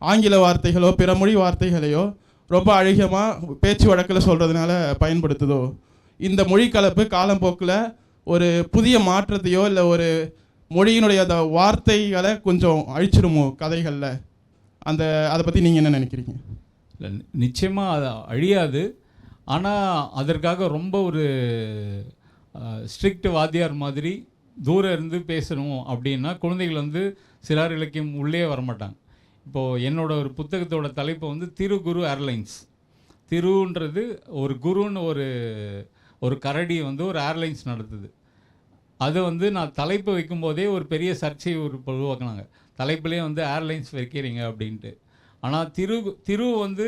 ஆங்கில வார்த்தைகளோ பிற மொழி வார்த்தைகளையோ ரொம்ப அழகமாக பேச்சு வழக்கில் சொல்கிறதுனால பயன்படுத்துதோ, இந்த மொழி கலப்பு காலப்போக்கில் ஒரு புதிய மாற்றத்தையோ இல்லை ஒரு மொழியினுடைய அந்த வார்த்தைகளை கொஞ்சம் அழிச்சிடுமோ கதைகளில்? அதை பற்றி நீங்கள் என்ன நினைக்கிறீங்க? இல்லை, நிச்சயமாக அது அழியாது. ஆனால் அதற்காக ரொம்ப ஒரு ஸ்ட்ரிக்ட் வாத்தியார் மாதிரி தூரம் இருந்து பேசணும் அப்படின்னா குழந்தைகள் வந்து சிறார் இலக்கியம் உள்ளே வரமாட்டாங்க. இப்போது என்னோட ஒரு புத்தகத்தோட தலைப்பு வந்து திருகுரு ஏர்லைன்ஸ். திருன்றது ஒரு குருன்னு ஒரு கரடி வந்து ஒரு ஏர்லைன்ஸ் நடத்துது. அதை வந்து நான் தலைப்பு வைக்கும்போதே ஒரு பெரிய சர்ச்சை உருவாக்குனாங்க. தலைப்புலேயே வந்து ஏர்லைன்ஸ் வைக்கிறீங்க அப்படின்ட்டு. ஆனால் திரு வந்து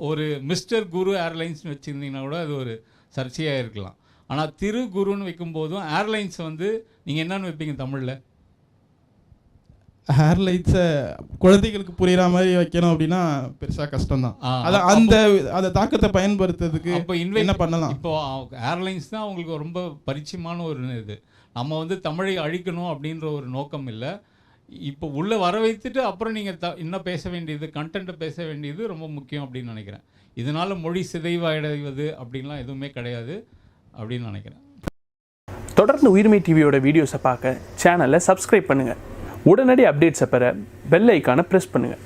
ஒரு மிஸ்டர் குரு ஏர்லைன்ஸ்னு வச்சுருந்தீங்கன்னா கூட அது ஒரு சர்ச்சையாக இருக்கலாம். ஆனால் திரு குருன்னு வைக்கும்போதும் ஏர்லைன்ஸ் வந்து நீங்கள் என்னன்னு வைப்பீங்க தமிழில்? ஏர்லைன்ஸை குழந்தைகளுக்கு புரியுற மாதிரி வைக்கணும் அப்படின்னா பெருசாக கஷ்டம்தான். அதான் அந்த தாக்கத்தை பயன்படுத்துறதுக்கு இப்போ என்ன பண்ணலாம்? இப்போ ஏர்லைன்ஸ் தான் அவங்களுக்கு ரொம்ப பரிச்சயமான ஒரு இது. நம்ம வந்து தமிழை அழிக்கணும் அப்படின்ற ஒரு நோக்கம் இல்லை. இப்போ உள்ளே வர வைத்துட்டு அப்புறம் நீங்கள் இன்னும் பேச வேண்டியது, கண்டென்ட்டை பேச வேண்டியது ரொம்ப முக்கியம் அப்படின்னு நினைக்கிறேன். இதனால் மொழி சிதைவடைவது அப்படின்லாம் எதுவுமே கிடையாது அப்படின்னு நினைக்கிறேன். தொடர்ந்து உயிர்மை டிவியோட வீடியோஸை பார்க்க சேனலை சப்ஸ்கிரைப் பண்ணுங்கள். உடனடி அப்டேட்ஸை பெற பெல் ஐக்கானை ப்ரெஸ் பண்ணுங்கள்.